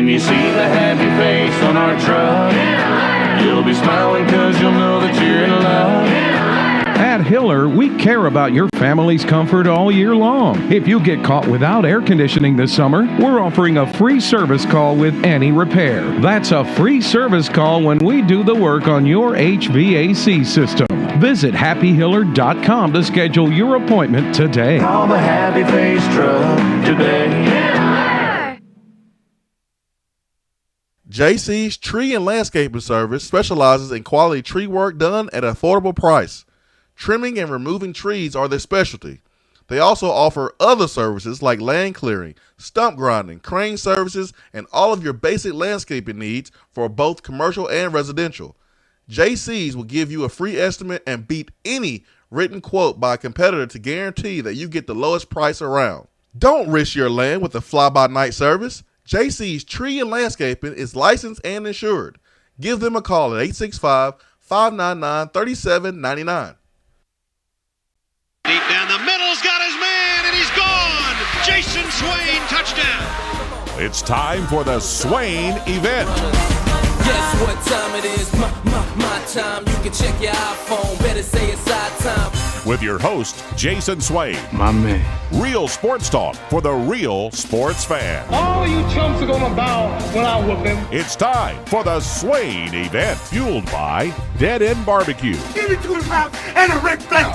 When you see the happy face on our truck, you'll be smiling because you'll know that you're in love. At Hiller, we care about your family's comfort all year long. If you get caught without air conditioning this summer, we're offering a free service call with any repair. That's a free service call when we do the work on your HVAC system. Visit happyhiller.com to schedule your appointment today. Call the Happy Face Truck today. JC's Tree and Landscaping Service specializes in quality tree work done at an affordable price. Trimming and removing trees are their specialty. They also offer other services like land clearing, stump grinding, crane services, and all of your basic landscaping needs for both commercial and residential. JC's will give you a free estimate and beat any written quote by a competitor to guarantee that you get the lowest price around. Don't risk your land with a fly-by-night service. JC's Tree and Landscaping is licensed and insured. Give them a call at 865-599-3799. Deep down the middle's got his man, and he's gone. Jason Swain, touchdown. It's time for the Swain event. Guess what time it is? My time. You can check your iPhone. Better say it's our time. With your host, Jason Swain. My man. Real sports talk for the real sports fan. All you chumps are gonna bow when I whoop him. It's time for the Swain event, fueled by Dead End Barbecue. Give me 2 pounds and a Ric Flair.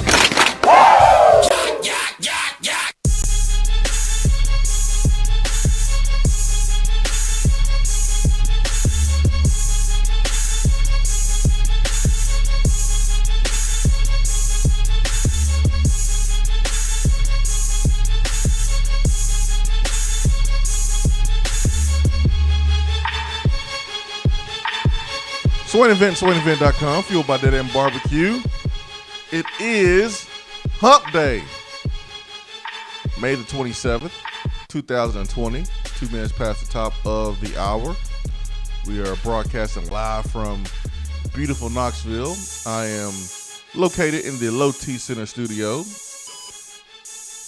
Swain Event, SwainEvent.com, fueled by Dead End Barbecue. It is Hump Day, May the 27th, 2020, 2 minutes past the top of the hour. We are broadcasting live from beautiful Knoxville. I am located in the Low T Center studio.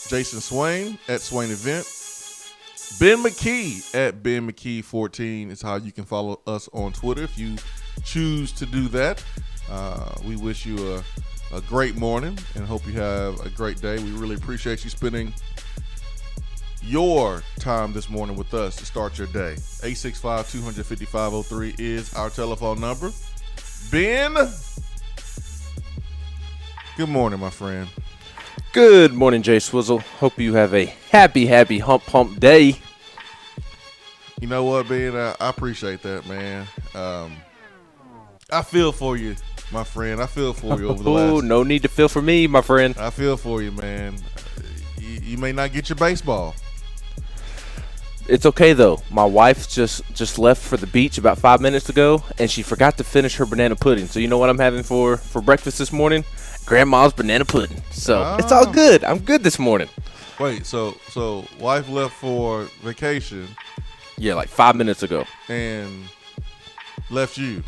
Jason Swain at Swain Event. Ben McKee at Ben McKee 14 is how you can follow us on Twitter if you choose to do that. We wish you a great morning and hope you have a great day. We really appreciate you spending your time this morning with us to start your day. 865-255-03 is our telephone number. Ben, good morning, my friend. Good morning, Jay Swizzle. Hope you have a happy hump day. You know what, Ben? I appreciate that, man. I feel for you, my friend. I feel for you over the last. Oh, no need to feel for me, my friend. I feel for you, man. You may not get your baseball. It's okay, though. My wife just left for the beach about 5 minutes ago, and she forgot to finish her banana pudding. So you know what I'm having for breakfast this morning? Grandma's banana pudding. So It's all good. I'm good this morning. Wait, so wife left for vacation. Yeah, like 5 minutes ago. And left you.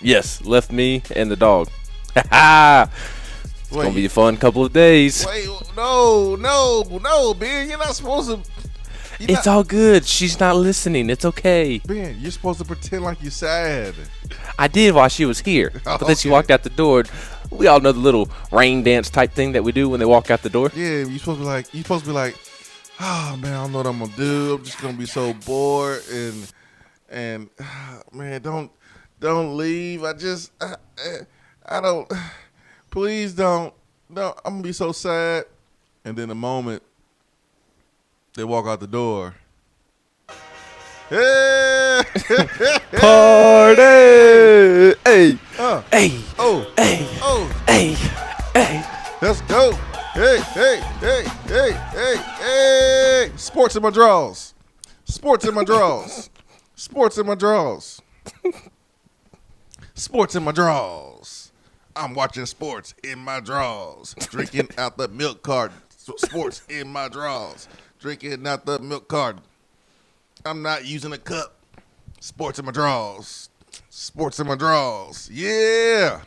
Yes, left me and the dog. It's going to be a fun couple of days. Wait, no, Ben. You're not supposed to. It's all good. She's not listening. It's okay. Ben, you're supposed to pretend like you're sad. I did while she was here. But then she walked out the door. We all know the little rain dance type thing that we do when they walk out the door. Yeah, you're supposed to be like, oh man, I don't know what I'm gonna do. I'm just gonna be so bored and man, don't leave. I don't. Please don't. No, I'm gonna be so sad. And then the moment they walk out the door, hey, party, hey, hey, oh, hey, oh, hey, hey. Let's go. Hey. Sports in my drawers. Sports in my drawers. Sports in my drawers. Sports in my drawers. I'm watching sports in my drawers. Drinking out the milk carton. Sports in my drawers. Drinking out the milk carton. I'm not using a cup. Sports in my drawers. Sports in my drawers. Yeah.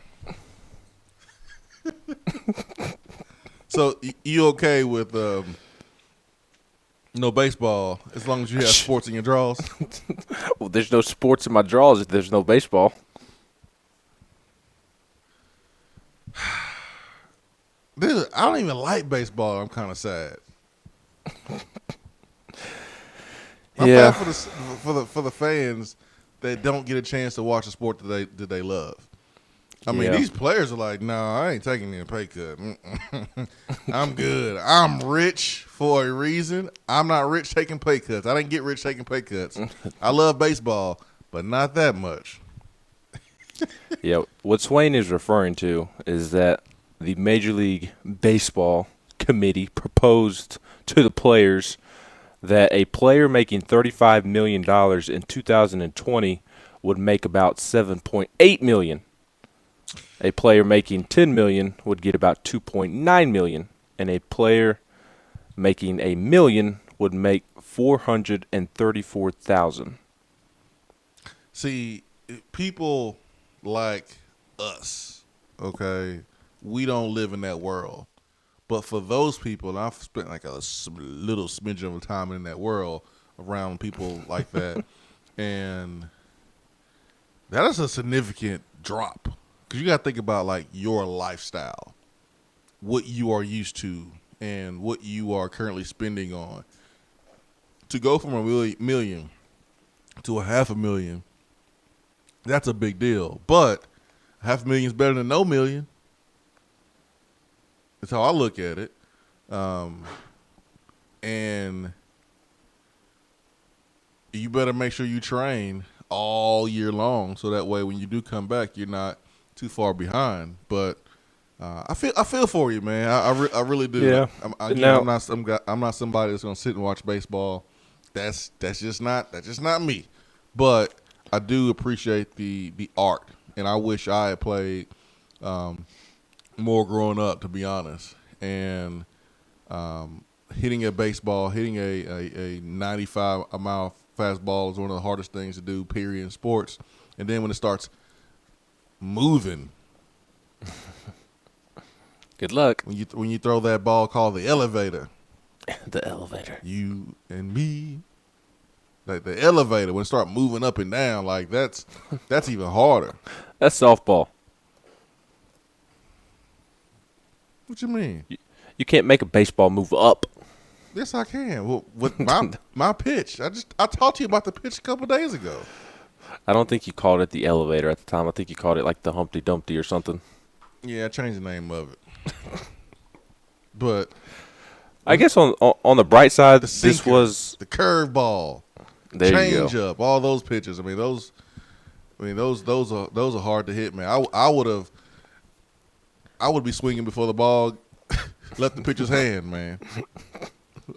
So you okay with No baseball, as long as you have sports in your drawers. Well, there's no sports in my drawers if there's no baseball. Dude, I don't even like baseball. I'm kind of sad. I'm Yeah. bad for the fans that don't get a chance to watch a sport that they love. I mean, Yeah. these players are like, no, I ain't taking any pay cut. I'm good. I'm rich for a reason. I'm not rich taking pay cuts. I didn't get rich taking pay cuts. I love baseball, but not that much. Yeah, what Swain is referring to is that the Major League Baseball committee proposed to the players that a player making $35 million in 2020 would make about $7.8 million. A player making $10 million would get about $2.9 million, and a player making $1 million would make $434,000. See, people like us, okay, we don't live in that world. But for those people, and I've spent like a little smidgen of time in that world around people like that, and that is a significant drop. Because you got to think about like your lifestyle, what you are used to, and what you are currently spending on. To go from $1 million to $500,000, that's a big deal. But $500,000 is better than no million. That's how I look at it. And you better make sure you train all year long so that way when you do come back, you're not too far behind. But I feel for you, man. I really do. Yeah. I'm not somebody that's gonna sit and watch baseball. That's just not me. But I do appreciate the art, and I wish I had played more growing up, to be honest. And hitting a baseball, hitting a 95-mile fastball is one of the hardest things to do, period, in sports. And then when it starts moving, Good luck. when you throw that ball called the elevator, The elevator. you and me, like the elevator, when it start moving up and down, like that's even harder. That's softball. What you mean? You can't make a baseball move up. Yes, I can. Well, with my pitch, I talked to you about the pitch a couple days ago. I don't think you called it the elevator at the time. I think you called it like the Humpty Dumpty or something. Yeah, I changed the name of it. But I guess on the bright side, the this sinker, was the curveball, there you go. change up, all those pitches. I mean those are hard to hit, man. I would be swinging before the ball left the pitcher's hand, man.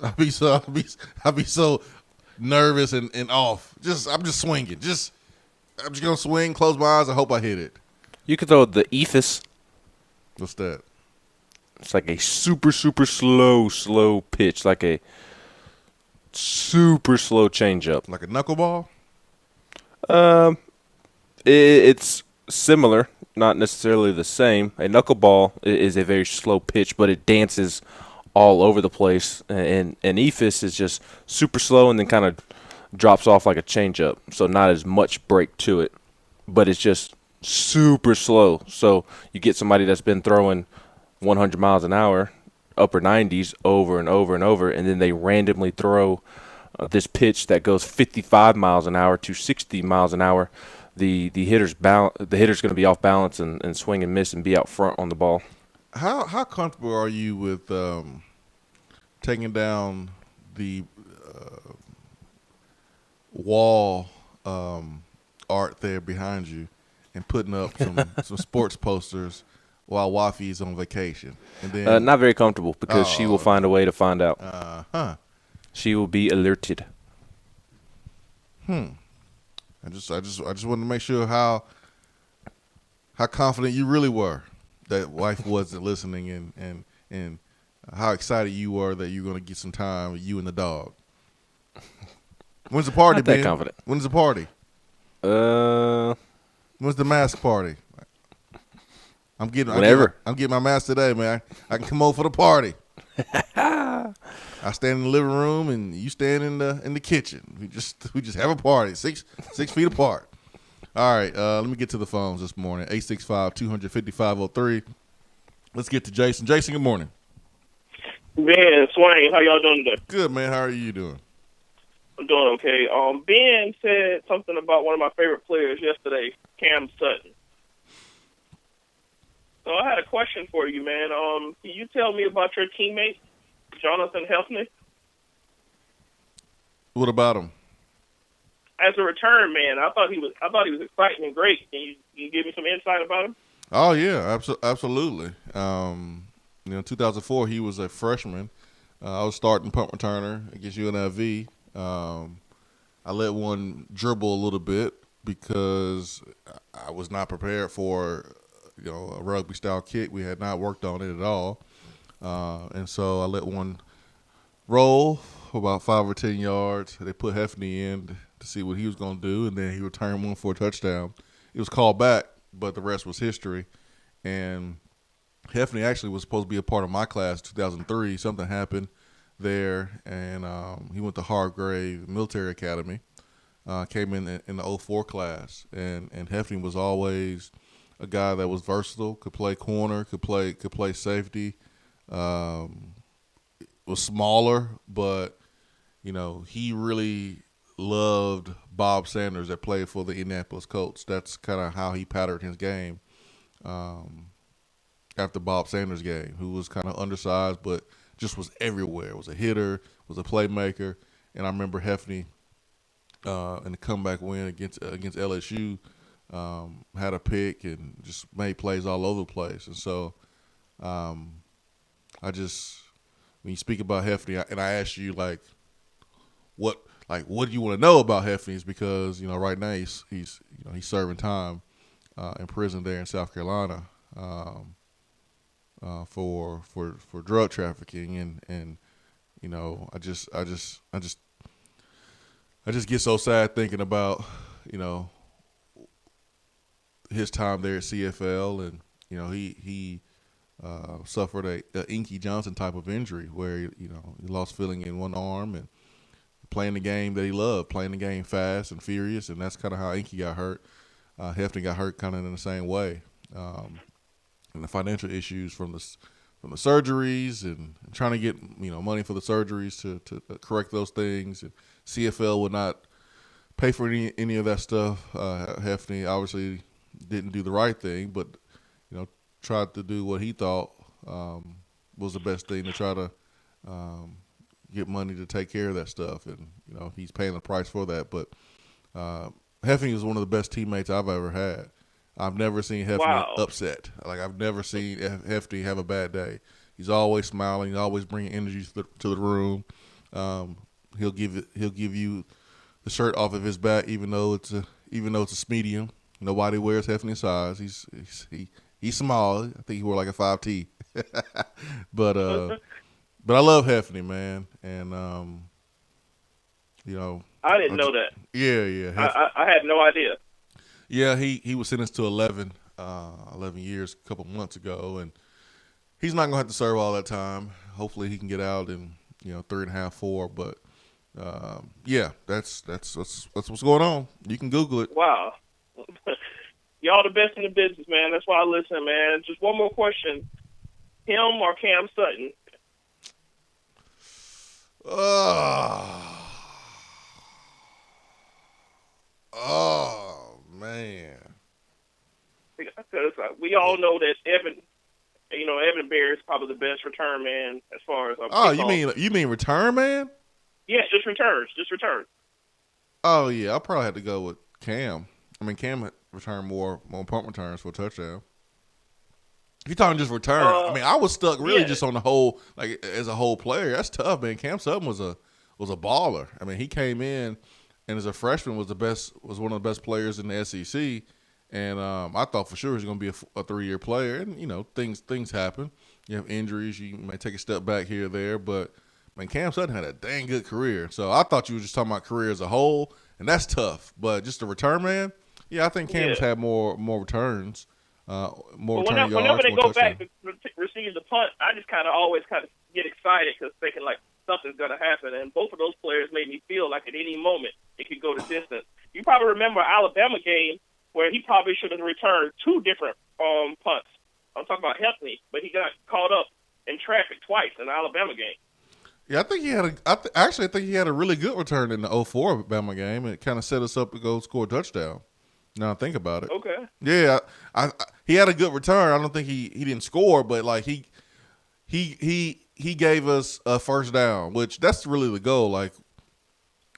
I'd be so nervous and off. I'm just swinging. I'm just gonna swing, close my eyes, I hope I hit it. You could throw the ephus. What's that? It's like a super, super slow pitch, like a super slow changeup. Like a knuckleball? It's similar, not necessarily the same. A knuckleball is a very slow pitch, but it dances all over the place. And an ephus is just super slow and then kind of drops off like a changeup. So not as much break to it, but it's just super slow. So you get somebody that's been throwing 100 miles an hour, upper 90s over and over and over, and then they randomly throw this pitch that goes 55 miles an hour to 60 miles an hour. The hitter's going to be off balance and swing and miss and be out front on the ball. How comfortable are you with taking down the wall art there behind you and putting up some sports posters while Wafi is on vacation? And then Not very comfortable because she will find a way to find out. She will be alerted. I just wanted to make sure how confident you really were that wife wasn't listening and how excited you were that you're going to get some time with you and the dog. When's the party, Not that Ben? confident. When's the party? When's the mask party? I'm getting Whenever. I'm getting my mask today, man. I can come over for the party. I stand in the living room and you stand in the kitchen. We just have a party, 6 feet apart. All right, let me get to the phones this morning. 865-250-503. Let's get to Jason. Jason, good morning. Ben, Swain, how y'all doing today? Good, man. How are you doing? I'm doing okay. Ben said something about one of my favorite players yesterday, Cam Sutton. So I had a question for you, man. Can you tell me about your teammate, Jonathan Helfney? What about him? As a return man, I thought he was exciting and great. Can you give me some insight about him? Oh yeah, absolutely. 2004 he was a freshman. I was starting punt returner against UNLV. I let one dribble a little bit because I was not prepared for a rugby style kick. We had not worked on it at all, and so I let one roll for about 5 or 10 yards. They put Hefney in to see what he was going to do, and then he returned one for a touchdown. It was called back, but the rest was history. And Hefney actually was supposed to be a part of my class in 2003. Something happened there, and he went to Hargrave Military Academy, came in the 04 class. And Hefney was always a guy that was versatile, could play corner, could play safety, was smaller, but, he really loved Bob Sanders that played for the Indianapolis Colts. That's kind of how he patterned his game after Bob Sanders' game, who was kind of undersized but just was everywhere. Was a hitter, was a playmaker. And I remember Hefney in the comeback win against LSU had a pick and just made plays all over the place. And so when you speak about Hefney, and I asked you, what do you want to know about Hefney? Is because right now he's serving time in prison there in South Carolina for drug trafficking, and I just get so sad thinking about his time there at CFL, and he suffered a Inky Johnson type of injury where he lost feeling in one arm and playing the game that he loved, playing the game fast and furious, and that's kind of how Inky got hurt. Hefney got hurt kind of in the same way, and the financial issues from the surgeries and trying to get money for the surgeries to correct those things. And CFL would not pay for any of that stuff. Hefney obviously didn't do the right thing, but tried to do what he thought was the best thing to try to get money to take care of that stuff, and he's paying the price for that. But Hefney was one of the best teammates I've ever had. I've never seen Hefney upset. I've never seen Hefney have a bad day. He's always smiling. He's always bringing energy to the room. He'll give you the shirt off of his back, even though it's a medium. Nobody wears Hefney's size. He's small. I think he wore like a 5T. But I love Hefney, man, and I didn't know that. Yeah. I had no idea. Yeah, he was sentenced to 11 years a couple months ago, and he's not gonna have to serve all that time. Hopefully, he can get out in 3.5, 4. But yeah, that's what's going on. You can Google it. Wow. Y'all the best in the business, man. That's why I listen, man. Just one more question: him or Cam Sutton? Oh man. Because we all know that Evan Bear is probably the best return man as far as. You mean return man? Yeah, just returns. Oh yeah, I probably had to go with Cam. I mean, Cam returned more punt returns for a touchdown. If you're talking just return, I was stuck really just on the whole, as a whole player. That's tough, man. Cam Sutton was a baller. I mean, he came in and as a freshman was one of the best players in the SEC. And I thought for sure he was going to be a 3-year player. And things happen. You have injuries. You may take a step back here or there. But man, Cam Sutton had a dang good career. So I thought you were just talking about career as a whole, and that's tough. But just a return man, yeah, I think Cam's had more returns. Whenever they go back to receive the punt, I just always get excited because thinking something's going to happen. And both of those players made me feel like at any moment it could go the distance. You probably remember Alabama game where he probably should have returned 2 different punts. I'm talking about Heffney, but he got caught up in traffic twice in the Alabama game. Yeah, I think he had I think he had a really good return in the 2004 Alabama game. It kind of set us up to go score a touchdown. Now I think about it. Okay. Yeah, he had a good return. I don't think he didn't score, but like he gave us a first down, which that's really the goal. Like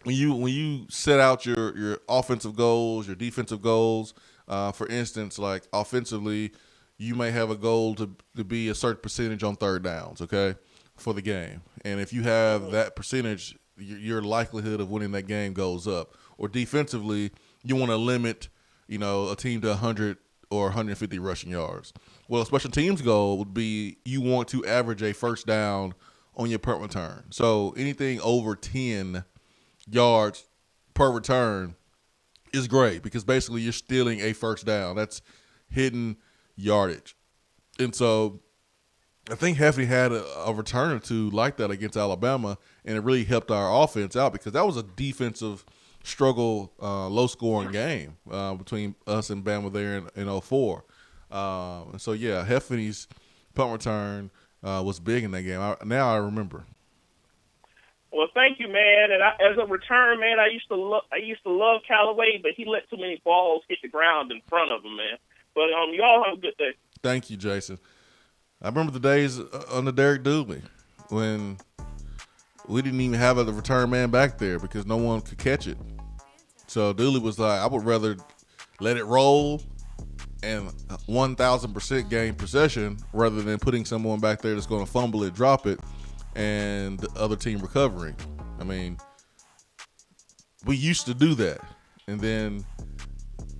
when you set out your offensive goals, your defensive goals. For instance, like offensively, you may have a goal to be a certain percentage on third downs, okay, for the game. And if you have that percentage, your likelihood of winning that game goes up. Or defensively, you want to limit, a team to 100 or 150 rushing yards. Well, a special teams goal would be you want to average a first down on your punt return. So anything over 10 yards per return is great because basically you're stealing a first down. That's hidden yardage. And so I think Heffney had a return or two like that against Alabama, and it really helped our offense out because that was a defensive struggle, low-scoring game between us and Bama there in 2004. And so, yeah, Heffney's punt return was big in that game. Now I remember. Well, thank you, man. And as a return, man, I used to love Callaway, but he let too many balls hit the ground in front of him, man. But you all have a good day. Thank you, Jason. I remember the days under Derek Dooley when we didn't even have a return man back there because no one could catch it. So Dooley was like, I would rather let it roll and 1,000% gain possession rather than putting someone back there that's going to fumble it, drop it, and the other team recovering. I mean, we used to do that. And then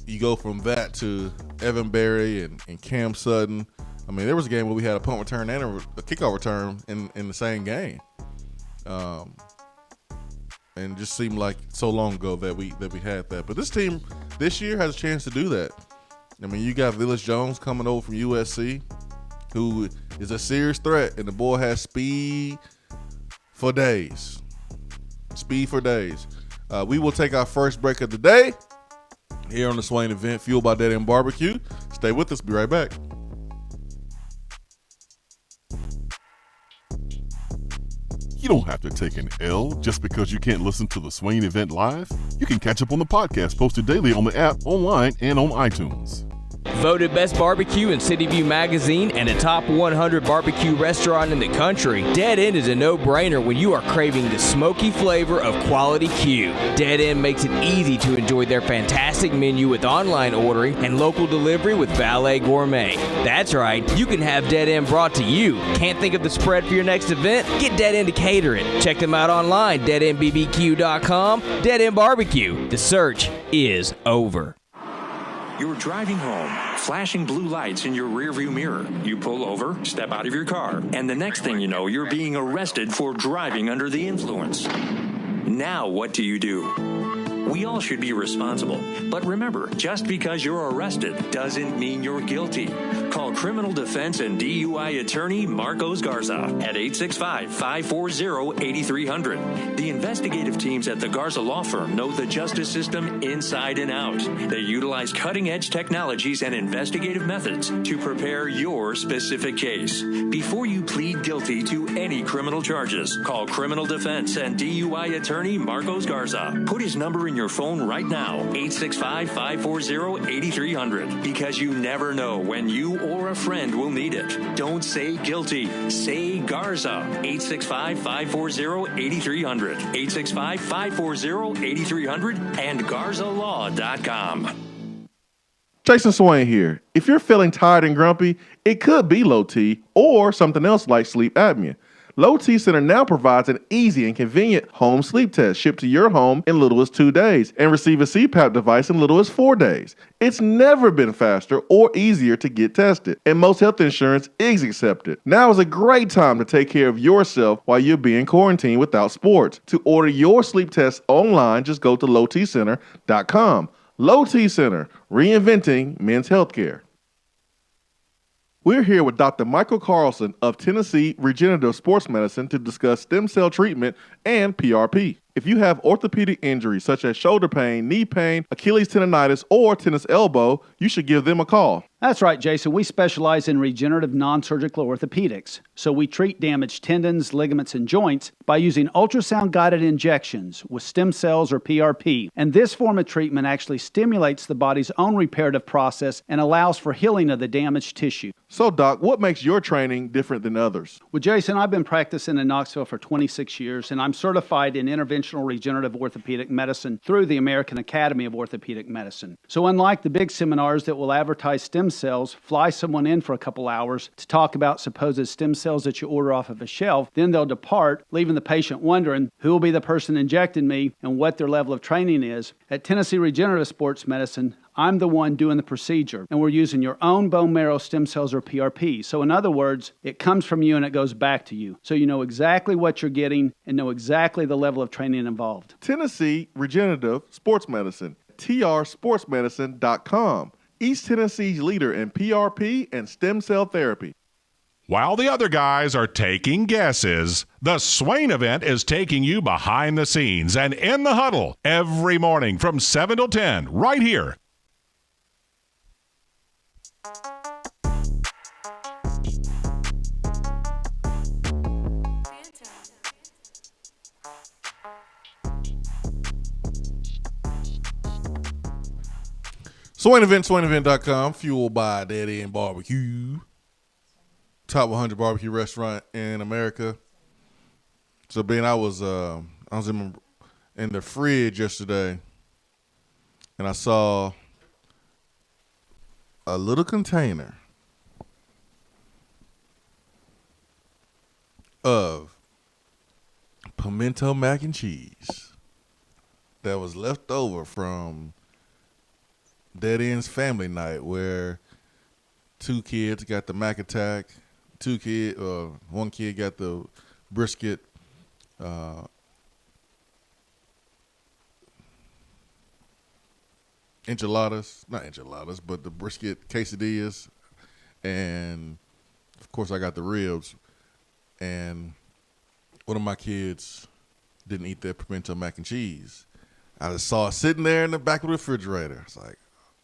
you go from that to Evan Berry and Cam Sutton. I mean, there was a game where we had a punt return and a kickoff return in the same game. And it just seemed like so long ago that we had that. But this team this year has a chance to do that. I mean, you got Willis Jones coming over from USC, who is a serious threat, and the boy has speed for days. Speed for days. We will take our first break of the day here on the Swain event, fueled by Dead End Barbecue. Stay with us. Be right back. You don't have to take an L just because you can't listen to the Swain event live. You can catch up on the podcast posted daily on the app, online, and on iTunes. Voted Best Barbecue in City View Magazine and a top 100 barbecue restaurant in the country, Dead End is a no-brainer when you are craving the smoky flavor of quality Q. Dead End makes it easy to enjoy their fantastic menu with online ordering and local delivery with Valet Gourmet. That's right, you can have Dead End brought to you. Can't think of the spread for your next event? Get Dead End to cater it. Check them out online, deadendbbq.com. Dead End Barbecue. The search is over. You're driving home, flashing blue lights in your rearview mirror. You pull over, step out of your car, and the next thing you know, you're being arrested for driving under the influence. Now what do? We all should be responsible. But remember, just because you're arrested doesn't mean you're guilty. Call criminal defense and DUI attorney Marcos Garza at 865-540-8300. The investigative teams at the Garza Law Firm know the justice system inside and out. They utilize cutting-edge technologies and investigative methods to prepare your specific case. Before you plead guilty to any criminal charges, call criminal defense and DUI attorney Marcos Garza. Put his number in your phone right now, 865-540-8300, because you never know when you or a friend will need it. Don't say guilty. Say Garza. 865-540-8300. 865-540-8300 and GarzaLaw.com. Jason Swain here. If you're feeling tired and grumpy, it could be low T or something else like sleep apnea. Low T Center now provides an easy and convenient home sleep test shipped to your home in little as 2 days and receive a CPAP device in little as 4 days. It's never been faster or easier to get tested, and most health insurance is accepted. Now is a great time to take care of yourself while you're being quarantined without sports. To order your sleep test online, just go to lowtcenter.com. Low T Center, reinventing men's healthcare. We're here with Dr. Michael Carlson of Tennessee Regenerative Sports Medicine to discuss stem cell treatment and PRP. If you have orthopedic injuries such as shoulder pain, knee pain, Achilles tendonitis, or tennis elbow, you should give them a call. That's right, Jason. We specialize in regenerative non-surgical orthopedics. So we treat damaged tendons, ligaments, and joints by using ultrasound-guided injections with stem cells or PRP. And this form of treatment actually stimulates the body's own reparative process and allows for healing of the damaged tissue. So, Doc, what makes your training different than others? Well, Jason, I've been practicing in Knoxville for 26 years, and I'm certified in interventional regenerative orthopedic medicine through the American Academy of Orthopedic Medicine. So unlike the big seminars that will advertise stem cells, fly someone in for a couple hours to talk about supposed stem cells that you order off of a shelf, then they'll depart, leaving the patient wondering who will be the person injecting me and what their level of training is. At Tennessee Regenerative Sports Medicine, I'm the one doing the procedure, and we're using your own bone marrow stem cells or PRP. So in other words, it comes from you and it goes back to you. So you know exactly what you're getting and know exactly the level of training involved. Tennessee Regenerative Sports Medicine, trsportsmedicine.com. East Tennessee's leader in PRP and stem cell therapy. While the other guys are taking guesses, the Swain event is taking you behind the scenes and in the huddle every morning from 7 till 10 right here. Swain Event, SwainEvent.com, fueled by Dead End Barbecue. Top 100 barbecue restaurant in America. So, Ben, I was in the fridge yesterday, and I saw a little container of pimento mac and cheese that was left over from Dead End's family night, where two kids got the Mac Attack, one kid got the brisket, not enchiladas, but the brisket quesadillas, and of course I got the ribs. And one of my kids didn't eat that pimento mac and cheese. I just saw it sitting there in the back of the refrigerator. It's like,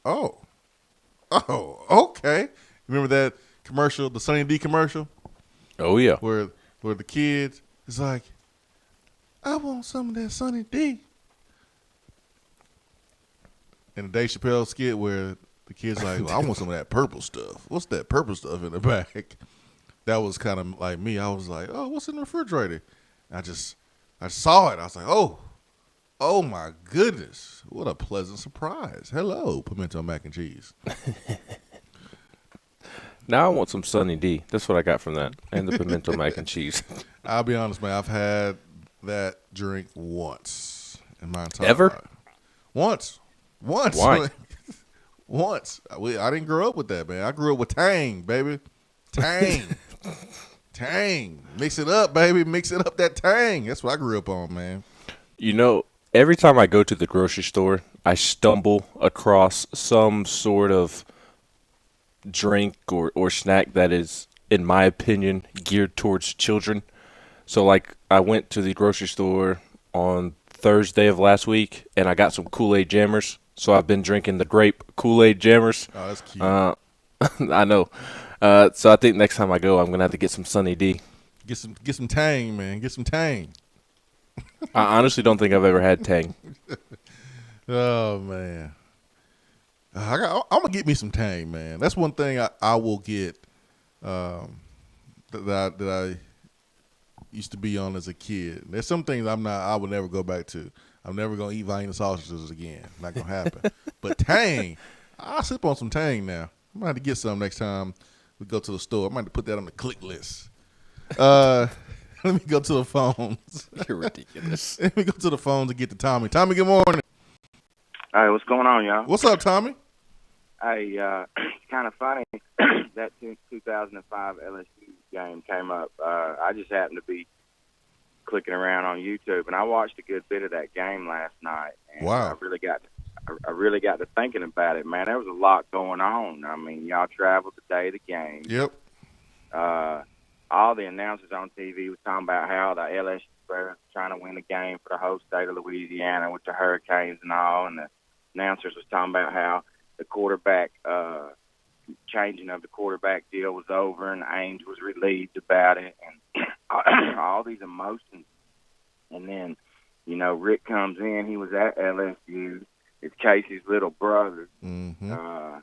oh, okay. Remember that commercial, the Sunny D commercial? Oh, yeah. Where the kids is like, I want some of that Sunny D. And the Dave Chappelle skit where the kid's like, well, I want some of that purple stuff. What's that purple stuff in the back? That was kind of like me. I was like, oh, what's in the refrigerator? I saw it. I was like, oh my goodness. What a pleasant surprise. Hello, pimento mac and cheese. Now I want some Sunny D. That's what I got from that. And the pimento mac and cheese. I'll be honest, man. I've had that drink once in my entire Ever? life. Once. Why? Once. I didn't grow up with that, man. I grew up with Tang, baby. Tang. Tang. Mix it up, baby. Mix it up, that Tang. That's what I grew up on, man. You know, every time I go to the grocery store, I stumble across some sort of drink or snack that is, in my opinion, geared towards children. So, like, I went to the grocery store on Thursday of last week, and I got some Kool-Aid Jammers. So I've been drinking the grape Kool-Aid Jammers. Oh, that's cute. I know. So I think next time I go, I'm going to have to get some Sunny D. Get some Tang, man. Get some Tang. I honestly don't think I've ever had Tang. Oh, man. I'm going to get me some Tang, man. That's one thing I will get that I used to be on as a kid. There's some things I would never go back to. I'm never going to eat Vienna sausages again. Not going to happen. But Tang, I'll sip on some Tang now. I'm going to have to get some next time we go to the store. I might have to put that on the click list. Let me go to the phones. You're ridiculous. Let me go to the phones and get to Tommy. Tommy, good morning. All right, what's going on, y'all? What's up, Tommy? Hey, it's kind of funny that 2005 LSU game came up. I just happened to be clicking around on YouTube, and I watched a good bit of that game last night. And wow! I really got I really got to thinking about it, man. There was a lot going on. I mean, y'all traveled the day of the game. Yep. All the announcers on TV was talking about how the LSU Bears were trying to win the game for the host state of Louisiana with the Hurricanes and all, and the announcers was talking about how the quarterback changing of the quarterback deal was over and Ainge was relieved about it, and all these emotions. And then, you know, Rick comes in. He was at LSU. It's Casey's little brother. Mm-hmm.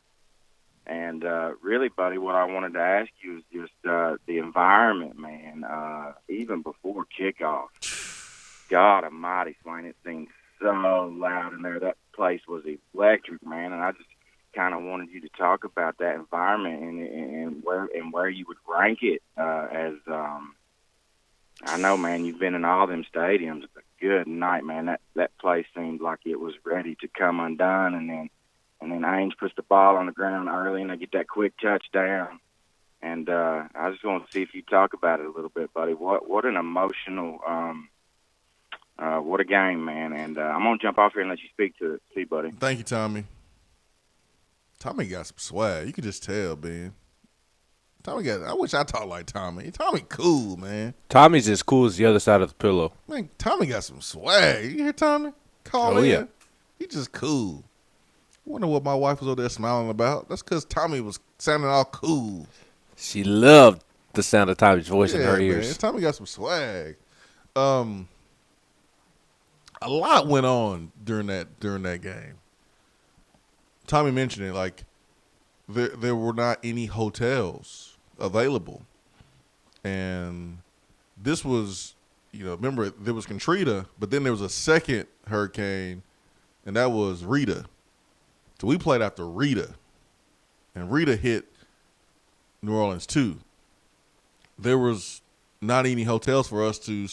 And really, buddy, what I wanted to ask you is just the environment, man. Even before kickoff, God Almighty, Swain, it seemed so loud in there. That place was electric, man. And I just kind of wanted you to talk about that environment and where you would rank it as. I know, man, you've been in all them stadiums, but good night, man. That place seemed like it was ready to come undone, and then Ainge puts the ball on the ground early, and they get that quick touchdown. And I just want to see if you talk about it a little bit, buddy. What an emotional, what a game, man. And I'm gonna jump off here and let you speak to it. See, buddy. Thank you, Tommy. Tommy got some swag. You could just tell, man. I wish I talked like Tommy. Tommy cool, man. Tommy's as cool as the other side of the pillow. Man, Tommy got some swag. You hear Tommy? Call in. Yeah. He just cool. Wonder what my wife was over there smiling about. That's because Tommy was sounding all cool. She loved the sound of Tommy's voice in her ears. Man. Tommy got some swag. A lot went on during that game. Tommy mentioned it, like there were not any hotels available. And this was, remember there was Katrina, but then there was a second hurricane, and that was Rita. So we played after Rita, and Rita hit New Orleans too. There was not any hotels for us to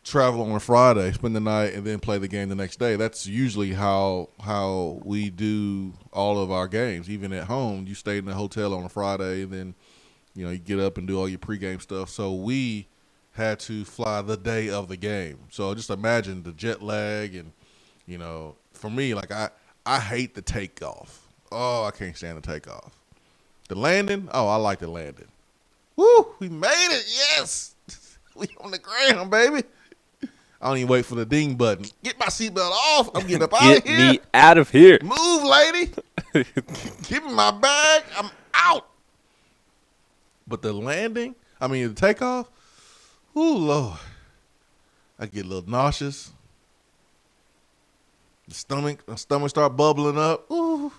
travel on a Friday, spend the night, and then play the game the next day. That's usually how we do all of our games. Even at home, you stay in the hotel on a Friday, and then you get up and do all your pregame stuff. So we had to fly the day of the game. So just imagine the jet lag, and for me, like I hate the takeoff. Oh, I can't stand the takeoff. The landing, I like the landing. Woo, we made it, yes. We on the ground, baby. I don't even wait for the ding button. Get my seatbelt off. I'm getting up out of here. Get me out of here. Move, lady. Give me my bag. I'm out. But the landing, the takeoff, ooh, Lord. I get a little nauseous. My stomach start bubbling up. Ooh,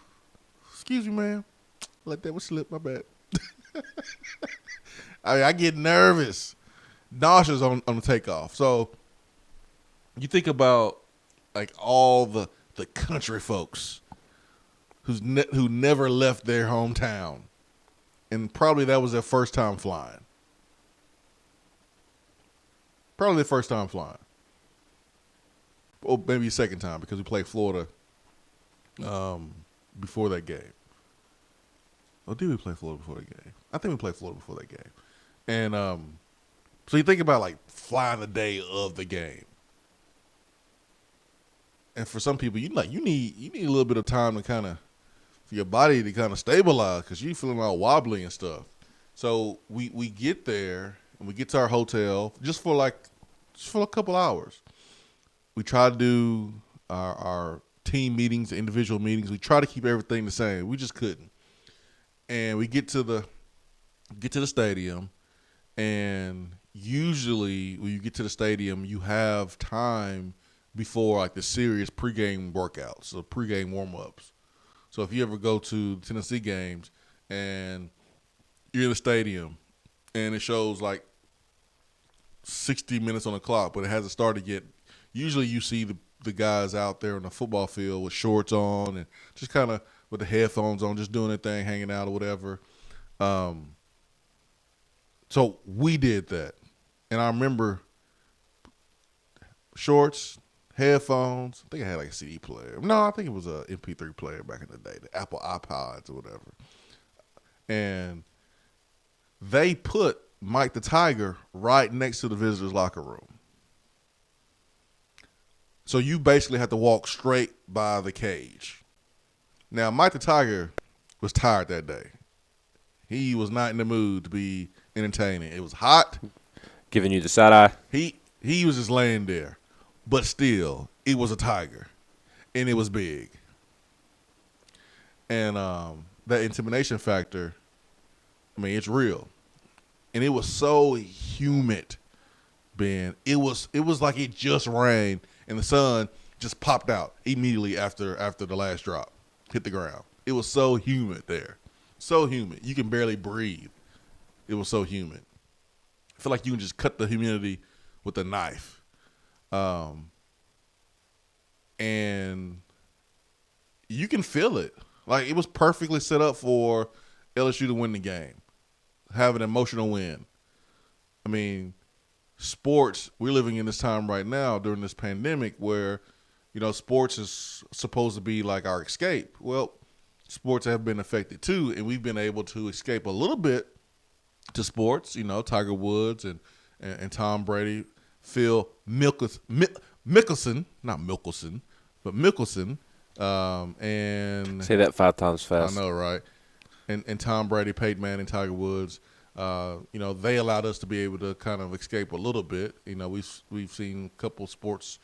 excuse me, ma'am. Let that one slip. My bad. I get nervous, nauseous on the takeoff. So you think about like all the country folks who never left their hometown, and probably that was their first time flying. Probably their first time flying. Or maybe second time, because we played Florida before that game. Oh, did we play Florida before that game? I think we played Florida before that game. And so you think about like flying the day of the game. And for some people, you need a little bit of time to kind of, for your body to kind of stabilize, because you're feeling all wobbly and stuff. So we get there and we get to our hotel just for a couple hours. We try to do our team meetings, individual meetings. We try to keep everything the same. We just couldn't. And we get to the stadium, and usually when you get to the stadium, you have time before like the serious pregame workouts, so pregame warm-ups. So if you ever go to Tennessee games and you're in the stadium and it shows like 60 minutes on the clock, but it hasn't started yet, usually you see the guys out there on the football field with shorts on and just kind of with the headphones on, just doing their thing, hanging out or whatever. So we did that. And I remember shorts, headphones. I think I had like a CD player. No, I think it was a MP3 player back in the day, the Apple iPods or whatever. And they put Mike the Tiger right next to the visitors' locker room. So you basically had to walk straight by the cage. Now, Mike the Tiger was tired that day. He was not in the mood to be entertaining. It was hot. Giving you the side eye. He was just laying there. But still, it was a tiger. And it was big. And that intimidation factor, I mean, it's real. And it was so humid, Ben. It was like it just rained and the sun just popped out immediately after the last drop hit the ground. It was so humid there. So humid. You can barely breathe. It was so humid. I feel like you can just cut the humidity with a knife. And you can feel it. Like, it was perfectly set up for LSU to win the game. Have an emotional win. I mean, sports, we're living in this time right now during this pandemic where, you know, sports is supposed to be like our escape. Well, sports have been affected too, and we've been able to escape a little bit to sports. You know, Tiger Woods and Tom Brady, Phil Mickelson, not Mickelson, but Mickelson, and say that 5 times fast. I know, right? And Tom Brady, Peyton Manning, Tiger Woods. You know, they allowed us to be able to kind of escape a little bit. You know, we've seen a couple sports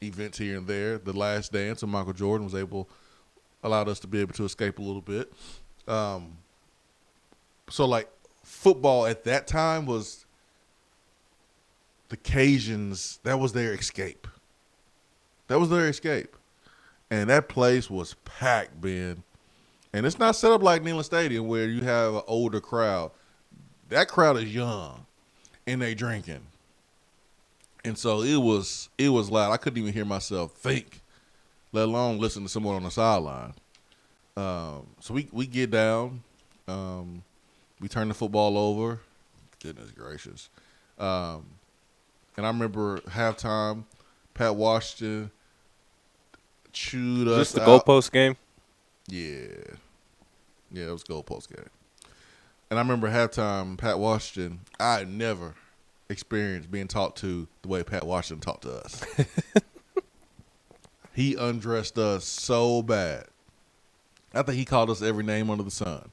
events here and there. The Last Dance of Michael Jordan allowed us to be able to escape a little bit. So, like, football at that time was the Cajuns. That was their escape. That was their escape. And that place was packed, Ben. And it's not set up like Neyland Stadium where you have an older crowd. That crowd is young, and they drinking. And so it was loud. I couldn't even hear myself think, let alone listen to someone on the sideline. So we get down. We turn the football over. Goodness gracious. And I remember halftime, Pat Washington chewed us out. Just the goalpost game? Yeah. Yeah, it was goalpost game. And I remember halftime, Pat Washington, I had never experienced being talked to the way Pat Washington talked to us. He undressed us so bad. I think he called us every name under the sun.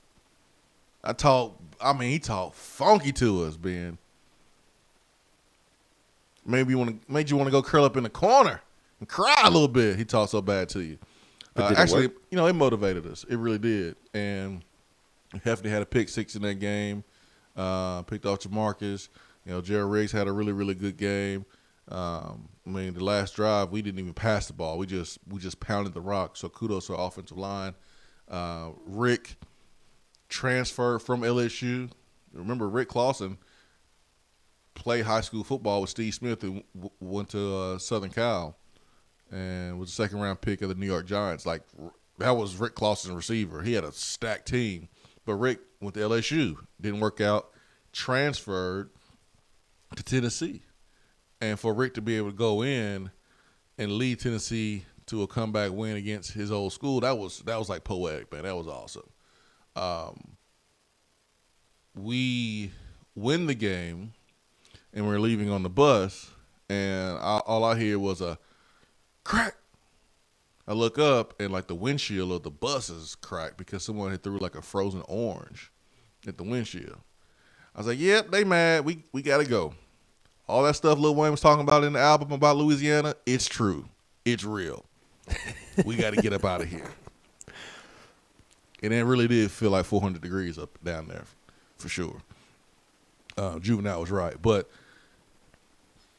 He talked funky to us, Ben. Made you want to go curl up in the corner and cry a little bit. He talked so bad to you. Actually, you know, it motivated us. It really did. And Hefty had a pick 6 in that game. Picked off Jamarcus. You know, Jared Riggs had a really, really good game. I mean, the last drive, we didn't even pass the ball. We just pounded the rock. So kudos to our offensive line. Rick transferred from LSU. Remember, Rick Clausen played high school football with Steve Smith and went to Southern Cal and was a second-round pick of the New York Giants. Like, that was Rick Clausen's receiver. He had a stacked team. But Rick went to LSU. Didn't work out. Transferred to Tennessee. And for Rick to be able to go in and lead Tennessee to a comeback win against his old school, that was like poetic, man. That was awesome. We win the game, and we're leaving on the bus, and all I hear was a crack. I look up, and like the windshield of the bus is cracked because someone had threw like a frozen orange at the windshield. I was like, yep, they mad. We got to go. All that stuff Lil Wayne was talking about in the album about Louisiana, it's true. It's real. We got to get up out of here. And it really did feel like 400 degrees up down there, for sure. Juvenile was right. But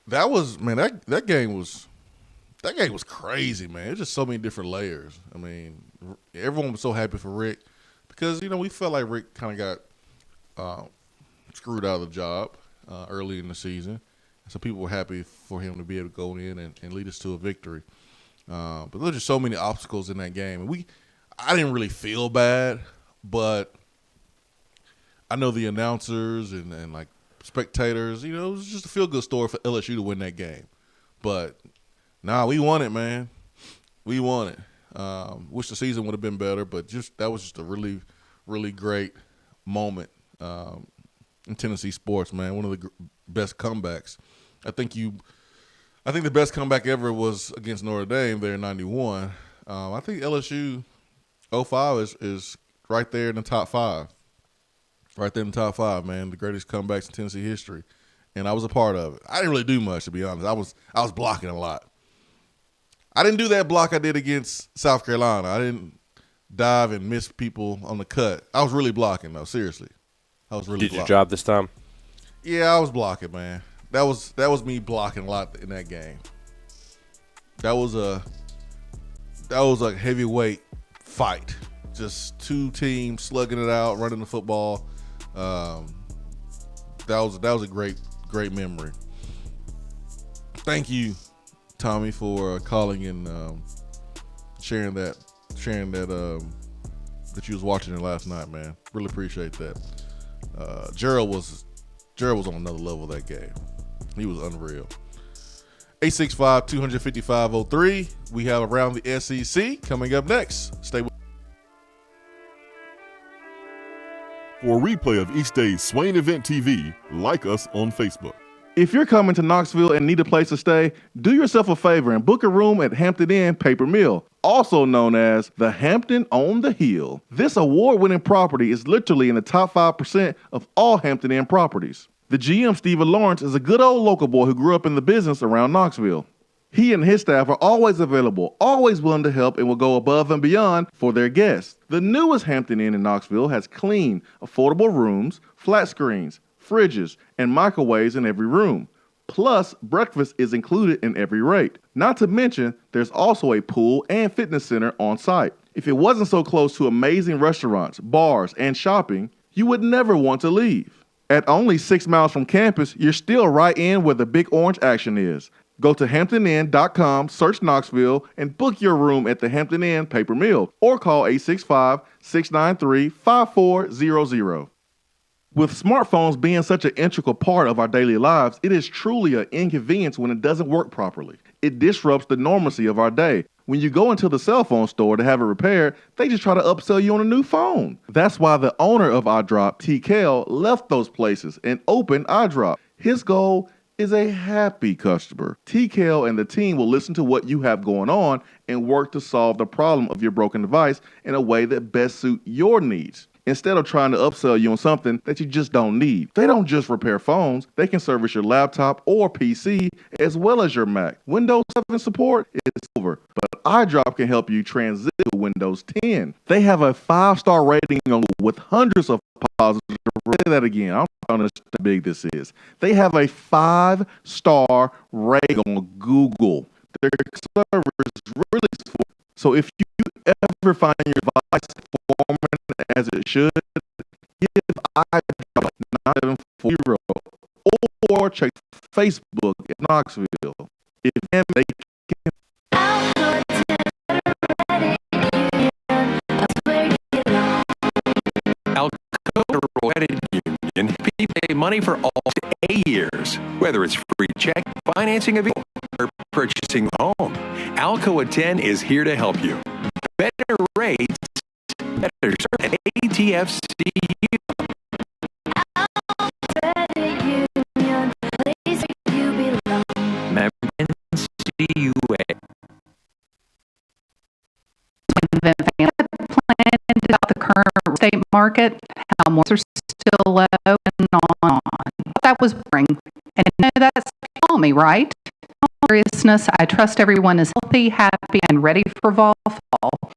that was, man, that game was crazy, man. It was just so many different layers. I mean, everyone was so happy for Rick because, you know, we felt like Rick kind of got screwed out of the job early in the season. So people were happy for him to be able to go in and lead us to a victory. But there were just so many obstacles in that game. And I didn't really feel bad, but I know the announcers and like spectators, you know, it was just a feel-good story for LSU to win that game. But, we won it, man. We won it. Wish the season would have been better, but that was just a really, really great moment in Tennessee sports, man. One of the best comebacks. I think I think the best comeback ever was against Notre Dame there in 91. I think LSU 05 is right there in the top 5. Right there in the top 5, man. The greatest comebacks in Tennessee history. And I was a part of it. I didn't really do much, to be honest. I was blocking a lot. I didn't do that block I did against South Carolina. I didn't dive and miss people on the cut. I was really blocking, though. Seriously. I was really Did blocking. you drive this time? Yeah, I was blocking, man. That was me blocking a lot in that game. That was a heavyweight fight. Just two teams slugging it out, running the football. That was a great memory. Thank you, Tommy, for calling and sharing that you was watching it last night, man. Really appreciate that. Gerald was on another level that game. He was unreal. 865-255-03. We have Around the SEC coming up next. Stay with. For a replay of each day's Swain Event TV, like us on Facebook. If you're coming to Knoxville and need a place to stay, do yourself a favor and book a room at Hampton Inn Paper Mill, also known as the Hampton on the Hill. This award-winning property is literally in the top 5% of all Hampton Inn properties. The GM, Stephen Lawrence, is a good old local boy who grew up in the business around Knoxville. He and his staff are always available, always willing to help, and will go above and beyond for their guests. The newest Hampton Inn in Knoxville has clean, affordable rooms, flat screens, fridges, and microwaves in every room. Plus, breakfast is included in every rate. Not to mention, there's also a pool and fitness center on site. If it wasn't so close to amazing restaurants, bars, and shopping, you would never want to leave. At only 6 miles from campus, you're still right in where the big orange action is. Go to HamptonInn.com, search Knoxville, and book your room at the Hampton Inn Paper Mill or call 865-693-5400. With smartphones being such an integral part of our daily lives, it is truly an inconvenience when it doesn't work properly. It disrupts the normalcy of our day. When you go into the cell phone store to have it repaired, they just try to upsell you on a new phone. That's why the owner of iDrop, T. Kell, left those places and opened iDrop. His goal is a happy customer. T. Kell and the team will listen to what you have going on and work to solve the problem of your broken device in a way that best suits your needs, instead of trying to upsell you on something that you just don't need. They don't just repair phones, they can service your laptop or PC as well as your Mac. Windows 7 support is over, but iDrop can help you transition to Windows 10. They have a 5-star rating on with hundreds of positive. Say that again. I don't understand how big this is. They have a 5-star rating on Google. Their server is really support. So if you ever find your device performing as it should, give iDrop 940 or check Facebook at Knoxville. If they can. Credit Union, people pay money for all 8 years, whether it's free check, financing a vehicle, or purchasing a home. Alcoa 10 is here to help you. Better rates, better service, ATFCU. CUA. About the current real estate market, how more are still low, and on. That was boring. And you know that's call me, right? Seriousness, I trust everyone is healthy, happy, and ready for fall. If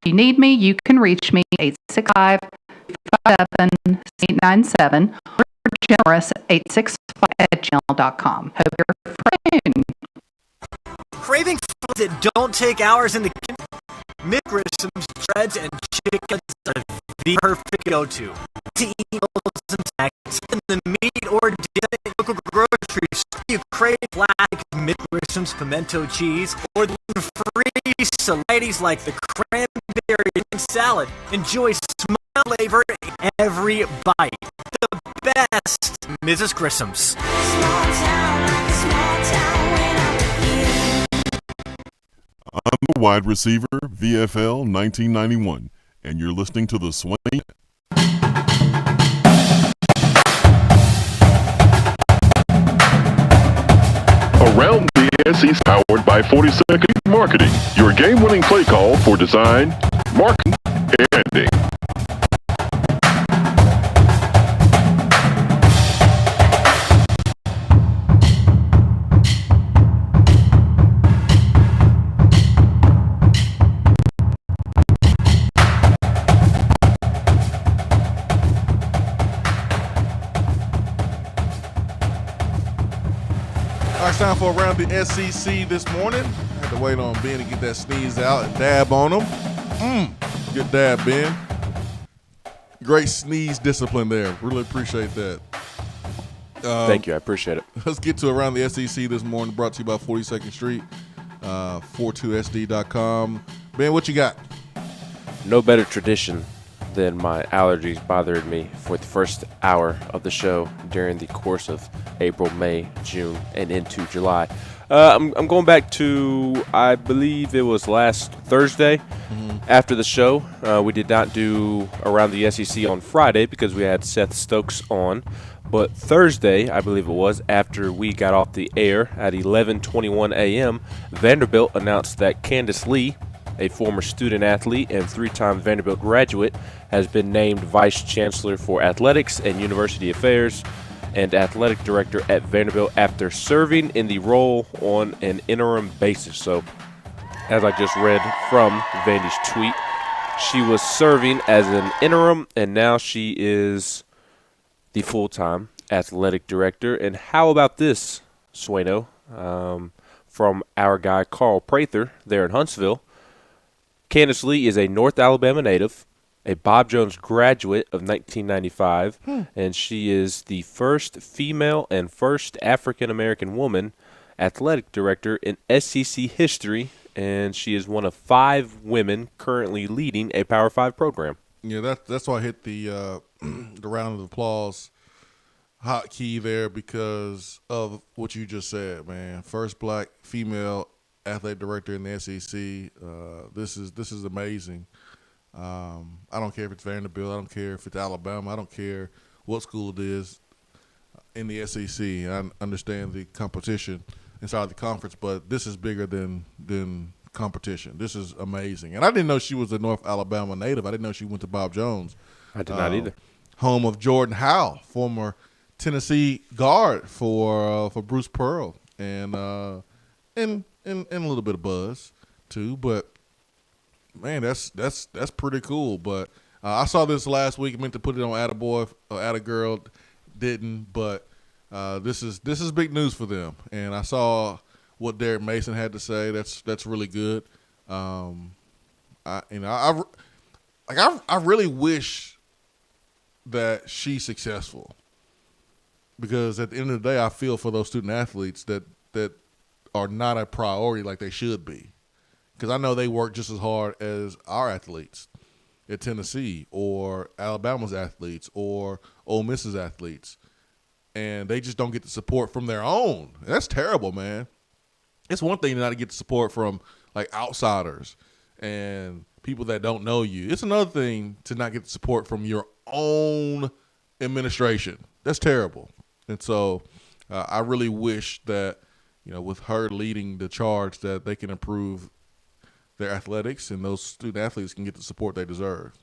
you need me, you can reach me 865-557-897 or generous865@gmail.com. Hope you're soon. Craving foods that don't take hours in the kitchen? Mick Grissom's Shreds and Chickens are the perfect go-to. To eat meals and snacks in the meat or dip local grocery store. You crave classic Mick Grissom's pimento cheese or the free varieties like the cranberry salad. Enjoy smile flavor in every bite. The best Mrs. Grissom's. I'm the wide receiver, VFL 1991, and you're listening to the Swain. Around the SEC powered by 42nd Marketing, your game-winning play call for design, marketing, and branding. All right, it's time for Around the SEC this morning. Had to wait on Ben to get that sneeze out and dab on him. Good dab, Ben. Great sneeze discipline there. Really appreciate that. Thank you. I appreciate it. Let's get to Around the SEC this morning, brought to you by 42nd Street, 42sd.com. Ben, what you got? No better tradition than my allergies bothering me for the first hour of the show during the course of April, May, June, and into July. I'm going back to, I believe it was last Thursday after the show. We did not do Around the SEC on Friday because we had Seth Stokes on. But Thursday, I believe it was, after we got off the air at 11:21 a.m., Vanderbilt announced that Candace Lee, a former student athlete and three-time Vanderbilt graduate, has been named Vice Chancellor for Athletics and University Affairs and Athletic Director at Vanderbilt after serving in the role on an interim basis. So, as I just read from Vandy's tweet, she was serving as an interim, and now she is the full-time Athletic Director. And how about this, Swaino, from our guy Carl Prather there in Huntsville? Candace Lee is a North Alabama native, a Bob Jones graduate of 1995, and she is the first female and first African-American woman athletic director in SEC history, and she is one of 5 women currently leading a Power 5 program. Yeah, that's why I hit the the round of applause hotkey there because of what you just said, man. First black female athletic director in the SEC. This is amazing. I don't care if it's Vanderbilt. I don't care if it's Alabama. I don't care what school it is in the SEC. I understand the competition inside the conference, but this is bigger than competition. This is amazing. And I didn't know she was a North Alabama native. I didn't know she went to Bob Jones. I did not either. Home of Jordan Howell, former Tennessee guard for Bruce Pearl, and a little bit of buzz too. But man, that's pretty cool. But I saw this last week. I meant to put it on Attaboy or Attagirl, didn't. But this is big news for them. And I saw what Derek Mason had to say. That's really good. I really wish that she's successful, because at the end of the day, I feel for those student athletes that are not a priority like they should be, because I know they work just as hard as our athletes at Tennessee or Alabama's athletes or Ole Miss's athletes, and they just don't get the support from their own. And that's terrible, man. It's one thing to not get the support from like outsiders and people that don't know you. It's another thing to not get the support from your own administration. That's terrible. And so I really wish that, with her leading the charge, that they can improve their athletics and those student athletes can get the support they deserve.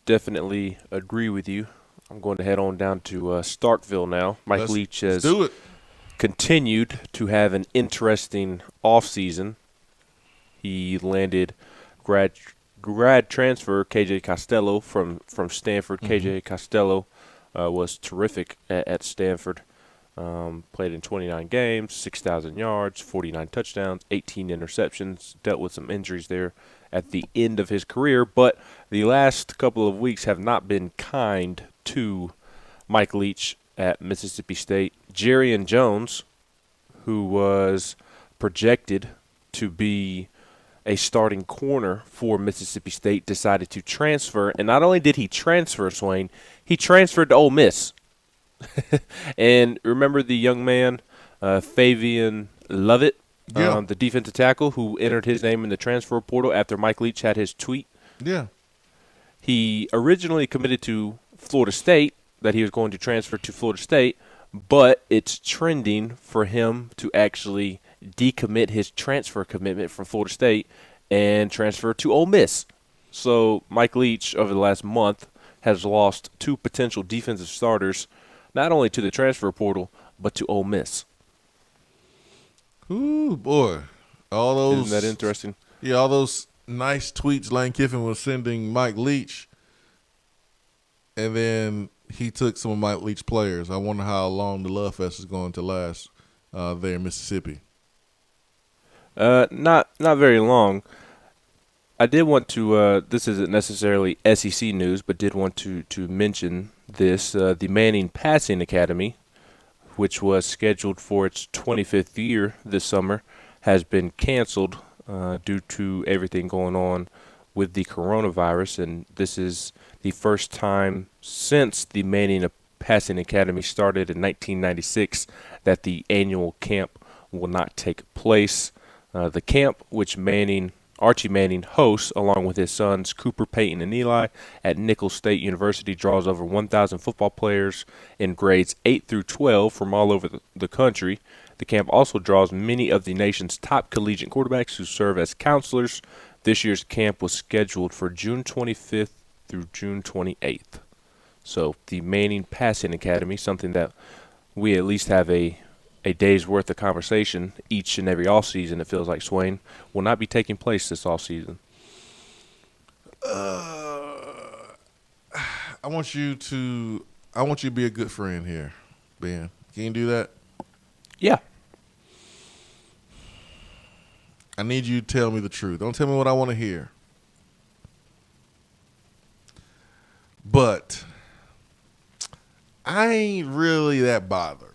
Definitely agree with you. I'm going to head on down to Starkville now. Mike Leach has continued to have an interesting offseason. He landed grad transfer KJ Costello from Stanford. KJ Costello was terrific at Stanford. Played in 29 games, 6,000 yards, 49 touchdowns, 18 interceptions. Dealt with some injuries there at the end of his career, but the last couple of weeks have not been kind to Mike Leach at Mississippi State. Jerrion Jones, who was projected to be a starting corner for Mississippi State, decided to transfer. And not only did he transfer, Swain, he transferred to Ole Miss. And remember the young man, Fabian Lovett, the defensive tackle, who entered his name in the transfer portal after Mike Leach had his tweet? Yeah. He originally committed to Florida State, that he was going to transfer to Florida State, but it's trending for him to actually decommit his transfer commitment from Florida State and transfer to Ole Miss. So Mike Leach, over the last month, has lost 2 potential defensive starters, not only to the transfer portal, but to Ole Miss. Ooh, boy. All those. Isn't that interesting? Yeah, all those nice tweets Lane Kiffin was sending Mike Leach, and then he took some of Mike Leach players. I wonder how long the Love Fest is going to last there in Mississippi. Not very long. I did want to, this isn't necessarily SEC news, but did want to mention this. The Manning Passing Academy, which was scheduled for its 25th year this summer, has been canceled due to everything going on with the coronavirus. And this is the first time since the Manning Passing Academy started in 1996 that the annual camp will not take place. The camp, which Archie Manning hosts along with his sons Cooper, Peyton, and Eli at Nicholls State University, draws over 1,000 football players in grades 8 through 12 from all over the country. The camp also draws many of the nation's top collegiate quarterbacks who serve as counselors. This year's camp was scheduled for June 25th through June 28th. So the Manning Passing Academy, something that we at least have a day's worth of conversation each and every offseason, it feels like, Swain, will not be taking place this offseason. I want you to be a good friend here, Ben. Can you do that? Yeah. I need you to tell me the truth. Don't tell me what I want to hear. But I ain't really that bothered.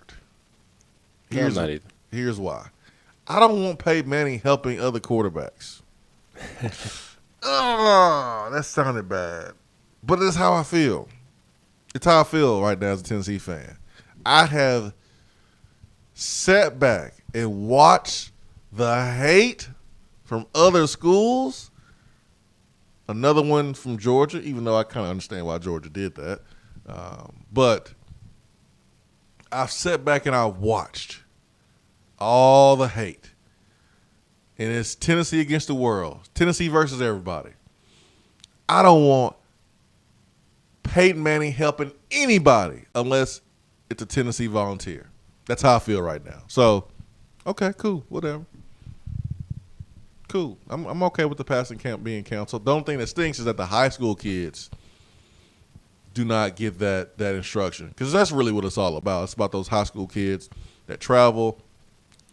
I'm not either. Here's why. I don't want Peyton Manning helping other quarterbacks. Oh, that sounded bad. But it's how I feel. It's how I feel right now as a Tennessee fan. I have sat back and watched the hate from other schools. Another one from Georgia, even though I kind of understand why Georgia did that. But I've sat back and I've watched all the hate. And it's Tennessee against the world. Tennessee versus everybody. I don't want Peyton Manning helping anybody unless it's a Tennessee Volunteer. That's how I feel right now. So, okay, cool, whatever. Cool. I'm okay with the passing camp being canceled. The only thing that stinks is that the high school kids do not get that instruction, because that's really what it's all about. It's about those high school kids that travel,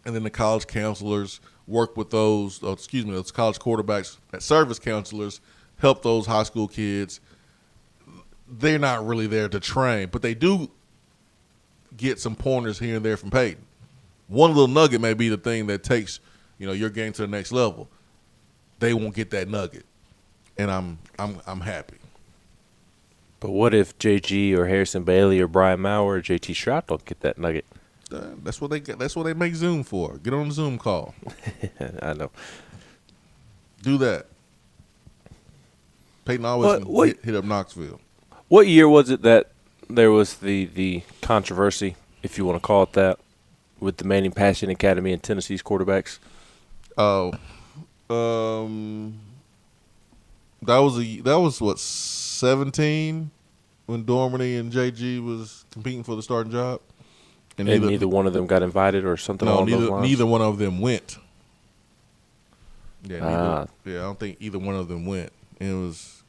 and then the college counselors work with those college quarterbacks that serve as counselors, help those high school kids. They're not really there to train, but they do get some pointers here and there from Peyton. One little nugget may be the thing that takes your game to the next level. They won't get that nugget, and I'm happy. But what if JG or Harrison Bailey or Brian Maurer or JT Stroud don't get that nugget? That's what they get. That's what they make Zoom for. Get on the Zoom call. I know. Do that. Peyton always hit up Knoxville. What year was it that there was the controversy, if you want to call it that, with the Manning Passing Academy and Tennessee's quarterbacks? Oh, that was what, 17 when Dormany and JG was competing for the starting job, and neither one of them got invited or something. No, along those lines? neither one of them went. Yeah, I don't think either one of them went. It was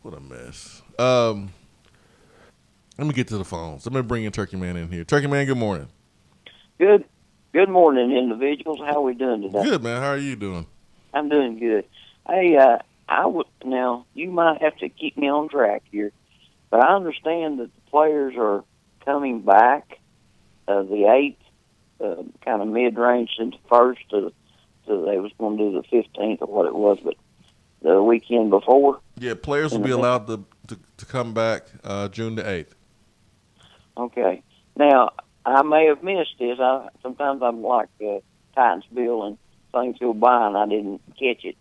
what a mess. Let me get to the phones. Let me bring in Turkey Man in here. Turkey Man, good morning. Good morning, individuals. How are we doing today? Good, man. How are you doing? I'm doing good. Hey, now you might have to keep me on track here, but I understand that the players are coming back the 8th, kind of mid-range since the 1st. They was going to do the 15th or what it was, but the weekend before. Yeah, players will be allowed to come back June the 8th. Okay. Now, I may have missed this. Sometimes I'm like Titans Bill and things go by and I didn't catch it.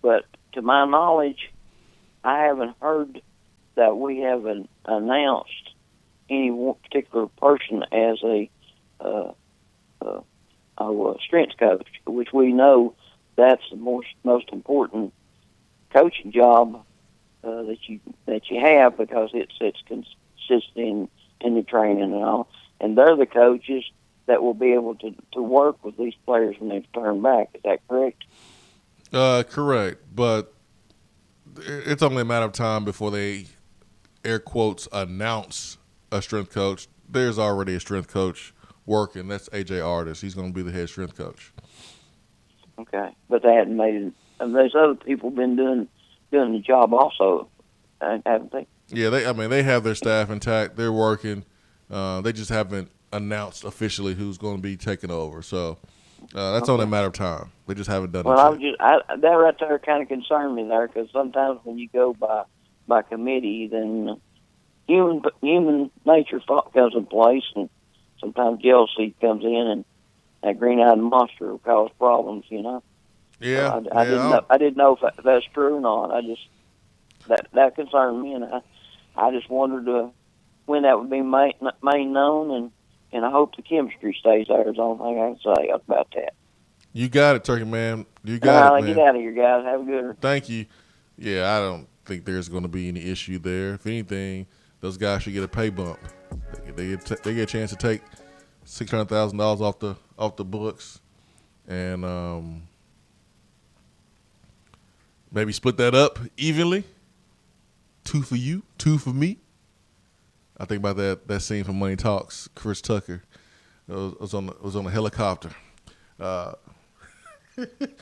But to my knowledge, I haven't heard that we haven't announced any one particular person as a strength coach, which we know that's the most important coaching job that you have, because it's consistent in the training and all. And they're the coaches that will be able to work with these players when they turn back. Is that correct? Correct, but it's only a matter of time before they, air quotes, announce a strength coach. There's already a strength coach working. That's A.J. Artis. He's going to be the head strength coach. Okay, but they hadn't made it. And there's other people been doing the job also, haven't they? Yeah, they have their staff intact. They're working. They just haven't announced officially who's going to be taking over. So that's only a matter of time. They just haven't done it yet. That right there kind of concerned me there, because sometimes when you go by committee, then human nature comes in place, and sometimes jealousy comes in, and that green-eyed monster will cause problems. Yeah, so I didn't know if that's true or not. I just that concerned me, and I just wondered when that would be made known, and I hope the chemistry stays there. Is the only thing I can say about that. You got it, Turkey Man. You got it, man. Get out of here, guys. Have a good one. Thank you. Yeah, I don't think there's going to be any issue there. If anything, those guys should get a pay bump. They get a chance to take $600,000 off the books, and maybe split that up evenly. 2 for you, 2 for me. I think about that scene from Money Talks. Chris Tucker was on a helicopter.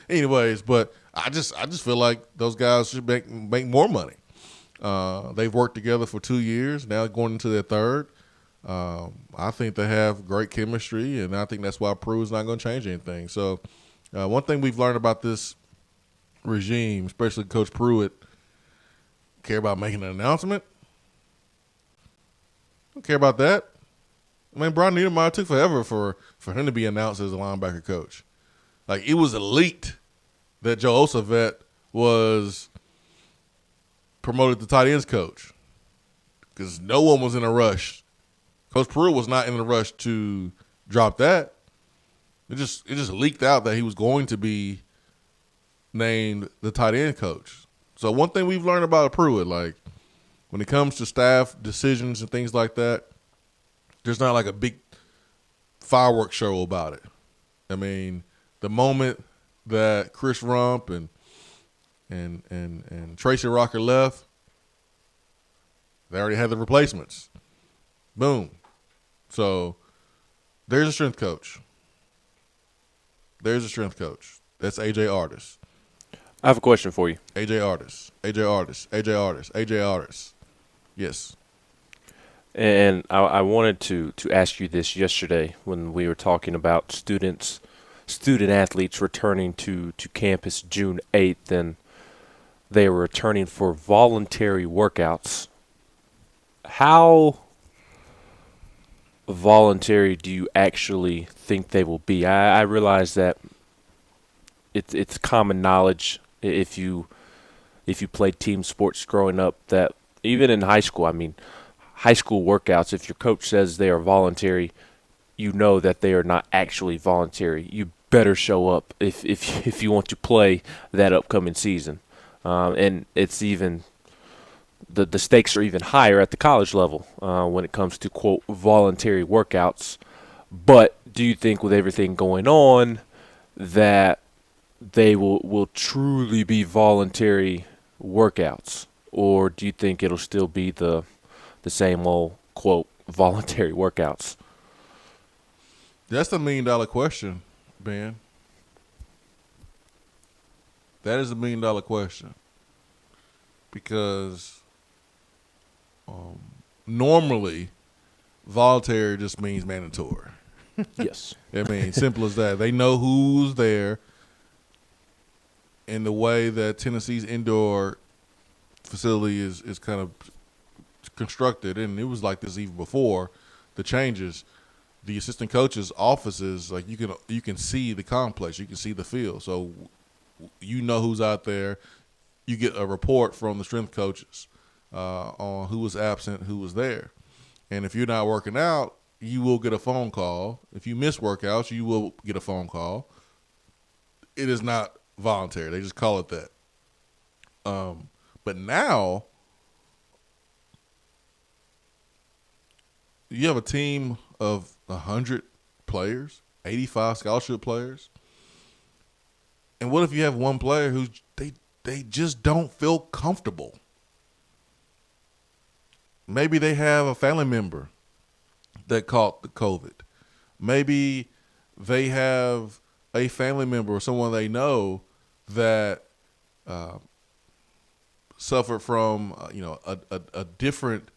Anyways, but I just feel like those guys should make more money. They've worked together for 2 years, now going into their third. I think they have great chemistry, and I think that's why Pruitt's not going to change anything. So one thing we've learned about this regime, especially Coach Pruitt, care about making an announcement. Don't care about that. I mean, Brian Niedermeyer took forever for him to be announced as a linebacker coach. Like, it was elite that Joe Osavet was promoted to tight ends coach, because no one was in a rush. Coach Pruitt was not in a rush to drop that. It just leaked out that he was going to be named the tight end coach. So one thing we've learned about Pruitt, like, when it comes to staff decisions and things like that, there's not like a big fireworks show about it. I mean, the moment that Chris Rump and Tracy Rocker left, they already had the replacements. Boom. So there's a strength coach. That's A.J. Artis. I have a question for you. A.J. Artis. Yes. And I wanted to ask you this yesterday when we were talking about student athletes returning to campus June 8th, and they were returning for voluntary workouts. How voluntary do you actually think they will be? I realize that it's common knowledge if you played team sports growing up that even in high school, I mean, high school workouts, if your coach says they are voluntary, you know that they are not actually voluntary. You better show up if you want to play that upcoming season. And it's even the stakes are even higher at the college level when it comes to, quote, voluntary workouts. But do you think with everything going on that they will truly be voluntary workouts? Or do you think it'll still be the same old, quote, voluntary workouts? That's the $1 million question, Ben. That is a $1 million question. Because normally voluntary just means mandatory. Yes. I mean, simple as that. They know who's there. And the way that Tennessee's indoor facility is kind of constructed, and it was like this even before the changes, the assistant coaches' offices, like you can see the complex, you can see the field. So you know who's out there. You get a report from the strength coaches on who was absent, who was there. And if you're not working out, you will get a phone call. If you miss workouts, you will get a phone call. It is not voluntary. They just call it that. But now you have a team of 100 players, 85 scholarship players. And what if you have one player who they just don't feel comfortable? Maybe they have a family member that caught the COVID. Maybe they have a family member or someone they know that suffered from a different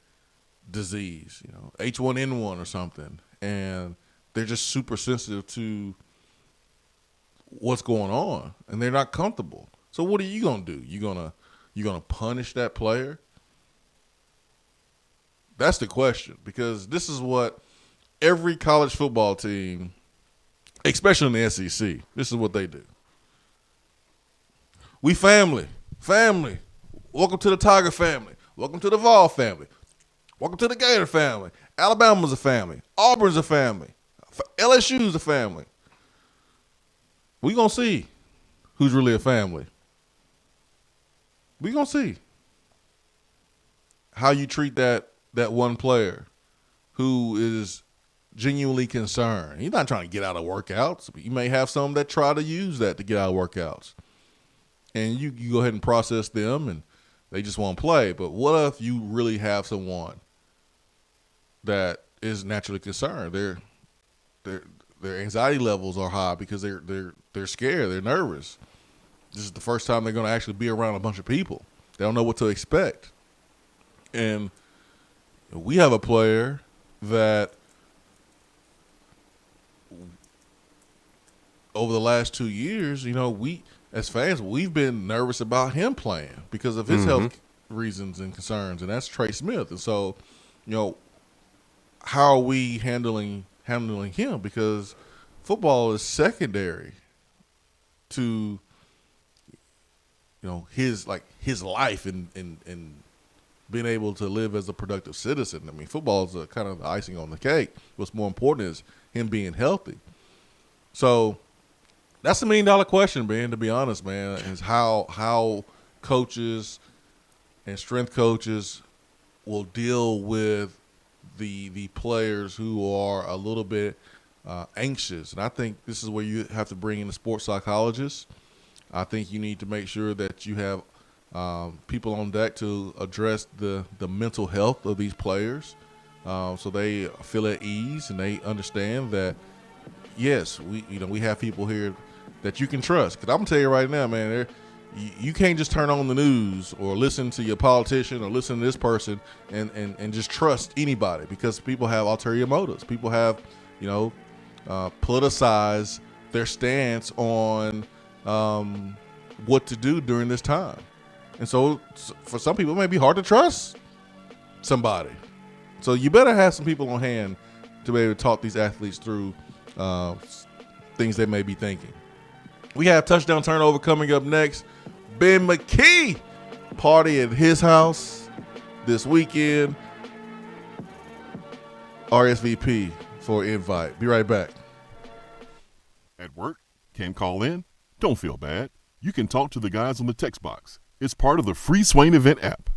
disease, H1N1 or something, and they're just super sensitive to what's going on, and they're not comfortable. So what are you gonna do? You gonna punish that player? That's the question, because this is what every college football team, especially in the SEC, this is what they do. We family. Welcome to the Tiger family. Welcome to the Vol family. Welcome to the Gator family. Alabama's a family. Auburn's a family. LSU's a family. We gonna see who's really a family. We gonna see how you treat that one player who is genuinely concerned. He's not trying to get out of workouts. You may have some that try to use that to get out of workouts. And you go ahead and process them, and they just won't play. But what if you really have someone that is naturally concerned? Their anxiety levels are high because they're scared, they're nervous. This is the first time they're going to actually be around a bunch of people. They don't know what to expect. And we have a player that over the last 2 years, we as fans, we've been nervous about him playing because of his health reasons and concerns, and that's Trey Smith. And so, how are we handling him? Because football is secondary to his life and being able to live as a productive citizen. I mean, football is kind of the icing on the cake. What's more important is him being healthy. So that's $1 million question, Ben, to be honest, man, is how coaches and strength coaches will deal with the players who are a little bit anxious. And I think this is where you have to bring in the sports psychologists. I think you need to make sure that you have people on deck to address the mental health of these players, so they feel at ease and they understand that, yes, we have people here that you can trust. Because I'm going to tell you right now, man, you can't just turn on the news or listen to your politician or listen to this person and just trust anybody, because people have ulterior motives. People have, politicized their stance on what to do during this time. And so for some people, it may be hard to trust somebody. So you better have some people on hand to be able to talk these athletes through things they may be thinking. We have touchdown turnover coming up next. Ben McKee party at his house this weekend. RSVP for invite. Be right back. At work? Can't call in? Don't feel bad. You can talk to the guys on the text box. It's part of the free Swain Event app.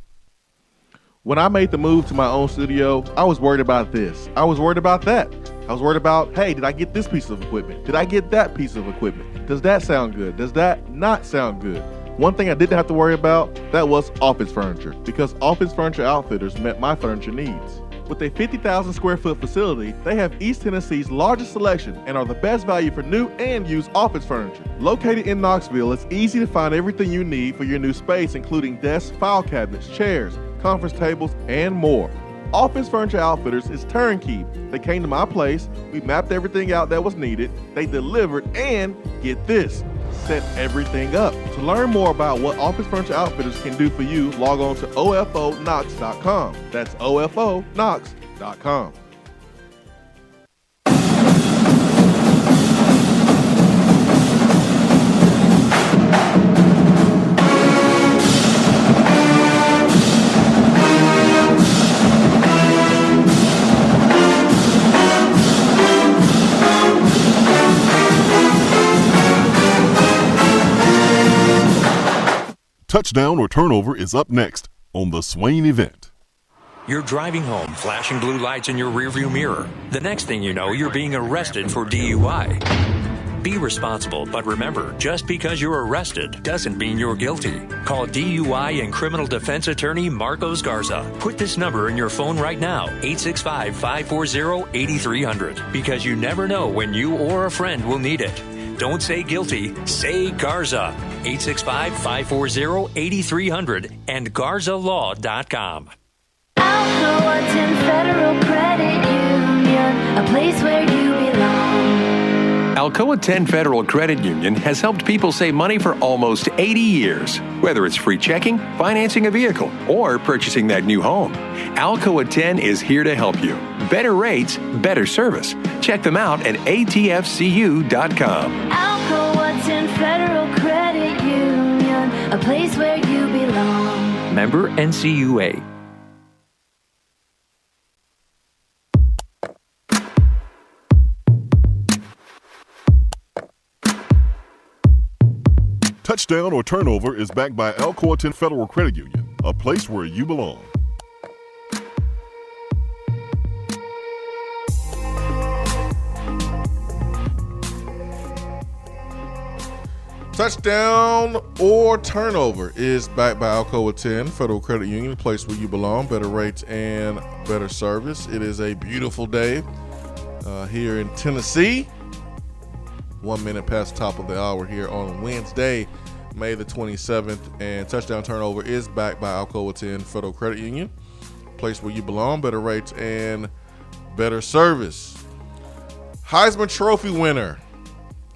When I made the move to my own studio, I was worried about this. I was worried about that. I was worried about, hey, did I get this piece of equipment? Did I get that piece of equipment? Does that sound good? Does that not sound good? One thing I didn't have to worry about, that was office furniture, because Office Furniture Outfitters met my furniture needs. With a 50,000 square foot facility, they have East Tennessee's largest selection and are the best value for new and used office furniture. Located in Knoxville, it's easy to find everything you need for your new space, including desks, file cabinets, chairs, conference tables, and more. Office Furniture Outfitters is turnkey. They came to my place, we mapped everything out that was needed, they delivered, and get this, set everything up. To learn more about what Office Furniture Outfitters can do for you, log on to ofonox.com. That's ofonox.com. Touchdown or turnover is up next on the Swain event. You're driving home, flashing blue lights in your rearview mirror. The next thing you know, you're being arrested for DUI. Be responsible, but remember, just because you're arrested doesn't mean you're guilty. Call DUI and criminal defense attorney Marcos Garza. Put this number in your phone right now, 865-540-8300, because you never know when you or a friend will need it. Don't say guilty, say Garza. 865-540-8300 and GarzaLaw.com. Alcoa 10 Federal Credit Union, a place where you belong. Alcoa 10 Federal Credit Union has helped people save money for almost 80 years. Whether it's free checking, financing a vehicle, or purchasing that new home, Alcoa 10 is here to help you. Better rates, better service. Check them out at atfcu.com. Alcoa 10 Federal Credit Union, a place where you belong. Member NCUA. Touchdown or turnover is backed by Alcoa 10 Federal Credit Union, a place where you belong. Touchdown or turnover is backed by Alcoa 10 Federal Credit Union, a place where you belong, better rates and better service. It is a beautiful day here in Tennessee. 1 minute past the top of the hour here on Wednesday, May the 27th. And touchdown turnover is backed by Alcoa 10 Federal Credit Union, a place where you belong, better rates and better service. Heisman Trophy winner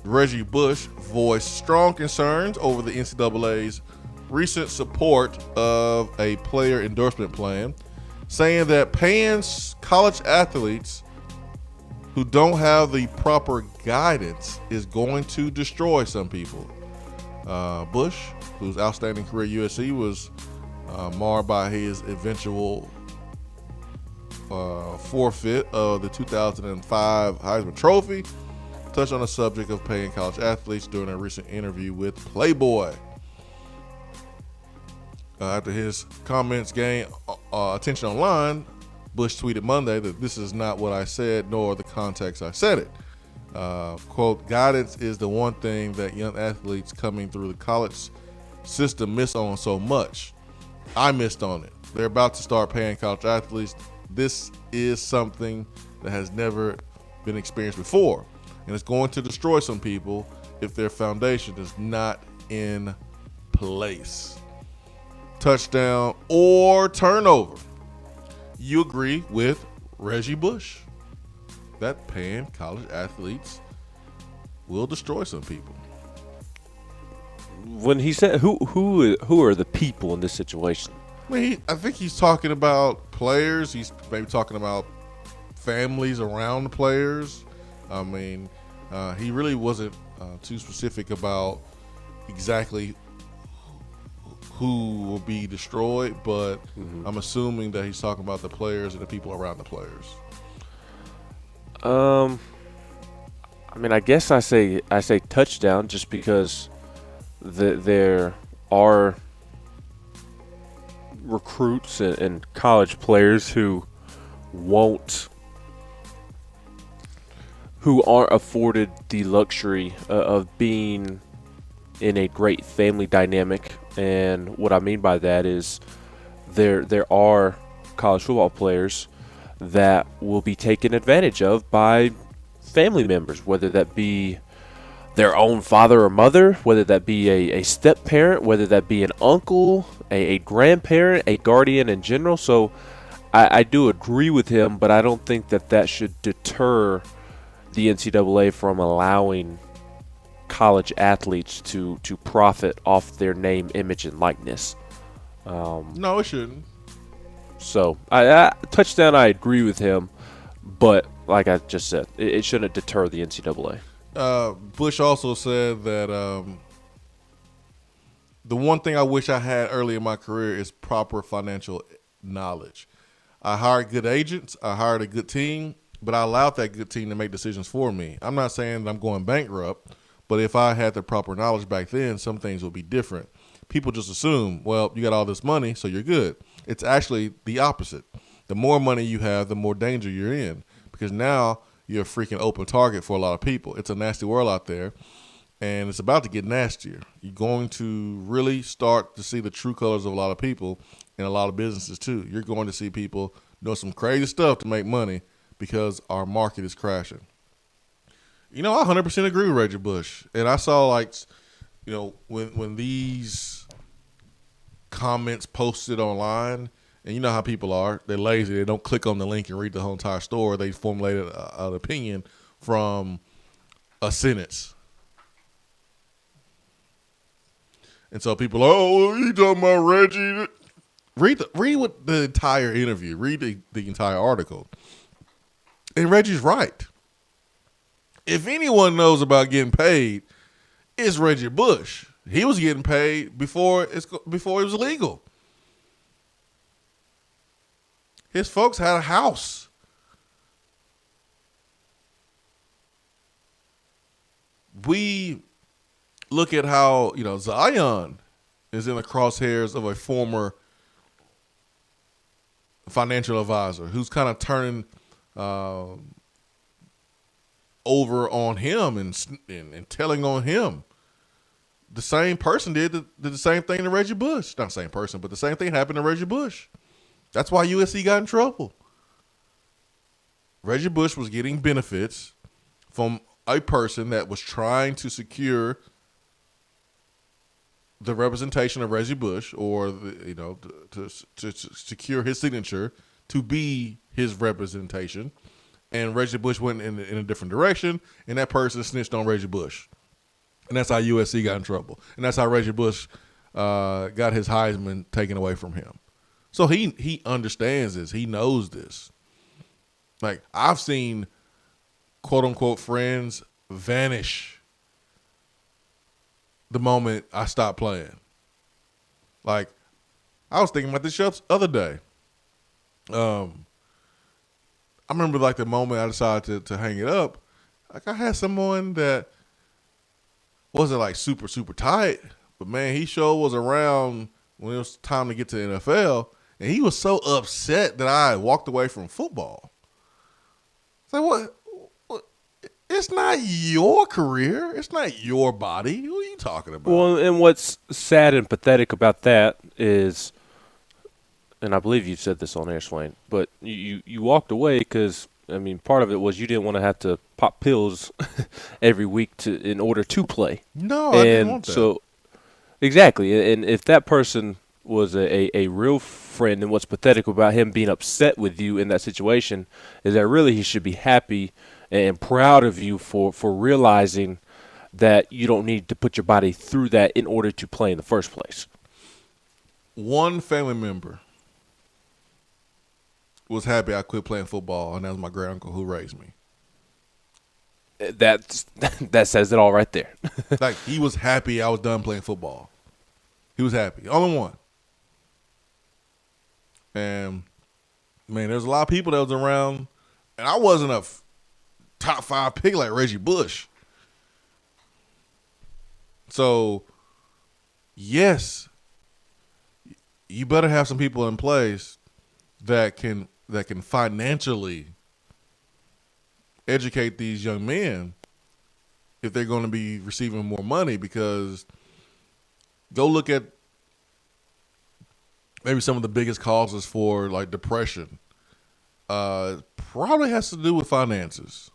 Reggie Bush voiced strong concerns over the NCAA's recent support of a player endorsement plan, saying that paying college athletes who don't have the proper guidance is going to destroy some people. Bush, whose outstanding career at USC was marred by his eventual forfeit of the 2005 Heisman Trophy, touched on the subject of paying college athletes during a recent interview with Playboy. After his comments gained attention online, Bush tweeted Monday that this is not what I said, nor the context I said it. Quote, guidance is the one thing that young athletes coming through the college system miss on so much. I missed on it. They're about to start paying college athletes. This is something that has never been experienced before, and it's going to destroy some people if their foundation is not in place. Touchdown or turnover. You agree with Reggie Bush that paying college athletes will destroy some people. When he said who are the people in this situation? I think he's talking about players. He's maybe talking about families around the players. I mean, he really wasn't too specific about exactly who will be destroyed, but I'm assuming that he's talking about the players and the people around the players. I mean, I guess I say touchdown just because there are recruits and college players who aren't afforded the luxury of being in a great family dynamic. And what I mean by that is there are college football players that will be taken advantage of by family members, whether that be their own father or mother, whether that be a step-parent, whether that be an uncle, a grandparent, a guardian in general. So I do agree with him, but I don't think that should deter the NCAA from allowing college athletes to profit off their name, image, and likeness. No, it shouldn't. So, touchdown, I agree with him, but like I just said, it shouldn't deter the NCAA. Bush also said that the one thing I wish I had early in my career is proper financial knowledge. I hired good agents, I hired a good team, but I allowed that good team to make decisions for me. I'm not saying that I'm going bankrupt, but if I had the proper knowledge back then, some things would be different. people just assume, well, you got all this money, so you're good. It's actually the opposite. The more money you have, the more danger you're in, because now you're a freaking open target for a lot of people. It's a nasty world out there, and it's about to get nastier. You're going to really start to see the true colors of a lot of people and a lot of businesses too. You're going to see people doing some crazy stuff to make money because our market is crashing. I 100% agree with Reggie Bush. And I saw when these comments posted online, and you know how people are, they're lazy. They don't click on the link and read the whole entire story. They formulated an opinion from a sentence. And so people are, oh, you talking about Reggie? Read what the entire interview. Read the entire article. And Reggie's right. If anyone knows about getting paid, it's Reggie Bush. He was getting paid before it was illegal. His folks had a house. We look at how, Zion is in the crosshairs of a former financial advisor who's kind of turning over on him and telling on him. The same person did the same thing to Reggie Bush. Not the same person, but the same thing happened to Reggie Bush. That's why USC got in trouble. Reggie Bush was getting benefits from a person that was trying to secure the representation of Reggie Bush, or to secure his signature to be his representation. And Reggie Bush went in a different direction, and that person snitched on Reggie Bush. And that's how USC got in trouble. And that's how Reggie Bush got his Heisman taken away from him. So he understands this. He knows this. Like, I've seen quote-unquote friends vanish the moment I stopped playing. Like, I was thinking about this show the other day. I remember, like, the moment I decided to hang it up. Like, I had someone that wasn't, like, super, super tight. But, man, he sure was around when it was time to get to the NFL. And he was so upset that I walked away from football. It's like, what? It's not your career. It's not your body. Who are you talking about? Well, and what's sad and pathetic about that is, and I believe you said this on air, Swain, but you walked away because, I mean, part of it was you didn't want to have to pop pills every week in order to play. No, I didn't want that. So, exactly. And if that person was a real friend, and what's pathetic about him being upset with you in that situation is that really he should be happy and proud of you for realizing that you don't need to put your body through that in order to play in the first place. One family member was happy I quit playing football, and that was my great uncle who raised me. That says it all right there. Like, he was happy I was done playing football. He was happy. Only one. And, man, there's a lot of people that was around, and I wasn't a top 5 pick like Reggie Bush. So, yes, you better have some people in place that can financially educate these young men if they're going to be receiving more money, because go look at maybe some of the biggest causes for, like, depression. Probably has to do with finances.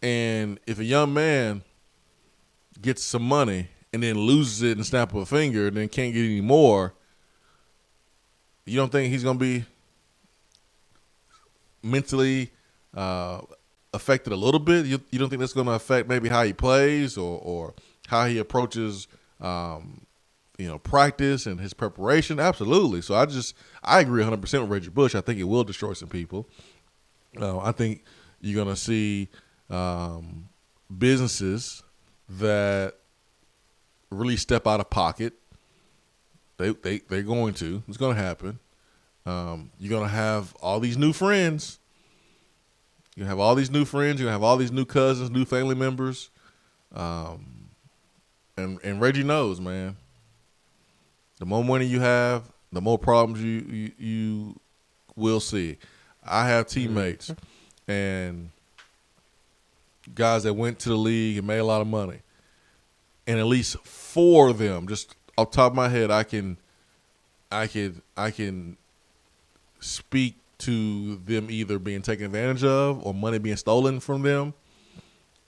And if a young man gets some money and then loses it in the snap of a finger and then can't get any more, you don't think he's going to be mentally affected a little bit? You don't think that's going to affect maybe how he plays or how he approaches practice and his preparation? Absolutely. So I agree 100% with Reggie Bush. I think it will destroy some people. I think you're going to see businesses that really step out of pocket. They're going to. It's going to happen. You're going to have all these new friends. You're going to have all these new friends. You're going to have all these new cousins, new family members. And Reggie knows, man. The more money you have, the more problems you will see. I have teammates and guys that went to the league and made a lot of money, and at least 4 of them, just off the top of my head, I can speak to them either being taken advantage of or money being stolen from them.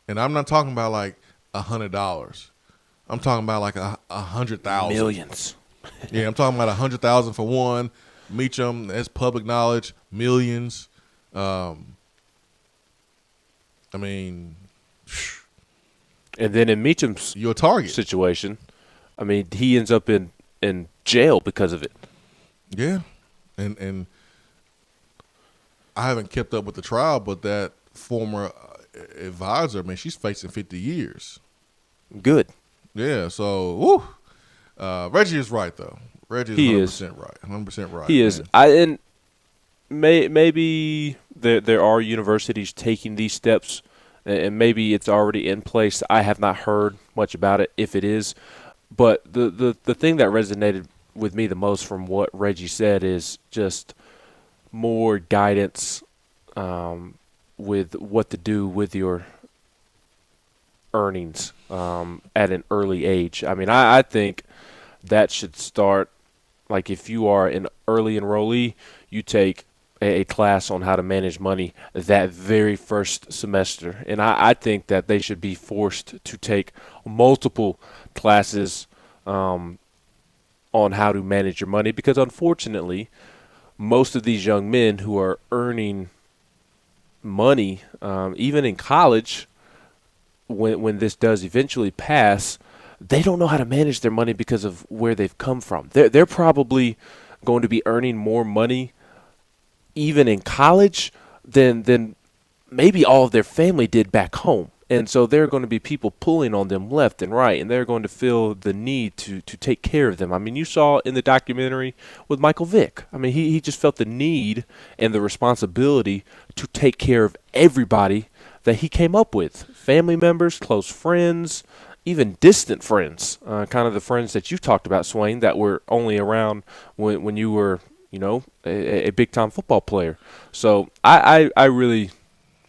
And I'm not talking about like $100. I'm talking about like 100,000. Millions. Yeah, I'm talking about 100,000 for one. Meacham, that's public knowledge. Millions. I mean, and then in Meacham's you're a target situation, I mean, he ends up in jail because of it. Yeah, and I haven't kept up with the trial, but that former advisor, man, she's facing 50 years. Good. Yeah, so woo. Reggie is right though. Reggie is 100% right. 100% right. He is. And maybe there are universities taking these steps, and maybe it's already in place. I have not heard much about it, if it is. But the thing that resonated with me the most from what Reggie said is just more guidance with what to do with your earnings at an early age. I mean, I think that should start, like if you are an early enrollee, you take a class on how to manage money that very first semester. And I think that they should be forced to take multiple classes on how to manage your money, because unfortunately, most of these young men who are earning money, even in college, when this does eventually pass, they don't know how to manage their money because of where they've come from. They're probably going to be earning more money even in college than maybe all of their family did back home. And so there are going to be people pulling on them left and right, and they're going to feel the need to take care of them. I mean, you saw in the documentary with Michael Vick. I mean, he just felt the need and the responsibility to take care of everybody that he came up with. Family members, close friends, even distant friends, kind of the friends that you talked about, Swain, that were only around when you were, a big-time football player. So I really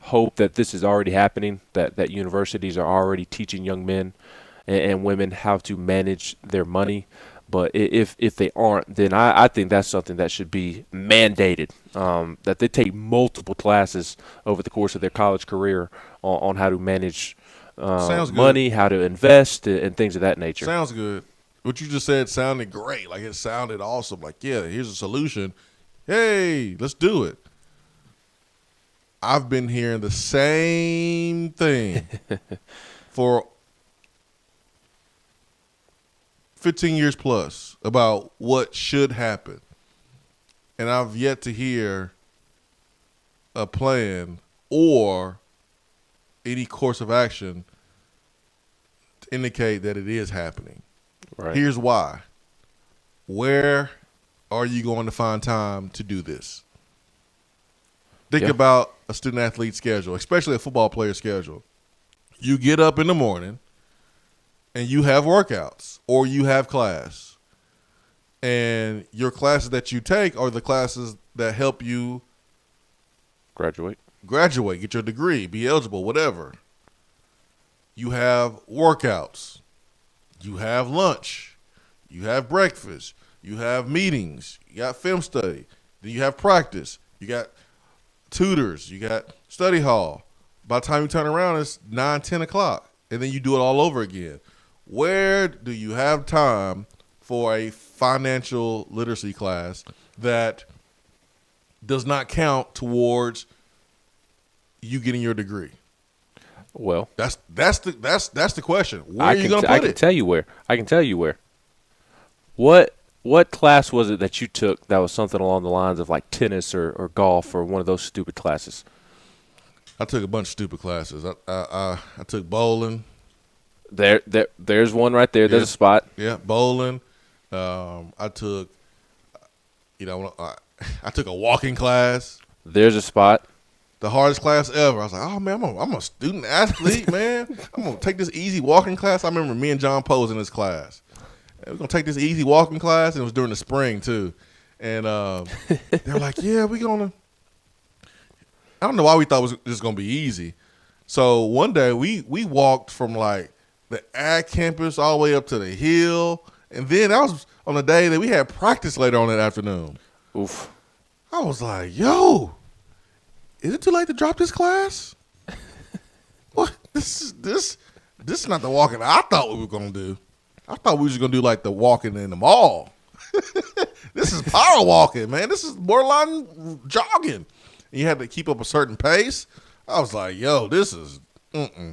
hope that this is already happening, that universities are already teaching young men and women how to manage their money. But if they aren't, then I think that's something that should be mandated, that they take multiple classes over the course of their college career on how to manage money, how to invest, and things of that nature. Sounds good. What you just said sounded great. Like, it sounded awesome. Like, yeah, here's a solution. Hey, let's do it. I've been hearing the same thing for 15 years plus about what should happen. And I've yet to hear a plan or any course of action to indicate that it is happening. Right. Here's why. Where are you going to find time to do this? Think about a student-athlete schedule, especially a football player schedule. You get up in the morning and you have workouts or you have class. And your classes that you take are the classes that help you graduate, get your degree, be eligible, whatever. You have workouts. You have lunch. You have breakfast. You have meetings. You got film study. Then you have practice. You got tutors. You got study hall. By the time you turn around, it's 9, 10 o'clock. And then you do it all over again. Where do you have time for a financial literacy class that does not count towards you getting your degree? Well, that's the question. Where are you going to put I it? can tell you where. What class was it that you took that was something along the lines of like tennis or golf or one of those stupid classes? I took a bunch of stupid classes. I took bowling. There's one right there. There's a spot. Yeah, bowling. I took, I took a walking class. There's a spot. The hardest class ever. I was like, oh man, I'm a student athlete, man. I'm gonna take this easy walking class. I remember me and John Poe was in this class, we're going to take this easy walking class. And it was during the spring, too. And they were like, yeah, we're going to. I don't know why we thought it was just going to be easy. So one day we walked from like the ag campus all the way up to the hill. And then that was on the day that we had practice later on that afternoon. Oof. I was like, yo, is it too late to drop this class? What? This is not the walking I thought we were going to do. I thought we were just going to do like the walking in the mall. This is power walking, man. This is borderline jogging. And you had to keep up a certain pace. I was like, yo, this is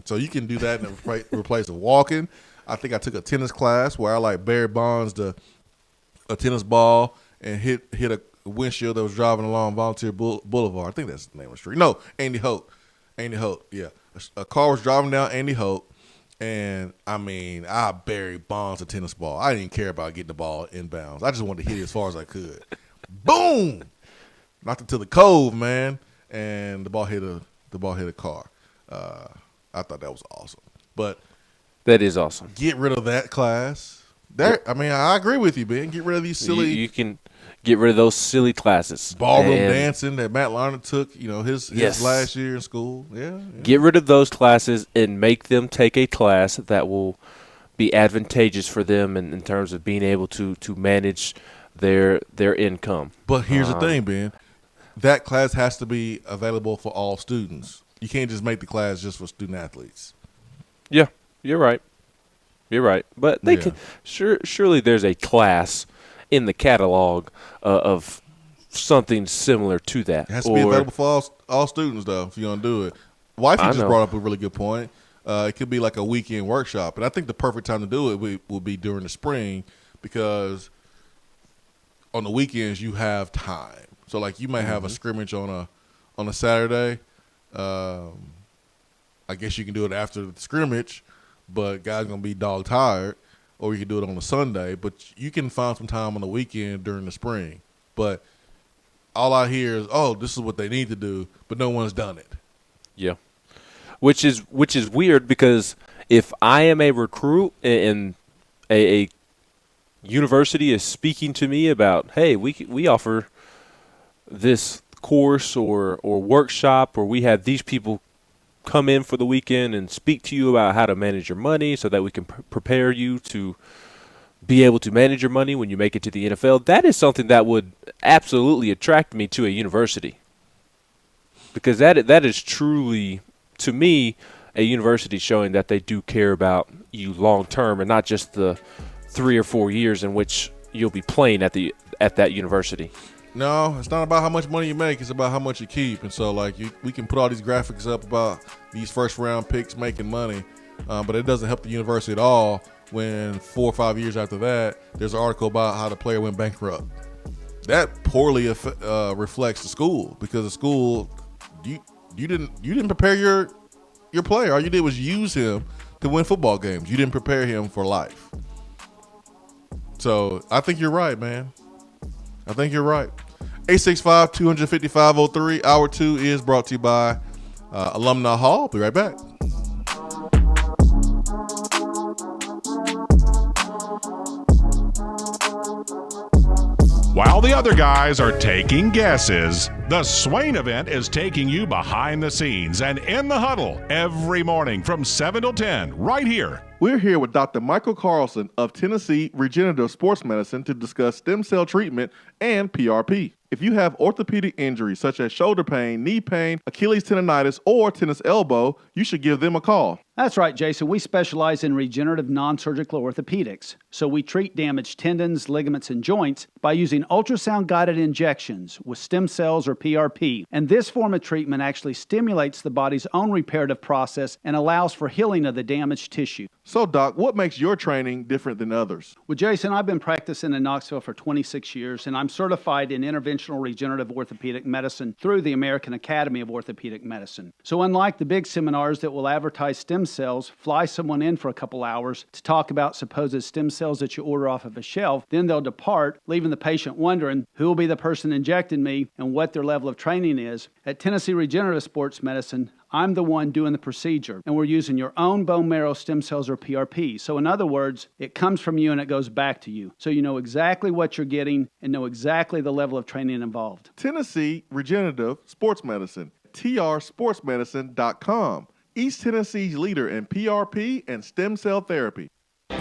So you can do that in replace of walking. I think I took a tennis class where I like Barry Bonds a tennis ball and hit a windshield that was driving along Volunteer Boulevard. I think that's the name of the street. No, Andy Hope. Yeah. A car was driving down Andy Hope, and I mean, I buried Bonds a tennis ball. I didn't care about getting the ball inbounds. I just wanted to hit it as far as I could. Boom! Knocked it to the cove, man, and the ball hit a car. I thought that was awesome. But that is awesome. Get rid of that class. I mean, I agree with you, Ben. Get rid of these silly. You can get rid of those silly classes. Ballroom dancing that Matt Larner took, his last year in school. Yeah. Get rid of those classes and make them take a class that will be advantageous for them in terms of being able to manage their income. But here's the thing, Ben. That class has to be available for all students. You can't just make the class just for student athletes. Yeah, you're right. But they can surely there's a class in the catalog of something similar to that. It has to be available for all students, though, if you're going to do it. Wifey just brought up a really good point. It could be like a weekend workshop. And I think the perfect time to do it will be during the spring because on the weekends you have time. So, like, you might have a scrimmage on a Saturday. I guess you can do it after the scrimmage, but guys going to be dog tired. Or you can do it on a Sunday, but you can find some time on the weekend during the spring. But all I hear is, oh, this is what they need to do, but no one's done it. Yeah, which is weird because if I am a recruit and a university is speaking to me about, hey, we offer this course or workshop, or we have these people come in for the weekend and speak to you about how to manage your money so that we can prepare you to be able to manage your money when you make it to the NFL. That is something that would absolutely attract me to a university because that is truly, to me, a university showing that they do care about you long term and not just the 3 or 4 years in which you'll be playing at that university. No, it's not about how much money you make. It's about how much you keep. And so, like, we can put all these graphics up about these first-round picks making money, but it doesn't help the university at all when 4 or 5 years after that, there's an article about how the player went bankrupt. That poorly reflects the school because the school, you didn't prepare your player. All you did was use him to win football games. You didn't prepare him for life. So I think you're right, man. I think you're right. 865-255-03. Hour 2 is brought to you by Alumni Hall. Be right back. While the other guys are taking guesses, the Swain event is taking you behind the scenes and in the huddle every morning from 7 till 10 right here. We're here with Dr. Michael Carlson of Tennessee Regenerative Sports Medicine to discuss stem cell treatment and PRP. If you have orthopedic injuries such as shoulder pain, knee pain, Achilles tendonitis, or tennis elbow, you should give them a call. That's right, Jason. We specialize in regenerative non-surgical orthopedics. So we treat damaged tendons, ligaments, and joints by using ultrasound-guided injections with stem cells or PRP. And this form of treatment actually stimulates the body's own reparative process and allows for healing of the damaged tissue. So, Doc, what makes your training different than others? Well, Jason, I've been practicing in Knoxville for 26 years, and I'm certified in interventional regenerative orthopedic medicine through the American Academy of Orthopedic Medicine. So unlike the big seminars that will advertise stem stem cells, fly someone in for a couple hours to talk about supposed stem cells that you order off of a shelf. Then they'll depart, leaving the patient wondering who will be the person injecting me and what their level of training is. At Tennessee Regenerative Sports Medicine, I'm the one doing the procedure, and we're using your own bone marrow stem cells, or PRP. So in other words, it comes from you and it goes back to you. So you know exactly what you're getting and know exactly the level of training involved. Tennessee Regenerative Sports Medicine, trsportsmedicine.com. East Tennessee's leader in PRP and stem cell therapy.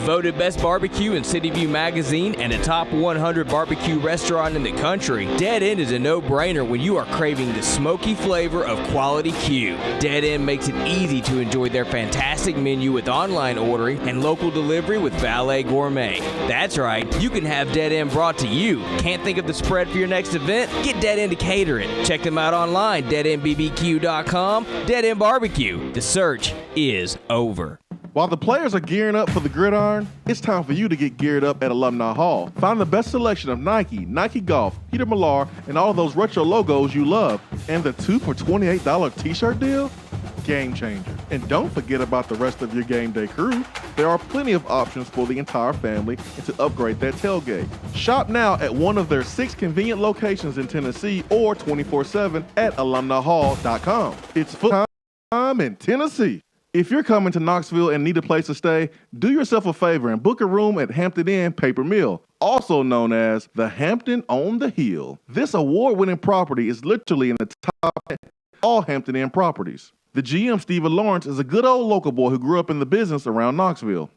Voted Best Barbecue in City View Magazine and a top 100 barbecue restaurant in the country, Dead End is a no-brainer when you are craving the smoky flavor of quality Q. Dead End makes it easy to enjoy their fantastic menu with online ordering and local delivery with Valet Gourmet. That's right, you can have Dead End brought to you. Can't think of the spread for your next event? Get Dead End to cater it. Check them out online, deadendbbq.com. Dead End Barbecue. The search is over. While the players are gearing up for the gridiron, it's time for you to get geared up at Alumni Hall. Find the best selection of Nike, Nike Golf, Peter Millar, and all of those retro logos you love. And the 2 for $28 t-shirt deal? Game changer. And don't forget about the rest of your game day crew. There are plenty of options for the entire family and to upgrade that tailgate. Shop now at one of their 6 convenient locations in Tennessee or 24/7 at alumnihall.com. It's football time in Tennessee. If you're coming to Knoxville and need a place to stay, do yourself a favor and book a room at Hampton Inn Paper Mill, also known as the Hampton on the Hill. This award-winning property is literally in the top 10 of all Hampton Inn properties. The GM, Stephen Lawrence, is a good old local boy who grew up in the business around Knoxville.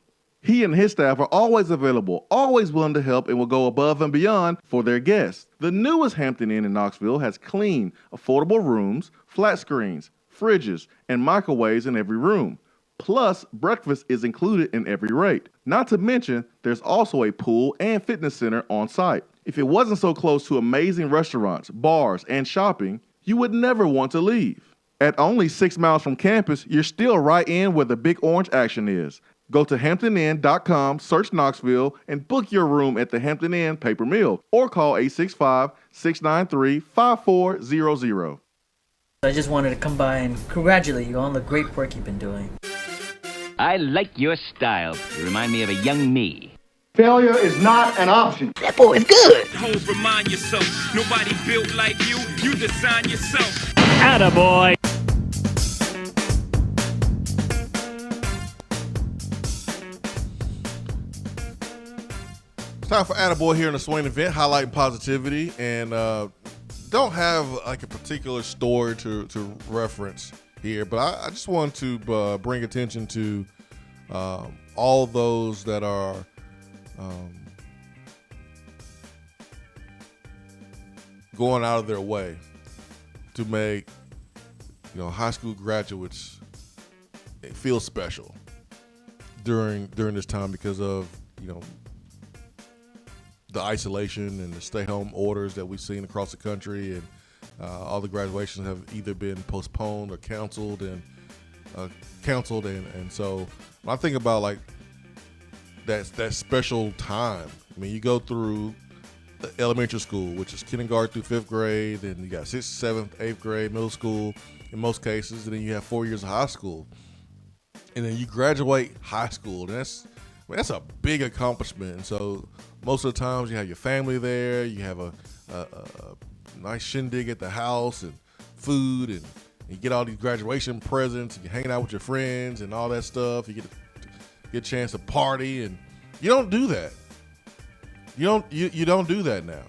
He and his staff are always available, always willing to help, and will go above and beyond for their guests. The newest Hampton Inn in Knoxville has clean, affordable rooms, flat screens, fridges, and microwaves in every room. Plus, breakfast is included in every rate. Not to mention, there's also a pool and fitness center on site. If it wasn't so close to amazing restaurants, bars, and shopping, you would never want to leave. At only 6 miles from campus, you're still right in where the big orange action is. Go to hamptoninn.com, search Knoxville, and book your room at the Hampton Inn Paper Mill, or call 865-693-5400. I just wanted to come by and congratulate you on the great work you've been doing. I like your style. You remind me of a young me. Failure is not an option. That boy is good. Hope, remind yourself, nobody built like you. You design yourself. Attaboy. It's time for Attaboy here in the Swain event, highlighting positivity, and don't have like a particular story to reference here, but I just want to bring attention to all those that are going out of their way to make high school graduates feel special during this time because of the isolation and the stay-home orders that we've seen across the country, and all the graduations have either been postponed or canceled, and so when I think about like that special time, I mean, you go through elementary school, which is kindergarten through 5th grade, and you got 6th, 7th, 8th grade, middle school in most cases, and then you have 4 years of high school, and then you graduate high school, and that's a big accomplishment. And so most of the times you have your family there, you have a nice shindig at the house and food, and you get all these graduation presents, and you're hanging out with your friends and all that stuff. You get a chance to party, and you don't do that. You don't do that now.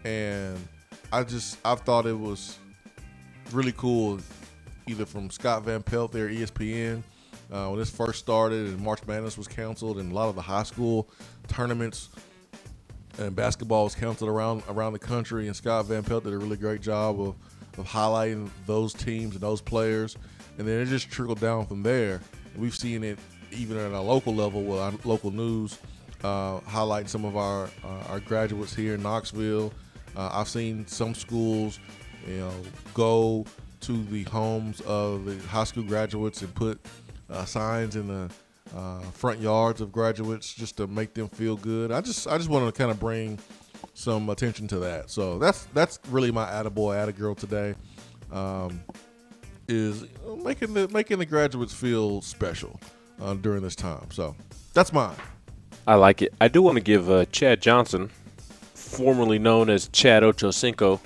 And I thought it was really cool, either from Scott Van Pelt there at ESPN, when this first started and March Madness was canceled and a lot of the high school tournaments and basketball was canceled around the country, and Scott Van Pelt did a really great job of highlighting those teams and those players, and then it just trickled down from there. And we've seen it even at a local level with our local news highlighting some of our graduates here in Knoxville. I've seen some schools go to the homes of the high school graduates and put signs in the front yards of graduates just to make them feel good. I just wanted to kind of bring some attention to that. So that's really my attaboy, attagirl today. is making the graduates feel special during this time. So that's mine. I like it. I do want to give Chad Johnson, formerly known as Chad Ochocinco,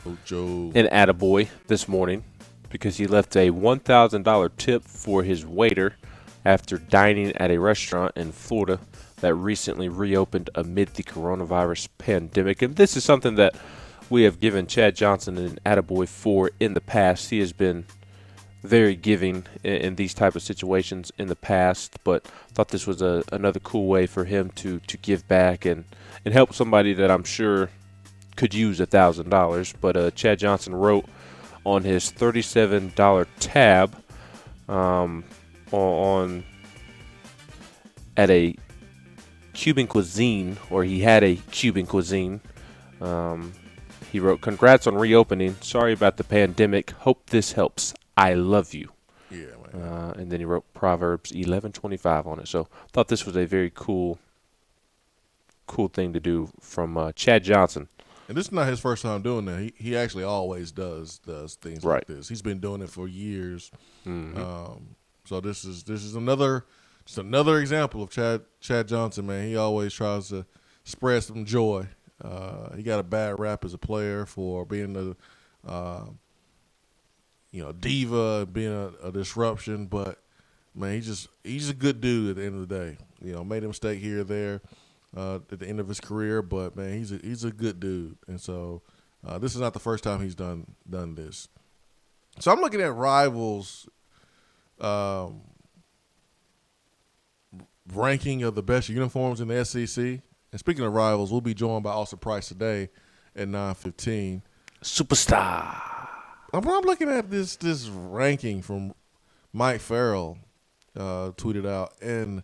an attaboy this morning because he left a $1,000 tip for his waiter after dining at a restaurant in Florida that recently reopened amid the coronavirus pandemic. And this is something that we have given Chad Johnson an attaboy for in the past. He has been very giving in these type of situations in the past, but thought this was another cool way for him to give back and help somebody that I'm sure could use $1,000. But Chad Johnson wrote on his $37 tab on at a Cuban cuisine, or he had a Cuban cuisine. He wrote, "Congrats on reopening. Sorry about the pandemic. Hope this helps. I love you." Yeah, man. And then he wrote Proverbs 11:25 on it. So thought this was a very cool thing to do from Chad Johnson. And this is not his first time doing that. He actually always does things like this. He's been doing it for years. Mm-hmm. So this is another example of Chad Johnson, man. He always tries to spread some joy. He got a bad rap as a player for being a diva, being a disruption, but man, he's a good dude at the end of the day. Made a mistake here or there at the end of his career, but man, he's a good dude, and so this is not the first time he's done this. So I'm looking at Rivals ranking of the best uniforms in the SEC. And speaking of Rivals, we'll be joined by Austin Price today at 9:15. Superstar. I'm looking at this ranking from Mike Farrell tweeted out, and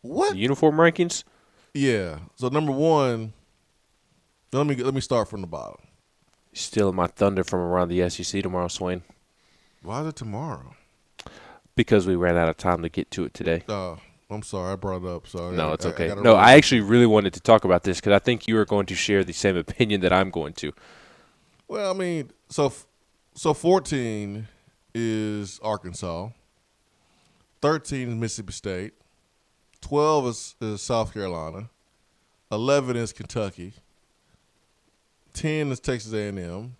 what the uniform rankings? Yeah. So number one, let me start from the bottom. Stealing my thunder from around the SEC tomorrow, Swain. Why is it tomorrow? Because we ran out of time to get to it today. I'm sorry, I brought it up. Sorry. No, it's okay. I I actually really wanted to talk about this because I think you are going to share the same opinion that I'm going to. Well, I mean, so 14 is Arkansas, 13 is Mississippi State, 12 is South Carolina, 11 is Kentucky, 10 is Texas A&M,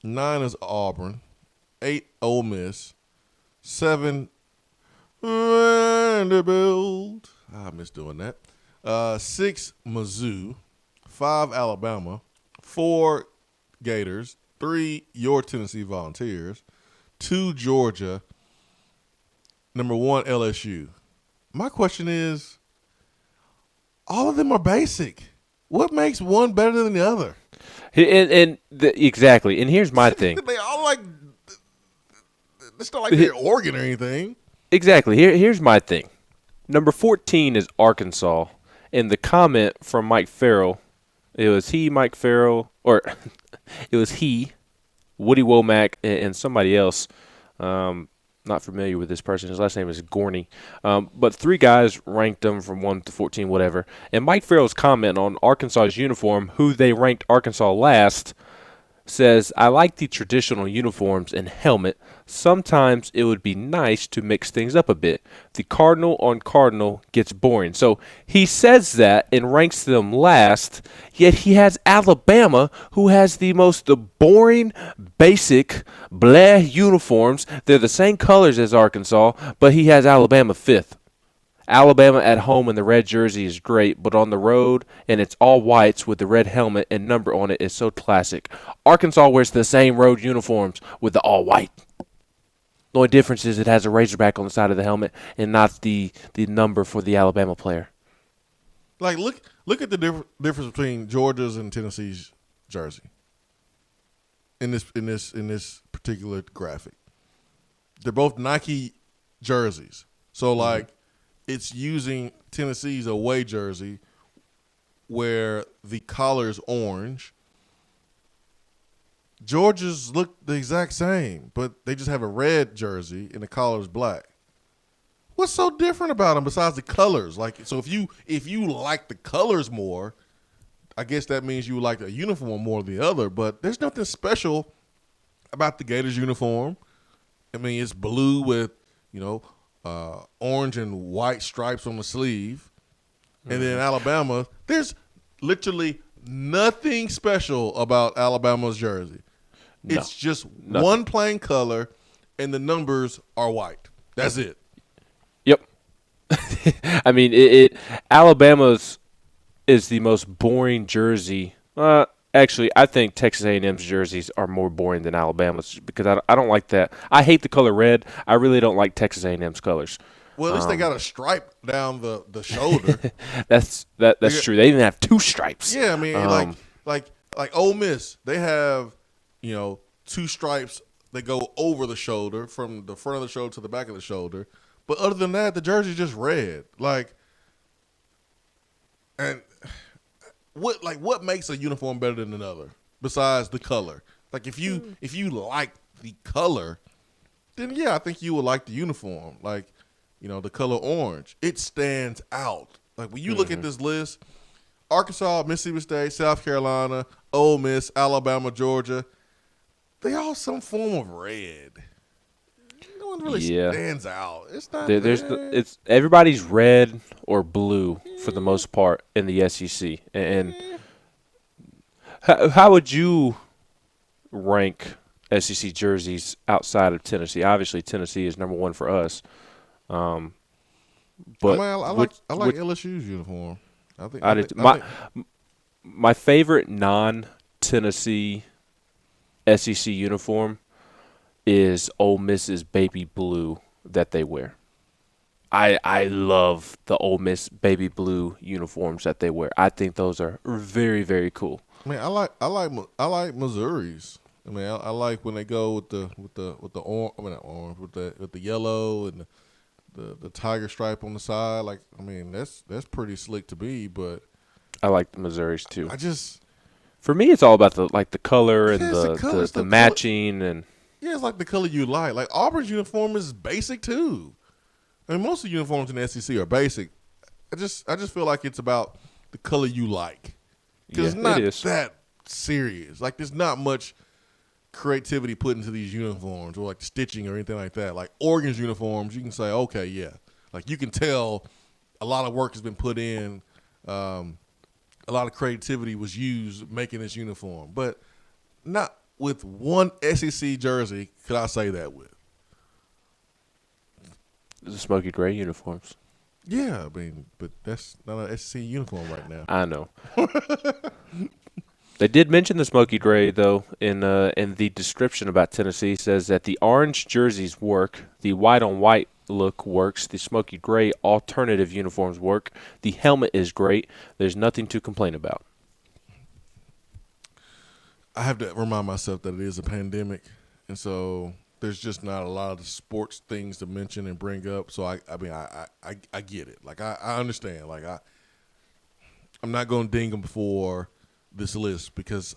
9 is Auburn, 8 Ole Miss, 7 Vanderbilt. I miss doing that. 6 Mizzou, 5 Alabama, 4 Gators, 3 your Tennessee Volunteers, 2 Georgia, number 1 LSU. My question is, all of them are basic. What makes one better than the other? Exactly. And here's my thing. They all it's not like they're Oregon or anything. Exactly. Here's my thing. Number 14 is Arkansas. And the comment from Mike Farrell, it was Mike Farrell, or it was Woody Womack, and somebody else. Not familiar with this person. His last name is Gorney. But 3 guys ranked them from 1 to 14, whatever. And Mike Farrell's comment on Arkansas's uniform, who they ranked Arkansas last, says, "I like the traditional uniforms and helmet. Sometimes it would be nice to mix things up a bit. The Cardinal on Cardinal gets boring." So he says that and ranks them last, yet he has Alabama, who has the boring, basic, blah uniforms. They're the same colors as Arkansas, but he has Alabama 5th. Alabama at home in the red jersey is great, but on the road, and it's all whites with the red helmet and number on it, is so classic. Arkansas wears the same road uniforms with the all white. The only difference is it has a Razorback on the side of the helmet and not the number for the Alabama player. Like, look at the difference between Georgia's and Tennessee's jersey in this particular graphic. They're both Nike jerseys, so like. It's using Tennessee's away jersey where the collar is orange. Georgia's look the exact same, but they just have a red jersey and the collar is black. What's so different about them besides the colors? Like, so if you like the colors more, I guess that means you like a uniform more than the other, but there's nothing special about the Gators uniform. I mean, it's blue with, orange and white stripes on the sleeve. And then Alabama, there's literally nothing special about Alabama's jersey. No, It's just nothing. one plain color, and the numbers are white. That's it. Yep. I mean, Alabama's is the most boring jersey. Actually, I think Texas A&M's jerseys are more boring than Alabama's because I don't like that. I hate the color red. I really don't like Texas A&M's colors. Well, at least they got a stripe down the shoulder. That's true. They even have two stripes. Yeah, I mean, like Ole Miss, they have, two stripes that go over the shoulder from the front of the shoulder to the back of the shoulder. But other than that, the jersey's just red. And what makes a uniform better than another besides the color? Like if you like the color, then yeah, I think you would like the uniform. Like, the color orange. It stands out. Like when you look at this list, Arkansas, Mississippi State, South Carolina, Ole Miss, Alabama, Georgia, they all some form of red. No one really stands out. It's not. It's everybody's red or blue for the most part in the SEC. And how would you rank SEC jerseys outside of Tennessee? Obviously, Tennessee is number one for us. But I like LSU's uniform. My favorite non-Tennessee SEC uniform is Ole Miss's baby blue that they wear. I love the Ole Miss baby blue uniforms that they wear. I think those are very, very cool. I mean, I like Missouri's. I mean, I like when they go with the orange. I mean, not orange with the yellow and the tiger stripe on the side. Like, I mean, that's pretty slick to be. But I like the Missouri's too. For me, it's all about the color and the matching and. Yeah, it's like the color you like. Like Auburn's uniform is basic too. I mean, most of the uniforms in the SEC are basic. I just feel like it's about the color you like. Because it's not that serious. Like there's not much creativity put into these uniforms or like stitching or anything like that. Like Oregon's uniforms, you can say, okay, yeah. Like you can tell a lot of work has been put in. A lot of creativity was used making this uniform. But not with one SEC jersey could I say that with. The smoky gray uniforms. Yeah, I mean, but that's not an SEC uniform right now. I know. They did mention the smoky gray, though, in the description about Tennessee. It says that the orange jerseys work, the white-on-white look works, the smoky gray alternative uniforms work, the helmet is great. There's nothing to complain about. I have to remind myself that it is a pandemic, and so there's just not a lot of sports things to mention and bring up. So I get it. Like I understand. Like I'm not going to ding them for this list because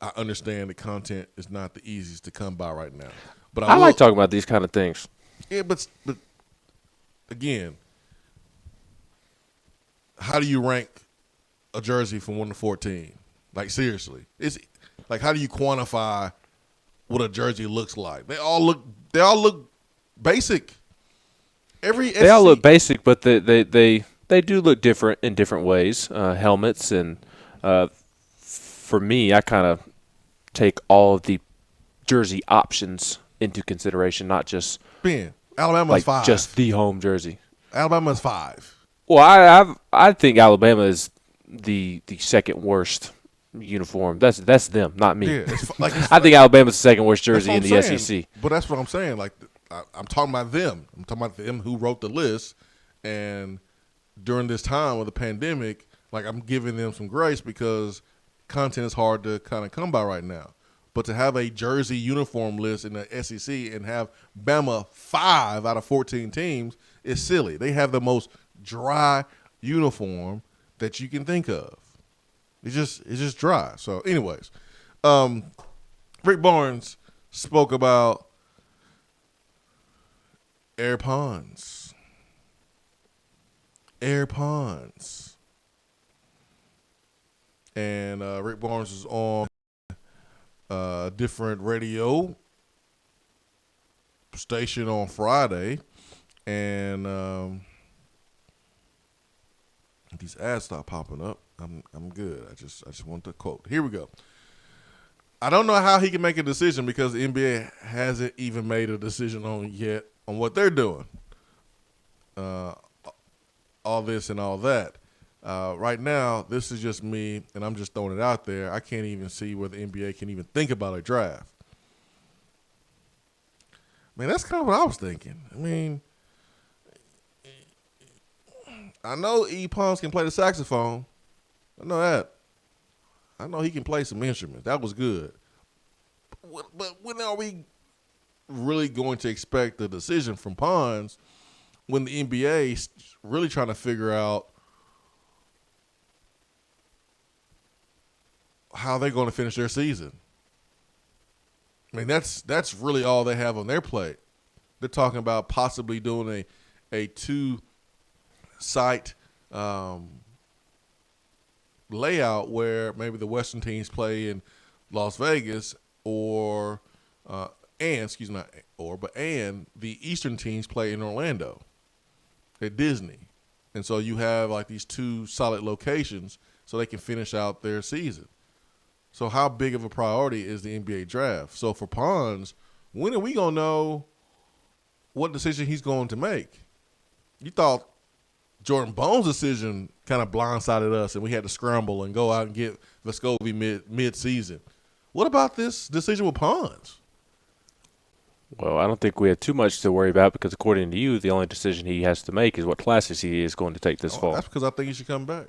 I understand the content is not the easiest to come by right now. But I like talking about these kind of things. Yeah, but again, how do you rank a jersey from 1 to 14? Like seriously, it's like how do you quantify what a jersey looks like? They all look basic. They all look basic, but they do look different in different ways. Helmets and for me, I kind of take all of the jersey options into consideration, not just Alabama's 5. Just the home jersey. Alabama's 5. Well, I think Alabama is the second worst uniform. That's them, not me. Yeah, I think Alabama's the second worst jersey in the SEC. But that's what I'm saying. Like I'm talking about them. I'm talking about them who wrote the list. And during this time of the pandemic, like I'm giving them some grace because content is hard to kind of come by right now. But to have a jersey uniform list in the SEC and have Bama 5 out of 14 teams is silly. They have the most dry uniform that you can think of. It's just dry. So, anyways, Rick Barnes spoke about air ponds. Air ponds. and Rick Barnes is on a different radio station on Friday, and these ads stop popping up. I'm good. I just want the quote. Here we go. I don't know how he can make a decision because the NBA hasn't even made a decision on what they're doing. All this and all that. Right now, this is just me, and I'm just throwing it out there. I can't even see where the NBA can even think about a draft. Man, that's kind of what I was thinking. I mean, I know E. Pons can play the saxophone. I know that. I know he can play some instruments. That was good. But when are we really going to expect a decision from Pons when the NBA is really trying to figure out how they're going to finish their season? I mean, that's really all they have on their plate. They're talking about possibly doing a two-site layout where maybe the Western teams play in Las Vegas and the Eastern teams play in Orlando at Disney. And so you have like these two solid locations so they can finish out their season. So how big of a priority is the NBA draft? So for Pons, when are we going to know what decision he's going to make? You thought Jordan Bones' decision kind of blindsided us and we had to scramble and go out and get Vescovi mid-season. What about this decision with Pons? Well, I don't think we have too much to worry about because according to you, the only decision he has to make is what classes he is going to take this fall. That's because I think he should come back.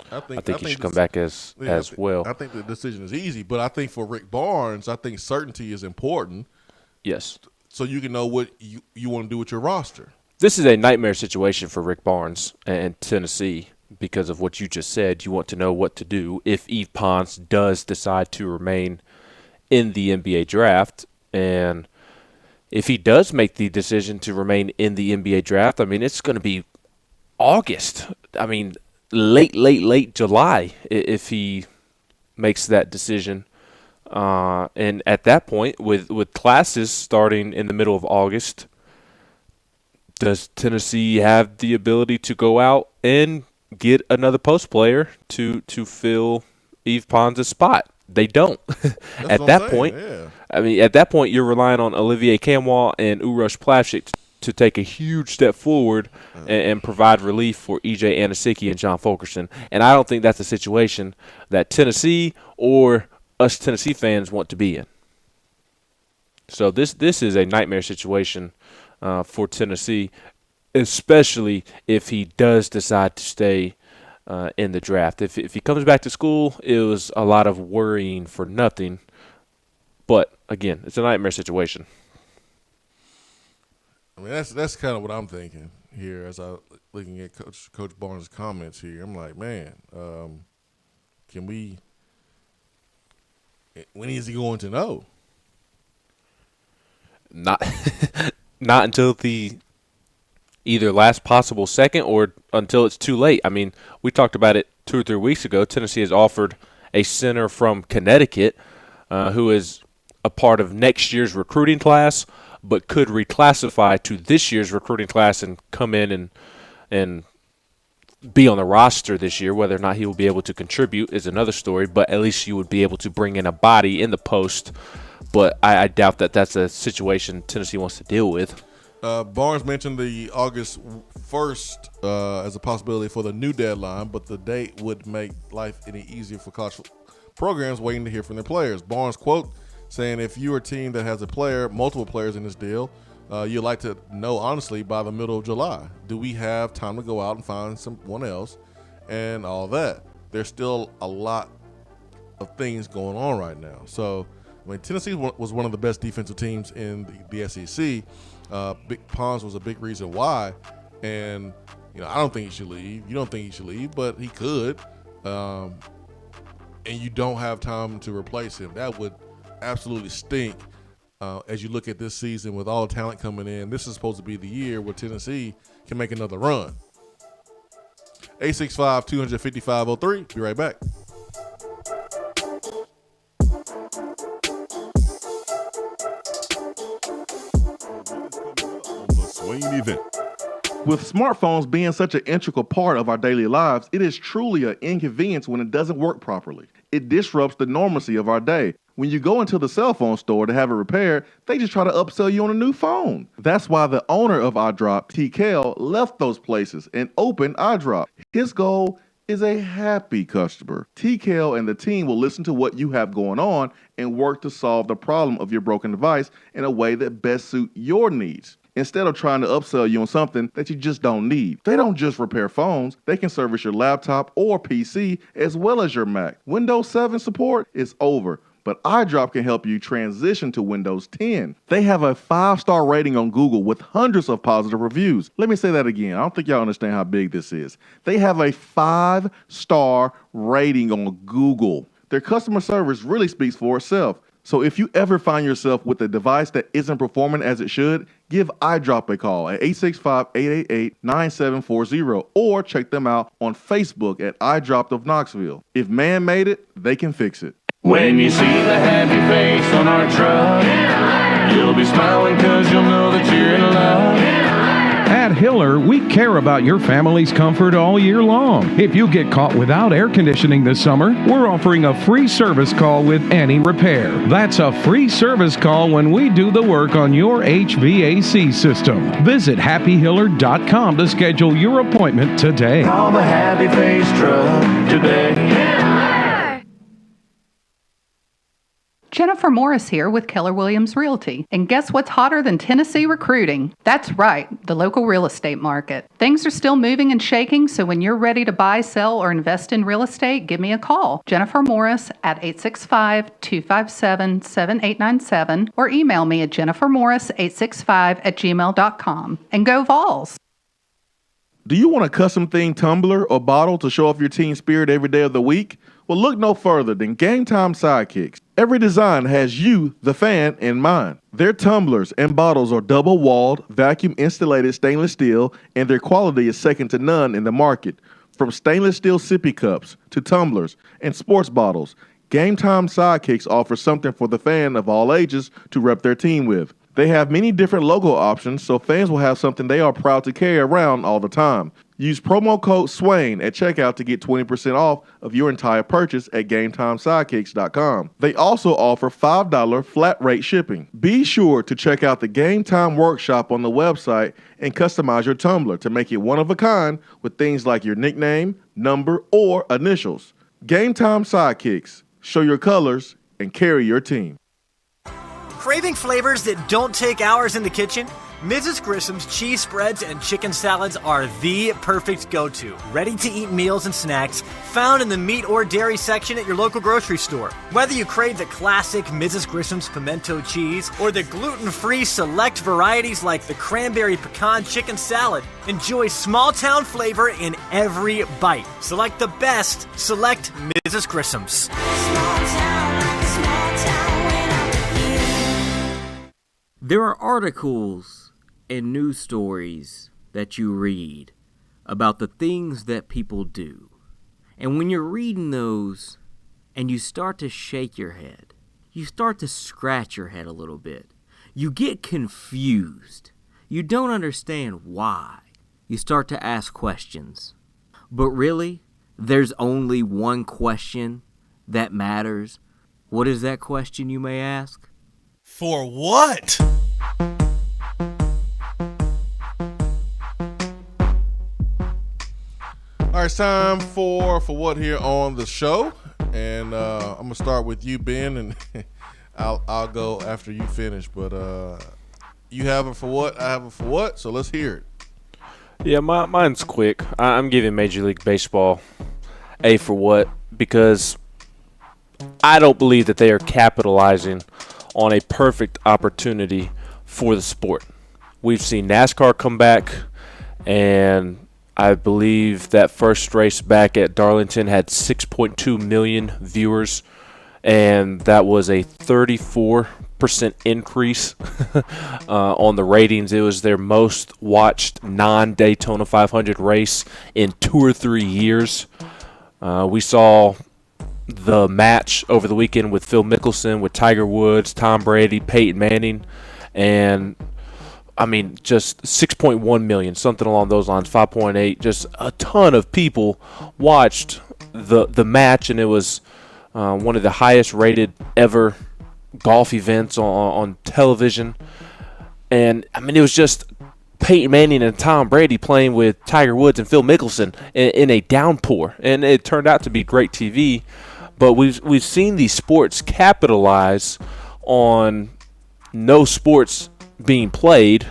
I think he should come back as well. I think the decision is easy, but I think for Rick Barnes, I think certainty is important. Yes. So you can know what you want to do with your roster. This is a nightmare situation for Rick Barnes and Tennessee because of what you just said. You want to know what to do if Yves Pons does decide to remain in the NBA draft. And if he does make the decision to remain in the NBA draft, I mean, it's going to be August. I mean, late July if he makes that decision. And at that point, with classes starting in the middle of August, does Tennessee have the ability to go out and get another post player to fill Yves Pons' spot? They don't. At that point, yeah. I mean, at that point, you're relying on Olivier Camwall and Uroš Plavšić to take a huge step forward and provide relief for E.J. Anosike and John Fulkerson. And I don't think that's a situation that Tennessee or us Tennessee fans want to be in. So this is a nightmare situation for Tennessee, especially if he does decide to stay in the draft. If he comes back to school, it was a lot of worrying for nothing. But, again, it's a nightmare situation. I mean, that's kind of what I'm thinking here as I'm looking at Coach Barnes' comments here. I'm like, man, when is he going to know? Not until the either last possible second or until it's too late. I mean, we talked about it 2 or 3 weeks ago. Tennessee has offered a center from Connecticut who is a part of next year's recruiting class, but could reclassify to this year's recruiting class and come in and be on the roster this year. Whether or not he will be able to contribute is another story, but at least you would be able to bring in a body in the post. But I doubt that that's a situation Tennessee wants to deal with. Barnes mentioned the August 1st as a possibility for the new deadline, but the date would make life any easier for college programs waiting to hear from their players. Barnes, quote, saying, if you're a team that has multiple players in this deal, you'd like to know, honestly, by the middle of July. Do we have time to go out and find someone else and all that? There's still a lot of things going on right now. So, I mean, Tennessee was one of the best defensive teams in the SEC. Big Pons was a big reason why. And, I don't think he should leave. You don't think he should leave, but he could. And you don't have time to replace him. That would absolutely stink as you look at this season with all the talent coming in. This is supposed to be the year where Tennessee can make another run. 865-255-03. Be right back. Swain event. With smartphones being such an integral part of our daily lives, it is truly an inconvenience when it doesn't work properly. It disrupts the normalcy of our day. When you go into the cell phone store to have it repaired, they just try to upsell you on a new phone. That's why the owner of iDrop, TKL, left those places and opened iDrop. His goal is a happy customer. TKL and the team will listen to what you have going on and work to solve the problem of your broken device in a way that best suit your needs, instead of trying to upsell you on something that you just don't need. They don't just repair phones, they can service your laptop or PC as well as your Mac. Windows 7 support is over, but iDrop can help you transition to Windows 10. They have a 5-star rating on Google with hundreds of positive reviews. Let me say that again. I don't think y'all understand how big this is. They have a 5-star rating on Google. Their customer service really speaks for itself. So if you ever find yourself with a device that isn't performing as it should, give iDrop a call at 865-888-9740 or check them out on Facebook at iDrop of Knoxville. If man made it, they can fix it. When you see the happy face on our truck, you'll be smiling because you'll know that you're in love. At Hiller, we care about your family's comfort all year long. If you get caught without air conditioning this summer, we're offering a free service call with any repair. That's a free service call when we do the work on your HVAC system. Visit happyhiller.com to schedule your appointment today. Call the happy face truck today. Jennifer Morris here with Keller Williams Realty. And guess what's hotter than Tennessee recruiting? That's right, the local real estate market. Things are still moving and shaking, so when you're ready to buy, sell, or invest in real estate, give me a call. Jennifer Morris at 865-257-7897 or email me at jennifermorris865@gmail.com. And go Vols! Do you want a custom themed tumbler or bottle to show off your team spirit every day of the week? Well, look no further than Game Time Sidekicks. Every design has you, the fan, in mind. Their tumblers and bottles are double-walled, vacuum-insulated stainless steel, and their quality is second to none in the market. From stainless steel sippy cups to tumblers and sports bottles, Game Time Sidekicks offers something for the fan of all ages to rep their team with. They have many different logo options, so fans will have something they are proud to carry around all the time. Use promo code SWAIN at checkout to get 20% off of your entire purchase at GameTimeSidekicks.com. They also offer $5 flat rate shipping. Be sure to check out the Game Time Workshop on the website and customize your tumbler to make it one of a kind with things like your nickname, number, or initials. Game Time Sidekicks. Show your colors and carry your team. Craving flavors that don't take hours in the kitchen? Mrs. Grissom's cheese spreads and chicken salads are the perfect go-to. Ready-to-eat meals and snacks found in the meat or dairy section at your local grocery store. Whether you crave the classic Mrs. Grissom's pimento cheese or the gluten-free select varieties like the cranberry pecan chicken salad, enjoy small-town flavor in every bite. Select the best. Select Mrs. Grissom's. There are articles and news stories that you read about the things that people do. And when you're reading those and you start to shake your head, you start to scratch your head a little bit. You get confused. You don't understand why. You start to ask questions. But really, there's only one question that matters. What is that question, you may ask? For what? All right, it's time for what here on the show, and I'm gonna start with you, Ben, and I'll go after you finish. But you have it for what? I have it for what? So let's hear it. Yeah, mine's quick. I'm giving Major League Baseball a for what, because I don't believe that they are capitalizing on a perfect opportunity for the sport. We've seen NASCAR come back, and I believe that first race back at Darlington had 6.2 million viewers, and that was a 34% increase on the ratings. It was their most watched non-Daytona 500 race in 2 or 3 years. We saw the match over the weekend with Phil Mickelson, with Tiger Woods, Tom Brady, Peyton Manning, and I mean, just 6.1 million, something along those lines, 5.8. Just a ton of people watched the match, and it was one of the highest rated ever golf events on television. And I mean, it was just Peyton Manning and Tom Brady playing with Tiger Woods and Phil Mickelson in a downpour, and it turned out to be great TV. But we've seen these sports capitalize on no sports being played,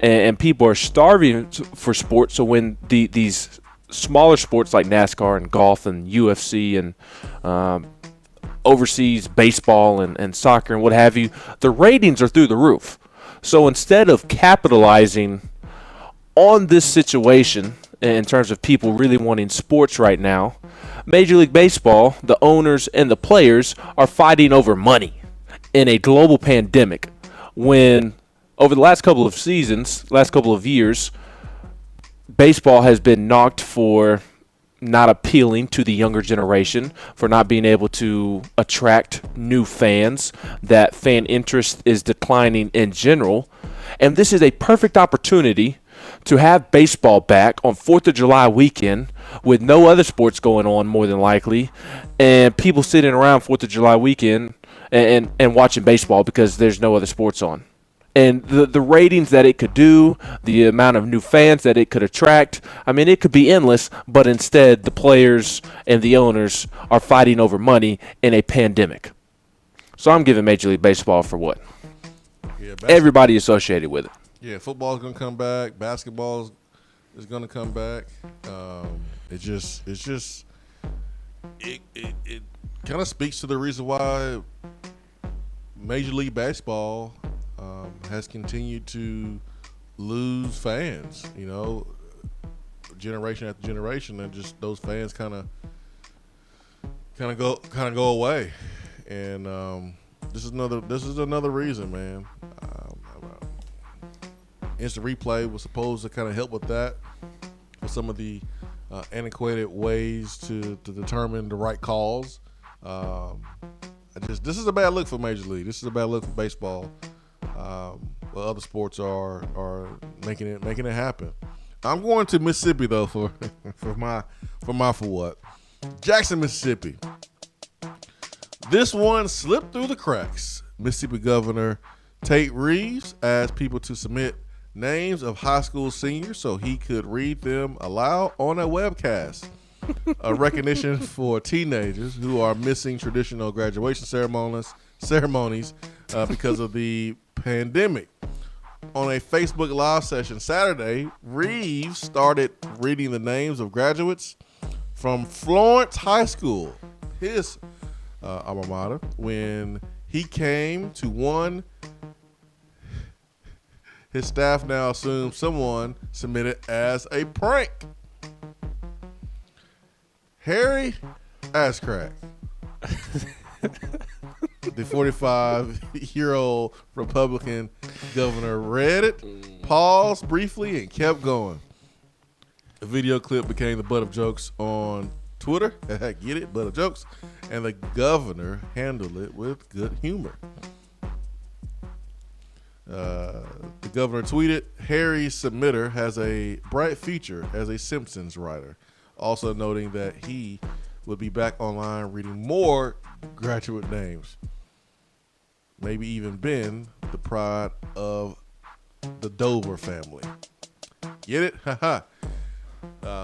and people are starving for sports. So when these smaller sports like NASCAR and golf and UFC and overseas baseball and soccer and what have you, the ratings are through the roof. So instead of capitalizing on this situation in terms of people really wanting sports right now, Major League Baseball, the owners and the players are fighting over money in a global pandemic when over the last couple of seasons, last couple of years, baseball has been knocked for not appealing to the younger generation, for not being able to attract new fans, that fan interest is declining in general. And this is a perfect opportunity to have baseball back on 4th of July weekend with no other sports going on, more than likely, and people sitting around 4th of July weekend and watching baseball because there's no other sports on. And the ratings that it could do, the amount of new fans that it could attract, I mean, it could be endless, but instead the players and the owners are fighting over money in a pandemic. So I'm giving Major League Baseball for what? Yeah, everybody associated with it. Yeah, football's going to come back. Basketball is going to come back. It kind of speaks to the reason why Major League Baseball has continued to lose fans, you know, generation after generation, and just those fans kind of go away. And this is another reason, man. Instant replay was supposed to kind of help with that, with some of the antiquated ways to determine the right calls. This is a bad look for Major League. This is a bad look for baseball. Well, other sports are making it happen. I'm going to Mississippi though for what? Jackson, Mississippi. This one slipped through the cracks. Mississippi Governor Tate Reeves asked people to submit names of high school seniors so he could read them aloud on a webcast. A recognition for teenagers who are missing traditional graduation ceremonies because of the pandemic. On a Facebook Live session Saturday, Reeves started reading the names of graduates from Florence High School, his alma mater. When he came to one, his staff now assumed someone submitted as a prank. Harry Asscrack, the 45-year-old Republican governor, read it, paused briefly, and kept going. The video clip became the butt of jokes on Twitter. Get it? Butt of jokes. And the governor handled it with good humor. The governor tweeted, Harry's submitter has a bright future as a Simpsons writer, also noting that he will be back online reading more graduate names. Maybe even Ben, the pride of the Dover family. Get it? Haha.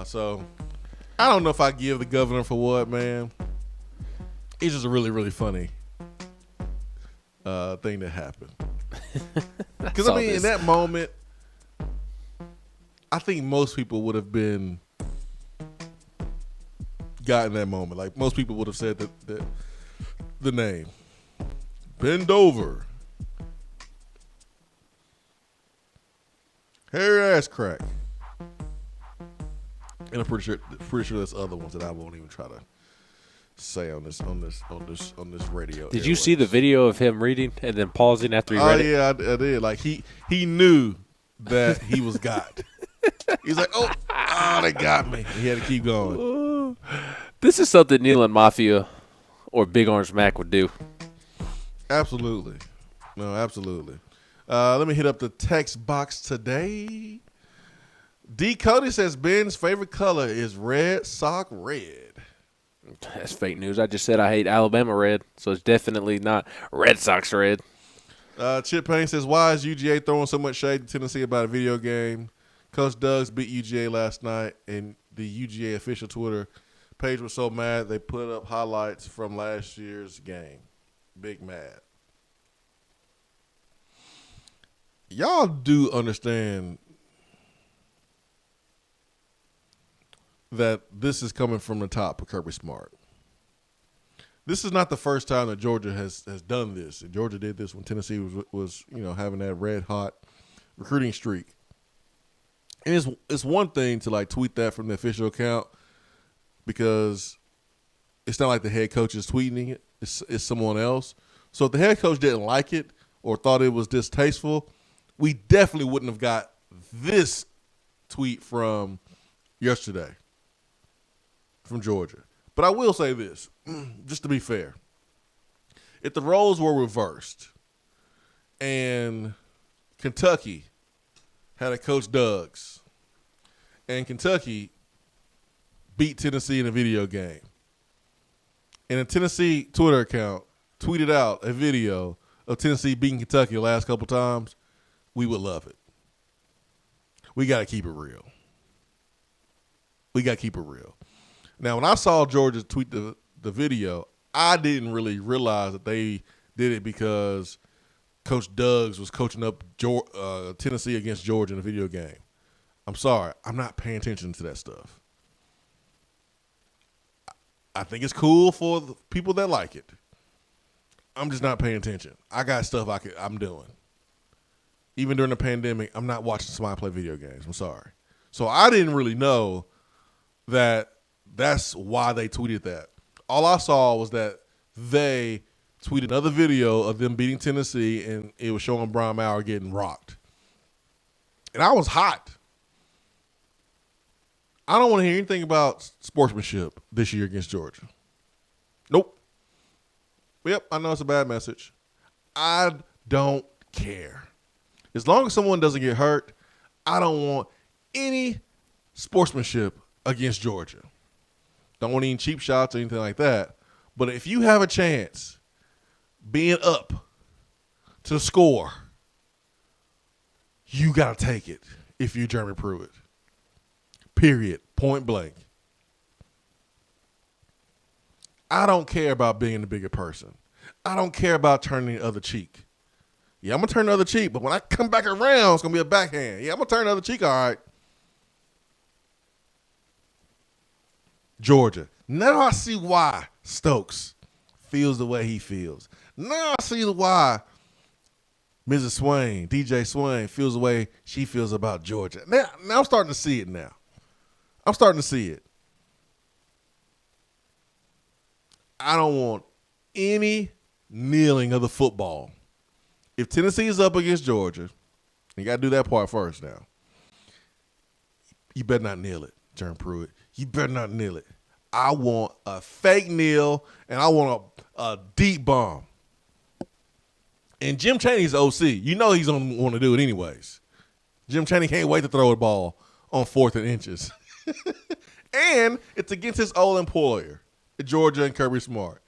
So, I don't know if I give the governor for what, man. It's just a really, really funny thing that happened. Because, I mean, in that moment, I think most people would have gotten that moment. Like, most people would have said the name. Ben Dover. Harry Asscrack. And I'm pretty sure there's other ones that I won't even try to say on this radio. Did you see the video of him reading and then pausing after he read it? Oh yeah, I did. Like he knew that he was got. He's like, oh, they got me. He had to keep going. This is something Neil and Mafia or Big Orange Mac would do. Absolutely. No, absolutely. Let me hit up the text box today. D. Cody says Ben's favorite color is red sock red. That's fake news. I just said I hate Alabama red, so it's definitely not Red Sox red. Chip Payne says, why is UGA throwing so much shade to Tennessee about a video game? Coach Doug's beat UGA last night, and the UGA official Twitter page was so mad they put up highlights from last year's game. Big mad. Y'all do understand that this is coming from the top of Kirby Smart. This is not the first time that Georgia has done this. And Georgia did this when Tennessee was having that red hot recruiting streak. And it's one thing to like tweet that from the official account because it's not like the head coach is tweeting it. It's someone else. So if the head coach didn't like it or thought it was distasteful, we definitely wouldn't have got this tweet from yesterday from Georgia. But I will say this, just to be fair. If the roles were reversed and Kentucky had a Coach Doug's and Kentucky beat Tennessee in a video game and a Tennessee Twitter account tweeted out a video of Tennessee beating Kentucky the last couple times, we would love it. We got to keep it real. We got to keep it real. Now, when I saw Georgia tweet the video, I didn't really realize that they did it because Coach Doug's was coaching up Tennessee against Georgia in a video game. I'm sorry. I'm not paying attention to that stuff. I think it's cool for the people that like it. I'm just not paying attention. I got stuff I'm doing. Even during the pandemic, I'm not watching somebody play video games. I'm sorry. So I didn't really know that that's why they tweeted that. All I saw was that they tweeted another video of them beating Tennessee, and it was showing Brian Maurer getting rocked. And I was hot. I don't want to hear anything about sportsmanship this year against Georgia. Nope. Yep, I know it's a bad message. I don't care. As long as someone doesn't get hurt, I don't want any sportsmanship against Georgia. Don't want any cheap shots or anything like that. But if you have a chance being up to score, you got to take it if you're Jeremy Pruitt. Period. Point blank. I don't care about being the bigger person. I don't care about turning the other cheek. Yeah, I'm going to turn the other cheek, but when I come back around, it's going to be a backhand. Yeah, I'm going to turn the other cheek, all right. Georgia. Now I see why Stokes feels the way he feels. Now I see why Mrs. Swain, DJ Swain, feels the way she feels about Georgia. Now I'm starting to see it now. I'm starting to see it. I don't want any kneeling of the football. If Tennessee is up against Georgia, you got to do that part first now. You better not kneel it, Jeremy Pruitt. You better not kneel it. I want a fake kneel, and I want a deep bomb. And Jim Chaney's OC. You know he's going to want to do it anyways. Jim Chaney can't wait to throw the ball on 4th and inches. And it's against his old employer, Georgia and Kirby Smart.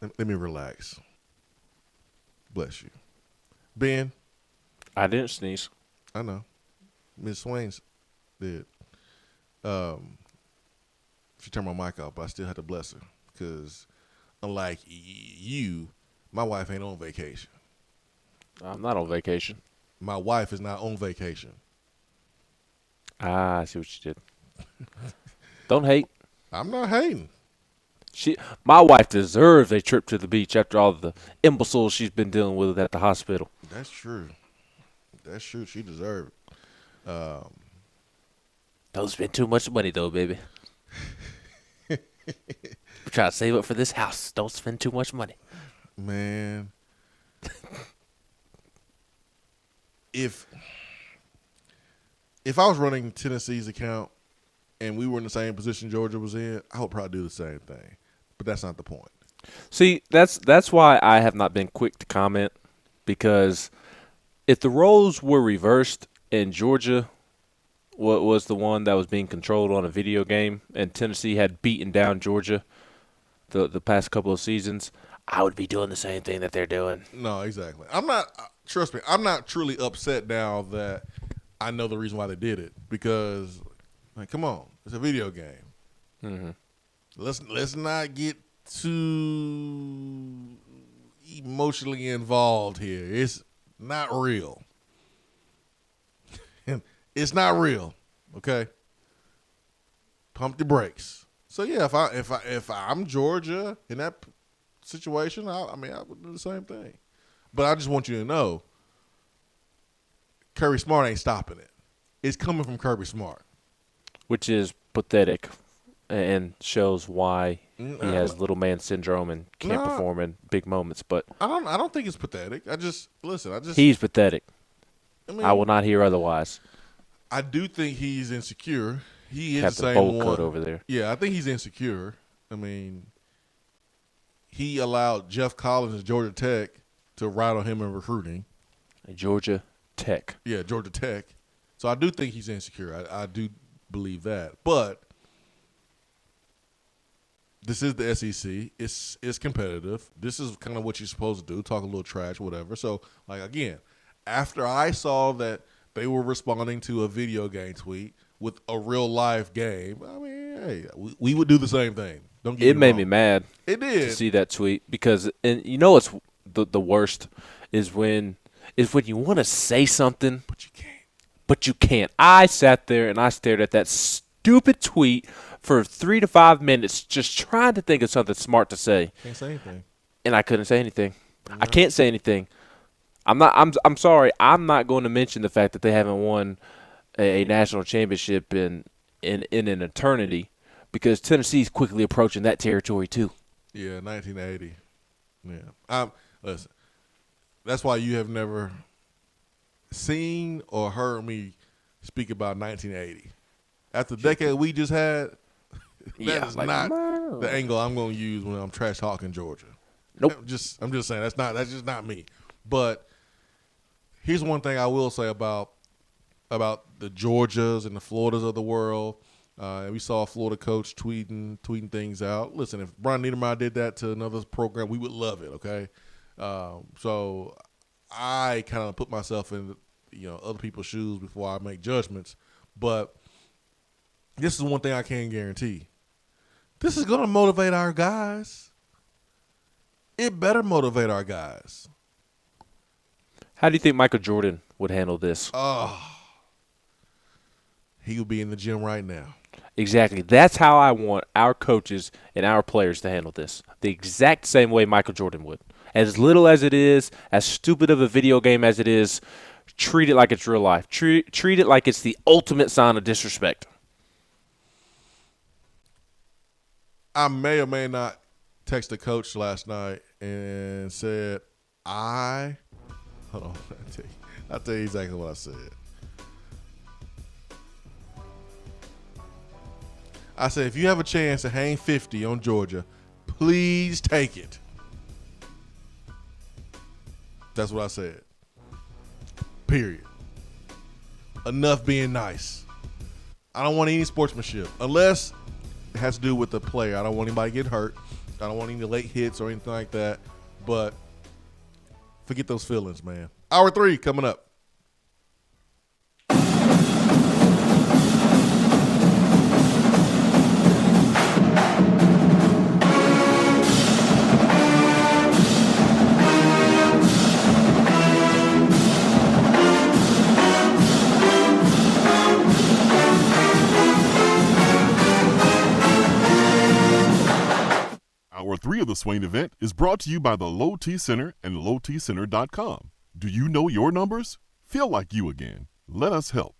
Let me relax. Bless you. Ben? I didn't sneeze. I know. Ms. Swain did. She turned my mic off, but I still had to bless her because unlike you, my wife ain't on vacation. I'm not on vacation. My wife is not on vacation. Ah, I see what you did. Don't hate. I'm not hating. My wife deserves a trip to the beach after all the imbeciles she's been dealing with at the hospital. That's true. That's true. She deserved it. Don't spend too much money, though, baby. We're trying to save up for this house. Don't spend too much money. Man. If I was running Tennessee's account and we were in the same position Georgia was in, I would probably do the same thing. But that's not the point. See, that's why I have not been quick to comment, because if the roles were reversed and Georgia was the one that was being controlled on a video game and Tennessee had beaten down Georgia the past couple of seasons, I would be doing the same thing that they're doing. No, exactly. I'm not. Trust me, I'm not truly upset now that I know the reason why they did it, because, like, come on, it's a video game. Mm-hmm. Let's not get too emotionally involved here. It's not real. It's not real. Okay. Pump the brakes. So yeah, if I'm Georgia in that situation, I would do the same thing. But I just want you to know, Kirby Smart ain't stopping it. It's coming from Kirby Smart, which is pathetic, and shows why he has little man syndrome and can't perform in big moments. But I don't think it's pathetic. He's pathetic. I I will not hear otherwise. I do think he's insecure. He is Captain the same Bold one Coat over there. Yeah, I think he's insecure. I mean, he allowed Jeff Collins at Georgia Tech to ride on him in recruiting. Georgia Tech. Yeah, Georgia Tech. So I do think he's insecure. I do believe that. But this is the SEC. It's competitive. This is kind of what you're supposed to do, talk a little trash, whatever. So, like, again, after I saw that they were responding to a video game tweet with a real life game, I mean, hey, we would do the same thing. Don't get It me made wrong. me mad. It did. To see that tweet, because, and you know what's the worst is when you want to say something, but you can't. I sat there and I stared at that stupid tweet for 3 to 5 minutes, just trying to think of something smart to say. Can't say anything. And I couldn't say anything. I can't say anything. I'm sorry. I'm not going to mention the fact that they haven't won a national championship in an eternity, because Tennessee's quickly approaching that territory too. Yeah, 1980. Yeah. Listen, that's why you have never seen or heard me speak about 1980. After the decade we just had, that is not the angle I'm going to use when I'm trash talking Georgia. Nope. I'm just saying that's just not me. But here's one thing I will say about the Georgias and the Floridas of the world. We saw a Florida coach tweeting things out. Listen, if Brian Niedermeyer did that to another program, we would love it. Okay, so I kind of put myself in other people's shoes before I make judgments. But this is one thing I can guarantee: this is going to motivate our guys. It better motivate our guys. How do you think Michael Jordan would handle this? He would be in the gym right now. Exactly. That's how I want our coaches and our players to handle this. The exact same way Michael Jordan would. As little as it is, as stupid of a video game as it is, treat it like it's real life. Treat it like it's the ultimate sign of disrespect. I may or may not text the coach last night and said, hold on, I'll tell you exactly what I said. I said, if you have a chance to hang 50 on Georgia, please take it. That's what I said. Period. Enough being nice. I don't want any sportsmanship. Unless it has to do with the player. I don't want anybody to get hurt. I don't want any late hits or anything like that. But forget those feelings, man. Hour 3 coming up. Hour 3 of the Swain event is brought to you by the Low T Center and lowtcenter.com. Do you know your numbers? Feel like you again. Let us help.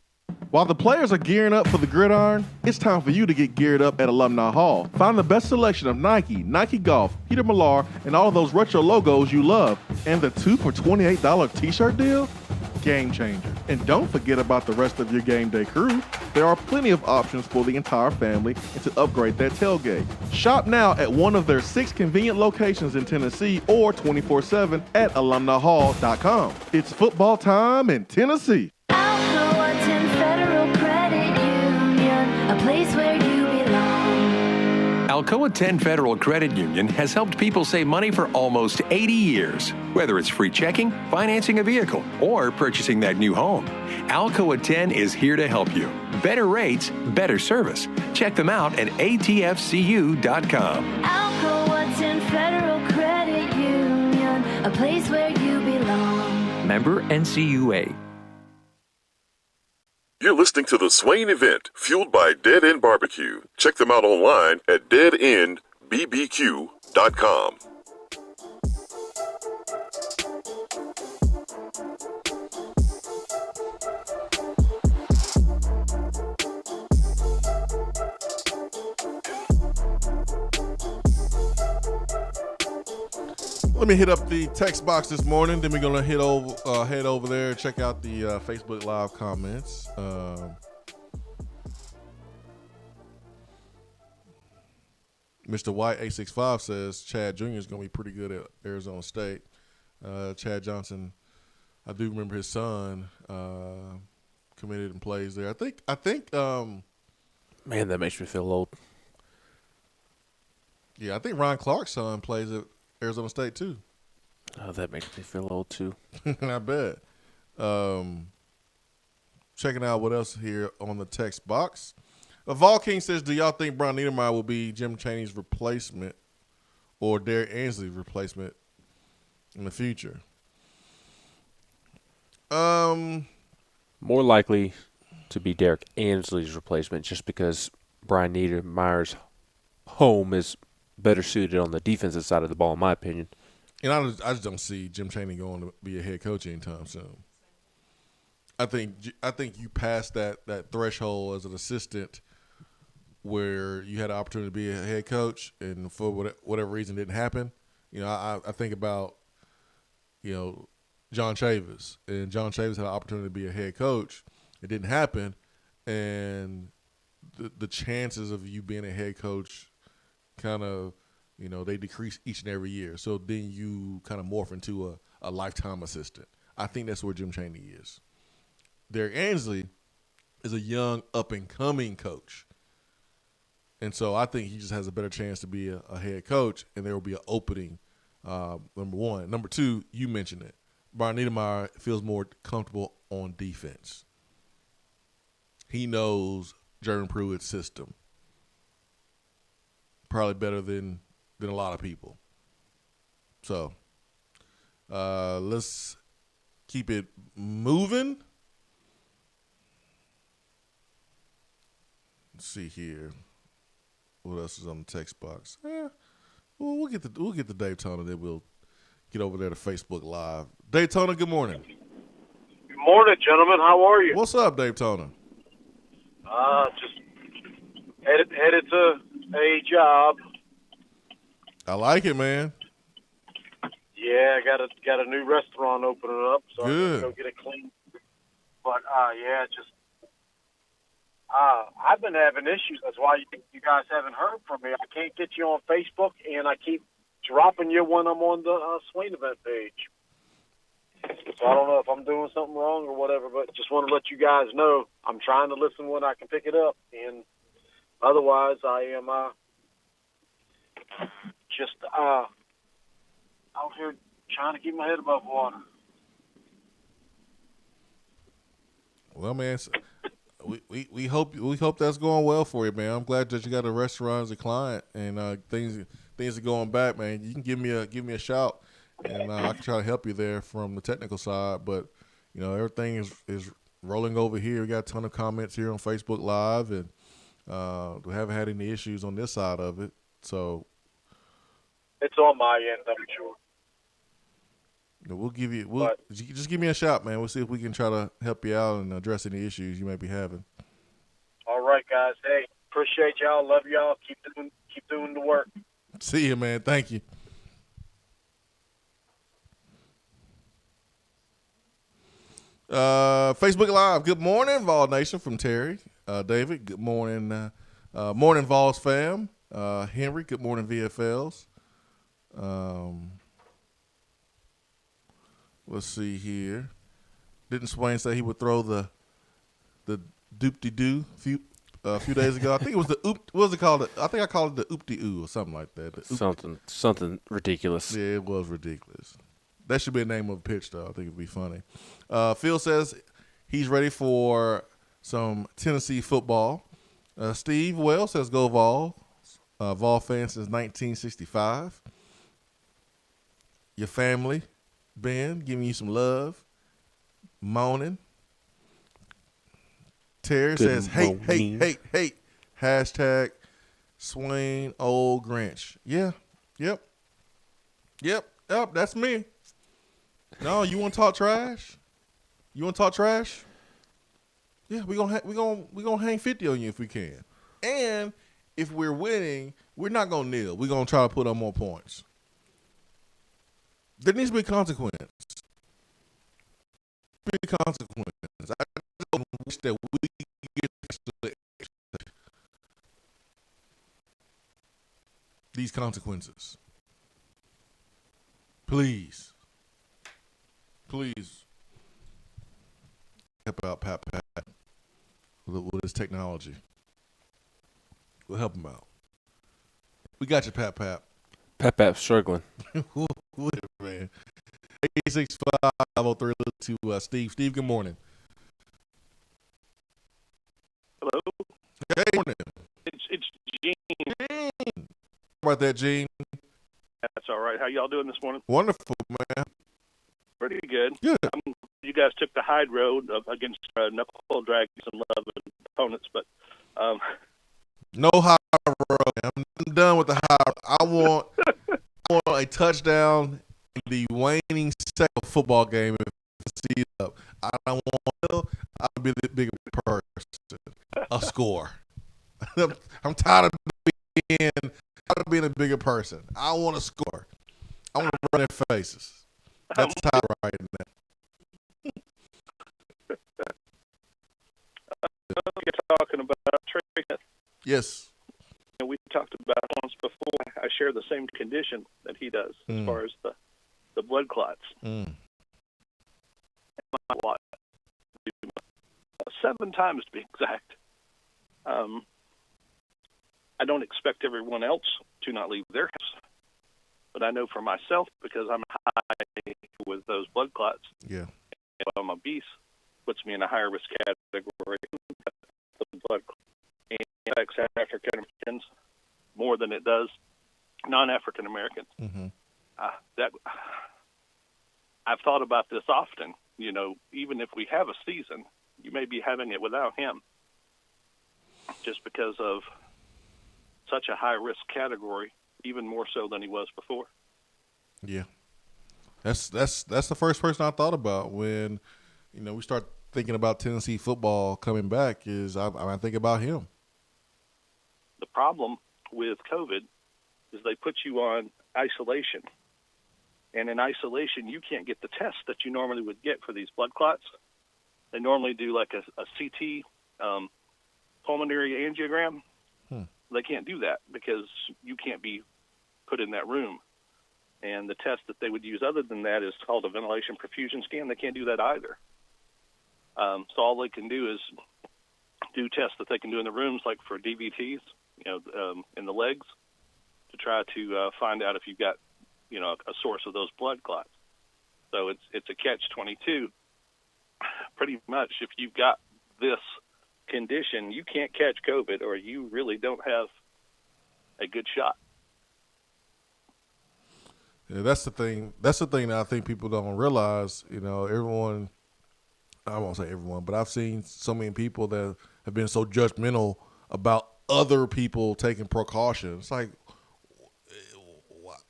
While the players are gearing up for the gridiron, it's time for you to get geared up at Alumni Hall. Find the best selection of Nike, Nike Golf, Peter Millar, and all of those retro logos you love. And the 2 for $28 t-shirt deal? Game changer. And don't forget about the rest of your game day crew. There are plenty of options for the entire family and to upgrade that tailgate. Shop now at one of their 6 convenient locations in Tennessee or 24/7 at alumnihall.com. It's football time in Tennessee. Alcoa 10 Federal Credit Union, a place where you belong. Alcoa 10 Federal Credit Union has helped people save money for almost 80 years. Whether it's free checking, financing a vehicle, or purchasing that new home, Alcoa 10 is here to help you. Better rates, better service. Check them out at atfcu.com. Alcoa 10 Federal Credit Union, a place where you belong. Member NCUA. You're listening to the Swain event, fueled by Dead End Barbecue. Check them out online at deadendbbq.com. Let me hit up the text box this morning. Then we're gonna head over there and check out the Facebook Live comments. Mr. White 865 says Chad Jr. is gonna be pretty good at Arizona State. Chad Johnson, I do remember his son committed and plays there. I think. Man, that makes me feel old. Yeah, I think Ryan Clark's son plays at Arizona State too. Oh, that makes me feel old too. I bet. Checking out what else here on the text box. Vol King says, do y'all think Brian Niedermeyer will be Jim Chaney's replacement or Derek Ansley's replacement in the future? More likely to be Derek Ansley's replacement, just because Brian Niedermeyer's home is better suited on the defensive side of the ball, in my opinion. And I just don't see Jim Chaney going to be a head coach anytime soon. I think you passed that threshold as an assistant where you had an opportunity to be a head coach, and for whatever reason didn't happen. You know, I think about, you know, John Chavis, and John Chavis had an opportunity to be a head coach. It didn't happen, and the chances of you being a head coach kind of, you know, they decrease each and every year. So then you kind of morph into a lifetime assistant. I think that's where Jim Chaney is. Derek Ansley is a young, up-and-coming coach. And so I think he just has a better chance to be a head coach, and there will be an opening, number one. Number two, you mentioned it. Brian Niedermeyer feels more comfortable on defense. He knows Jeremy Pruitt's system probably better than a lot of people. So let's keep it moving. Let's see here. What else is on the text box? Well, we'll get to Daytona, then we'll get over there to Facebook Live. Daytona, good morning. Good morning, gentlemen. How are you? What's up, Daytona? Just headed to a job. I like it, man. Yeah, I got a new restaurant opening up, so Good. I'm gonna go get it clean. But yeah, just I've been having issues. That's why you guys haven't heard from me. I can't get you on Facebook, and I keep dropping you when I'm on the Swain event page. So I don't know if I'm doing something wrong or whatever, but just want to let you guys know I'm trying to listen when I can pick it up, and otherwise I am just out here trying to keep my head above water. Well, man, we hope that's going well for you, man. I'm glad that you got a restaurant as a client, and things are going back, man. You can give me a shout, and I can try to help you there from the technical side. But you know, everything is rolling over here. We got a ton of comments here on Facebook Live, and we haven't had any issues on this side of it. So it's on my end, I'm sure. Just give me a shout, man. We'll see if we can try to help you out and address any issues you may be having. All right, guys. Hey, appreciate y'all. Love y'all. Keep doing the work. See you, man. Thank you. Facebook Live. Good morning, Vol Nation from Terry. David, good morning. Morning, Vols fam. Henry, good morning, VFLs. Let's see here. Didn't Swain say he would throw the doop-de-doo a few days ago? I think it was the oop. What was it called? I think I called it the oop-de-oo or something like that. Something ridiculous. Yeah, it was ridiculous. That should be a name of a pitch, though. I think it'd be funny. Phil says he's ready for some Tennessee football. Steve Wells says go Vol. Vol fan since 1965. Your family, Ben, giving you some love. Moaning. Terry says hate. Hashtag Swain old Grinch. Yeah. Yep. That's me. No, you want to talk trash? Yeah, we gonna hang 50 on you if we can. And if we're winning, we're not gonna kneel. We're gonna try to put on more points. There needs to be consequence. I just wish that we get these consequences. Please help out Pat with his technology. We'll help him out. We got you, Pat. Pat struggling. Whatever, man. 865-503 to Steve. Steve, good morning. Hello. Hey, morning. It's Gene. How about that, Gene? That's all right. How y'all doing this morning? Wonderful, man. Pretty good. Good. You guys took the hide road against knuckle dragons and love opponents, but no high road. I'm done with the high road. I want a touchdown in the waning second football game. If I see it up, I don't want. I'll be the bigger person. A score. I'm tired of being a bigger person. I want to score. I want to run their faces. That's tired right now. You're talking about Trey Smith. Yes. We talked about once before. I share the same condition that he does as far as the blood clots. 7 times to be exact. I don't expect everyone else to not leave their house, but I know for myself, because I'm high with those blood clots. Yeah. If I'm obese, puts me in a higher risk category. The blood affects African Americans more than it does non-African Americans. Mm-hmm. That I've thought about this often. You know, even if we have a season, you may be having it without him, just because of such a high risk category, even more so than he was before. Yeah, that's the first person I thought about when, we start thinking about Tennessee football coming back. I think about him. The problem with COVID is they put you on isolation, and in isolation you can't get the test that you normally would get for these blood clots. They normally do like a CT, pulmonary angiogram. They can't do that because you can't be put in that room. And the test that they would use other than that is called a ventilation perfusion scan. They can't do that either. So all they can do is do tests that they can do in the rooms, like for DVTs, in the legs, to try to find out if you've got, a source of those blood clots. So it's a catch-22. Pretty much, if you've got this condition, you can't catch COVID, or you really don't have a good shot. Yeah, that's the thing. That's the thing that I think people don't realize. Everyone. I won't say everyone, but I've seen so many people that have been so judgmental about other people taking precautions. It's like,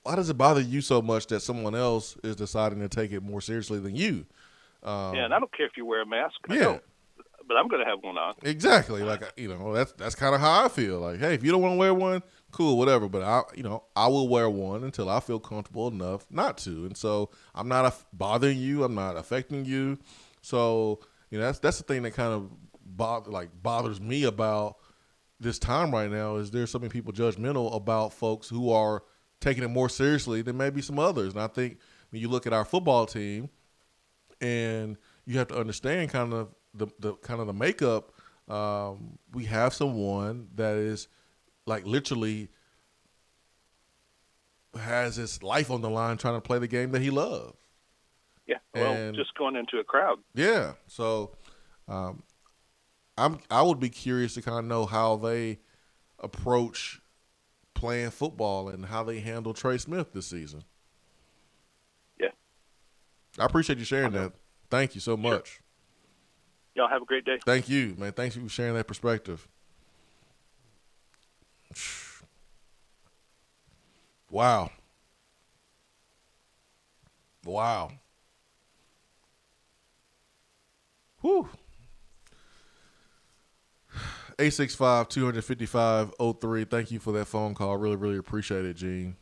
why does it bother you so much that someone else is deciding to take it more seriously than you? And I don't care if you wear a mask. I Yeah. don't, but I'm going to have one on. Exactly. Like, that's kind of how I feel. Like, hey, if you don't want to wear one, cool, whatever. But I will wear one until I feel comfortable enough not to. And so I'm not bothering you. I'm not affecting you. So that's the thing that kind of bothers me about this time right now is there's so many people judgmental about folks who are taking it more seriously than maybe some others. And I think when you look at our football team, and you have to understand kind of the makeup. We have someone that is like literally has his life on the line trying to play the game that he loves. Yeah, well, And just going into a crowd. yeah, so I would be curious to kind of know how they approach playing football and how they handle Trey Smith this season. Yeah. I appreciate you sharing that. Thank you so much. Y'all have a great day. Thank you, man. Thanks for sharing that perspective. Wow. Whew. 865-255-03. Thank you for that phone call. Really, really appreciate it, Gene.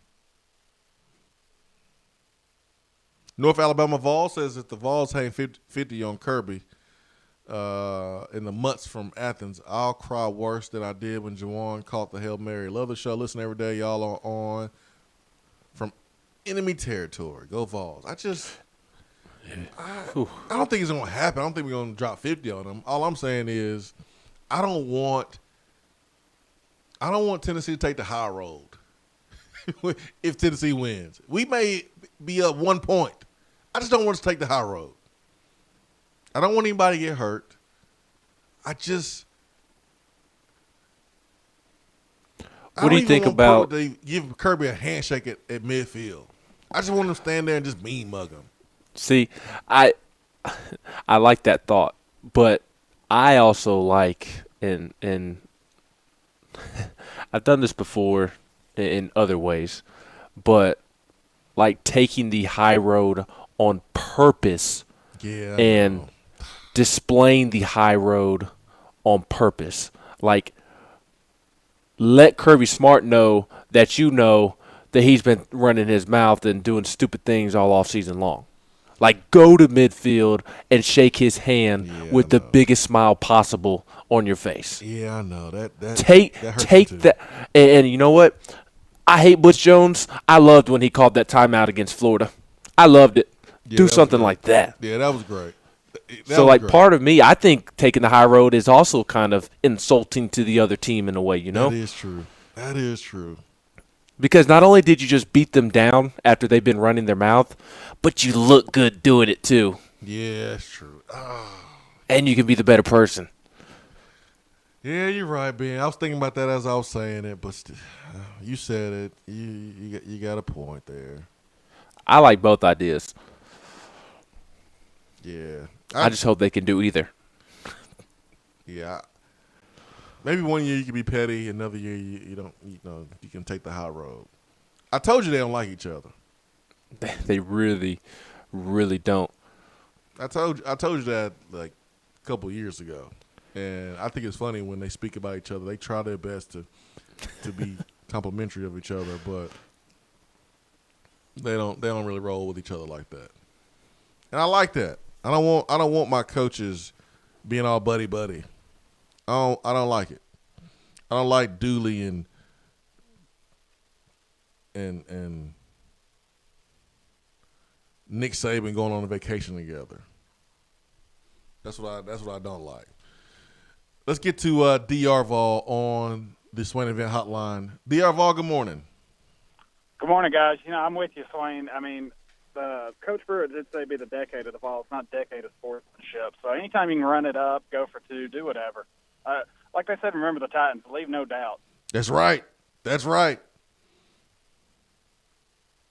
North Alabama Vol says that the Vols hang 50 on Kirby in the months from Athens, I'll cry worse than I did when Juwan caught the Hail Mary. Love the show. Listen every day. Y'all are on from enemy territory. Go Vols. I don't think it's going to happen. I don't think we're going to drop 50 on them. All I'm saying is I don't want Tennessee to take the high road if Tennessee wins. We may be up 1 point. I just don't want us to take the high road. I don't want anybody to get hurt. What do you think about? They give Kirby a handshake at midfield. I just want him to stand there and just mean mug him. See, I like that thought, but I also like and I've done this before in other ways, but like taking the high road on purpose and displaying the high road on purpose. Like, let Kirby Smart know that he's been running his mouth and doing stupid things all off season long. Like, go to midfield and shake his hand with the biggest smile possible on your face. Yeah, I know that. Take that. And you know what? I hate Butch Jones. I loved when he called that timeout against Florida. I loved it. Do something like that. Yeah, that was great. Part of me, I think taking the high road is also kind of insulting to the other team in a way, you know? That is true. Because not only did you just beat them down after they've been running their mouth, but you look good doing it too. Yeah, that's true. And you can be the better person. Yeah, you're right, Ben. I was thinking about that as I was saying it, but you said it. You got a point there. I like both ideas. Yeah. I just hope they can do either. Yeah. Maybe 1 year you can be petty, another year you don't. You can take the high road. I told you they don't like each other. They really, really don't. I told you that like a couple years ago, and I think it's funny when they speak about each other. They try their best to be complimentary of each other, but they don't really roll with each other like that. And I like that. I don't want my coaches being all buddy. I don't like it. I don't like Dooley and Nick Saban going on a vacation together. That's what I don't like. Let's get to DR Vol on the Swain Event Hotline. DR Vol, good morning. Good morning, guys. I'm with you, Swain. I mean, Coach Brewer did say it'd be the decade of the Vols, not decade of sportsmanship. So anytime you can run it up, go for two, do whatever. Like I said, remember the Titans. Leave no doubt. That's right.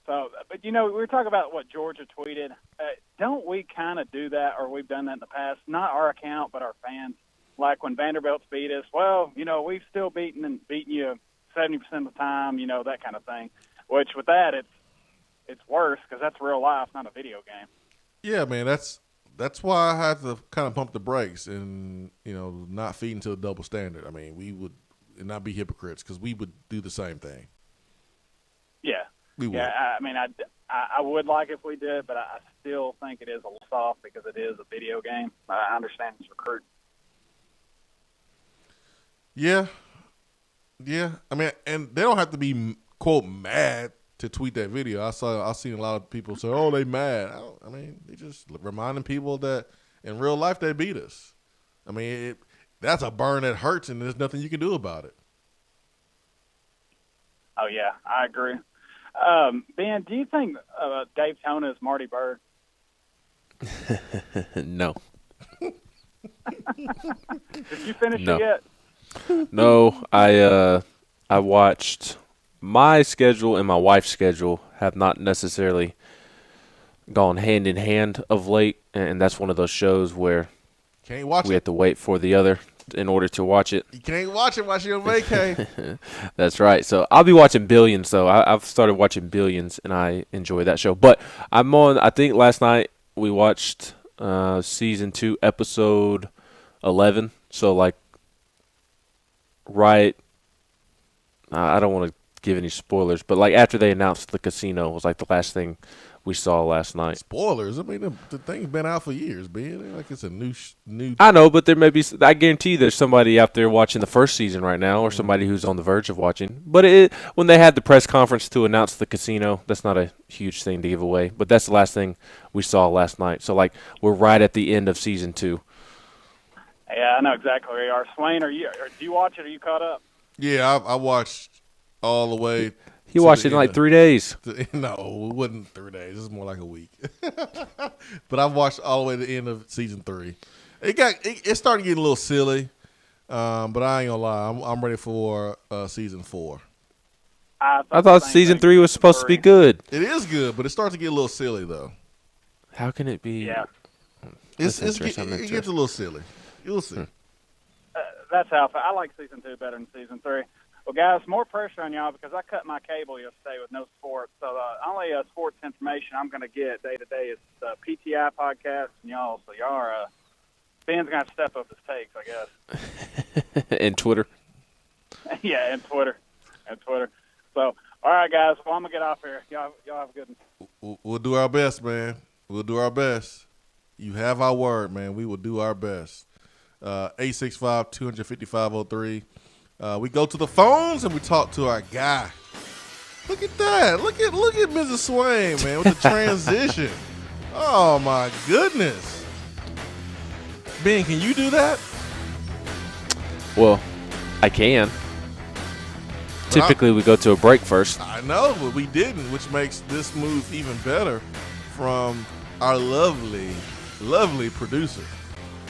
So, but we were talking about what Georgia tweeted. Don't we kind of do that, or we've done that in the past? Not our account, but our fans. Like when Vanderbilt's beat us, well, we've still beaten you 70% of the time, that kind of thing. Which with that, it's worse because that's real life, not a video game. Yeah, man, that's why I had to kind of pump the brakes and not feed into a double standard. I mean, we would not be hypocrites because we would do the same thing. Yeah. We would. Yeah, I mean, I would like if we did, but I still think it is a little soft because it is a video game. I understand it's recruiting. Yeah. Yeah. I mean, and they don't have to be, quote, mad to tweet that video. I've seen a lot of people say, "Oh, they mad." I mean, they just reminding people that in real life they beat us. I mean, that's a burn that hurts, and there's nothing you can do about it. Oh yeah, I agree. Ben, do you think Daytona is Marty Bird? No. Did you finish No. it yet? No, I watched. My schedule and my wife's schedule have not necessarily gone hand in hand of late, and that's one of those shows where Can't watch we it. have to wait for the other in order to watch it. You can't watch it while you're on vacay. That's right. So I'll be watching Billions, though. I've started watching Billions, and I enjoy that show. But I'm on. I think last night we watched season 2, episode 11. So like, right. I don't want to give any spoilers, but like after they announced the casino was like the last thing we saw last night. Spoilers. I mean, the thing's been out for years, man. Like it's a new. I know, but there may be. I guarantee there's somebody out there watching the first season right now, or somebody who's on the verge of watching. But when they had the press conference to announce the casino, that's not a huge thing to give away. But that's the last thing we saw last night. So like we're right at the end of season 2. Yeah, I know exactly where you are. Swain, do you watch it? Are you caught up? Yeah, I watched all the way. He watched it in like 3 days. No, it wasn't 3 days. It was more like a week. But I watched all the way to the end of season 3. It started getting a little silly, but I ain't gonna lie. I'm ready for season 4. I thought season 3 was supposed to be good. It is good, but it starts to get a little silly though. How can it be? Yeah, it gets a little silly. You'll see. That's how I like season 2 better than season 3. Well, guys, more pressure on y'all because I cut my cable yesterday with no sports. So the only sports information I'm going to get day to day is the PTI podcast and y'all. So y'all are Ben's going to have to step up his takes, I guess. And Twitter. Yeah, and Twitter. So, all right, guys. Well, I'm going to get off here. Y'all have a good one. We'll do our best, man. We'll do our best. You have our word, man. We will do our best. 865-255-03. We go to the phones and we talk to our guy. Look at that. Look at Mrs. Swain, man, with the transition. Oh, my goodness. Ben, can you do that? Well, I can. Typically, we go to a break first. I know, but we didn't, which makes this move even better from our lovely, lovely producer.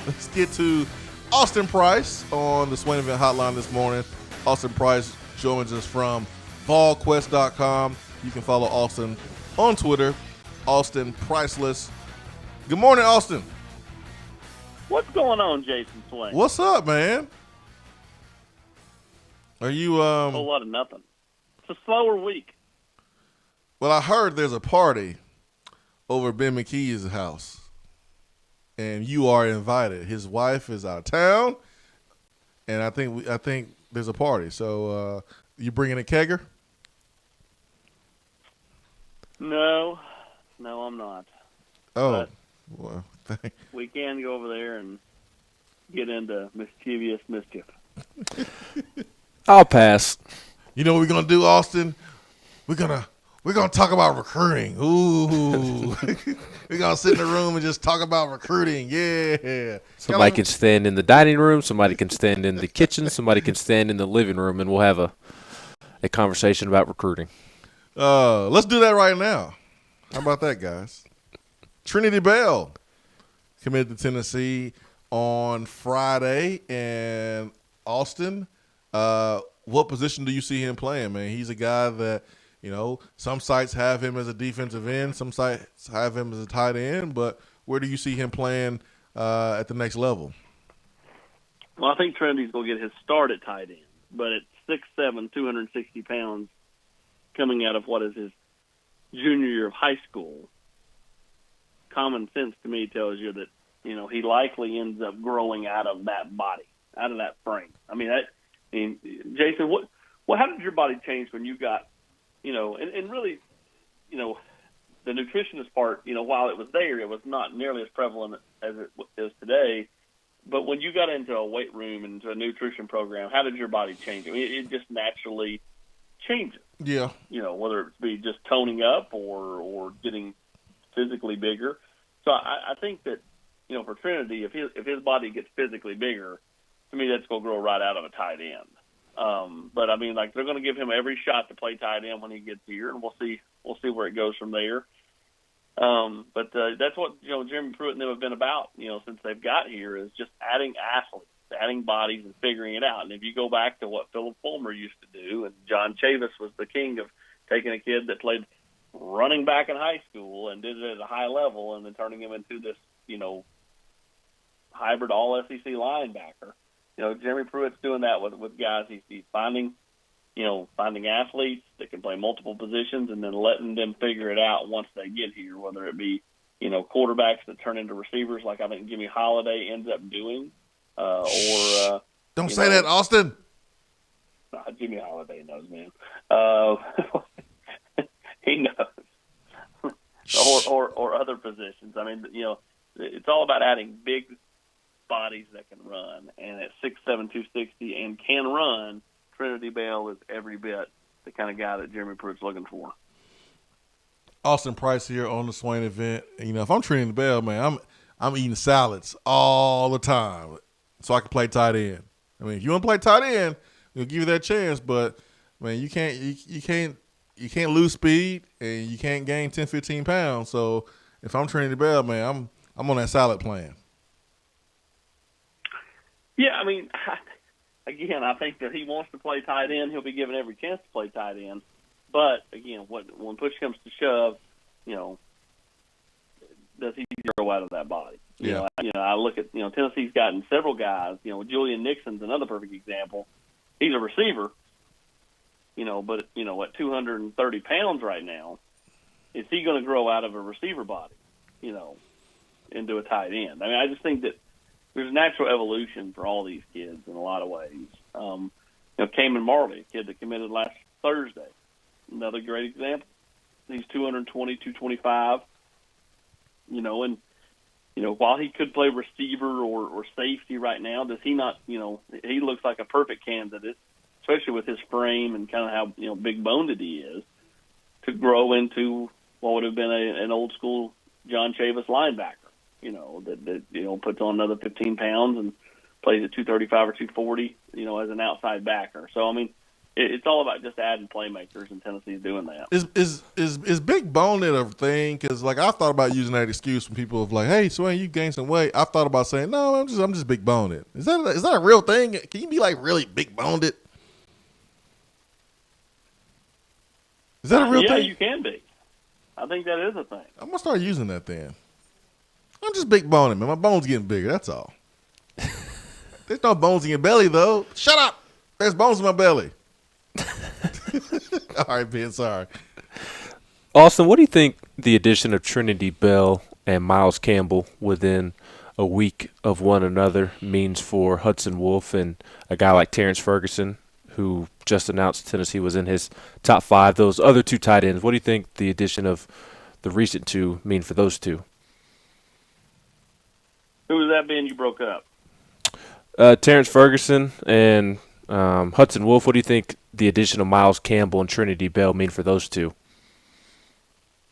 Let's get to Austin Price on the Swain Event Hotline this morning. Austin Price joins us from VolQuest.com. You can follow Austin on Twitter, Austin Priceless. Good morning, Austin. What's going on, Jason Swain? What's up, man? Are you A whole lot of nothing. It's a slower week. Well, I heard there's a party over at Ben McKee's house. And you are invited. His wife is out of town, and I think there's a party. So you bringing a kegger? No, I'm not. Oh, but well, we can go over there and get into mischievous mischief. I'll pass. You know what we're gonna do, Austin? We're gonna talk about recruiting. Ooh, we're gonna sit in the room and just talk about recruiting. Yeah. Somebody can stand in the dining room. Somebody can stand in the kitchen. Somebody can stand in the living room, and we'll have a conversation about recruiting. Let's do that right now. How about that, guys? Trinity Bell committed to Tennessee on Friday, and Austin, what position do you see him playing, man? He's a guy that, you know, some sites have him as a defensive end, some sites have him as a tight end, but where do you see him playing at the next level? Well, I think Trinity's going to get his start at tight end, but at 6'7", 260 pounds, coming out of what is his junior year of high school, common sense to me tells you that, you know, he likely ends up growing out of that body, out of that frame. I mean, Jason, how did your body change when you got, you know, and really the nutritionist part, while it was there, it was not nearly as prevalent as it is today. But when you got into a weight room and into a nutrition program, how did your body change? I mean, it just naturally changes. Yeah. Whether it be just toning up or getting physically bigger. So I think that, for Trinity, if his body gets physically bigger, to me that's going to grow right out of a tight end. But I mean, like, they're going to give him every shot to play tight end when he gets here, and we'll see where it goes from there. But that's what Jeremy Pruitt and them have been about, since they've got here, is just adding athletes, adding bodies, and figuring it out. And if you go back to what Philip Fulmer used to do, and John Chavis was the king of taking a kid that played running back in high school and did it at a high level, and then turning him into this hybrid all SEC linebacker. Jeremy Pruitt's doing that with guys. He's finding athletes that can play multiple positions and then letting them figure it out once they get here, whether it be, quarterbacks that turn into receivers like I think Jimmy Holiday ends up doing, or don't say that, Austin. Jimmy Holiday knows, man. He knows. or other positions. I mean, it's all about adding big bodies that can run, and at 6'7", 260 and can run, Trinity Bell is every bit the kind of guy that Jeremy Pruitt's looking for. Austin Price here on the Swain event. And, if I'm Trinity Bell, man, I'm eating salads all the time so I can play tight end. I mean, if you want to play tight end, we'll give you that chance, but man, you can't lose speed and you can't gain 10, 15 pounds. So if I'm Trinity Bell, man, I'm on that salad plan. Yeah, I mean, again, I think that he wants to play tight end. He'll be given every chance to play tight end. But, again, when push comes to shove, does he grow out of that body? Yeah. I look at, Tennessee's gotten several guys. Julian Nixon's another perfect example. He's a receiver, but, at 230 pounds right now, is he going to grow out of a receiver body, into a tight end? I mean, I just think that there's natural evolution for all these kids in a lot of ways. Cayman Marley, a kid that committed last Thursday, another great example. He's 220, 225, and, while he could play receiver or safety right now, does he not, he looks like a perfect candidate, especially with his frame and kind of how, big-boned he is, to grow into what would have been an old school John Chavis linebacker. That puts on another 15 pounds and plays at 235 or 240, as an outside backer. So, I mean, it's all about just adding playmakers, and Tennessee's doing that. Is big boned a thing? Because, like, I thought about using that excuse when people are like, hey, Swain, you gained some weight. I thought about saying, no, I'm just big boned. Is that a real thing? Can you be, like, really big boned? Is that a real thing? Yeah, you can be. I think that is a thing. I'm going to start using that then. I'm just big boning, man. My bones getting bigger. That's all. There's no bones in your belly, though. Shut up. There's bones in my belly. All right, Ben. Sorry. Austin, what do you think the addition of Trinity Bell and Miles Campbell within a week of one another means for Hudson Wolf and a guy like Terrence Ferguson, who just announced Tennessee was in his top 5? Those other two tight ends, what do you think the addition of the recent two mean for those two? Who was that, Ben? You broke up. Terrence Ferguson and Hudson Wolf. What do you think the addition of Miles Campbell and Trinity Bell mean for those two?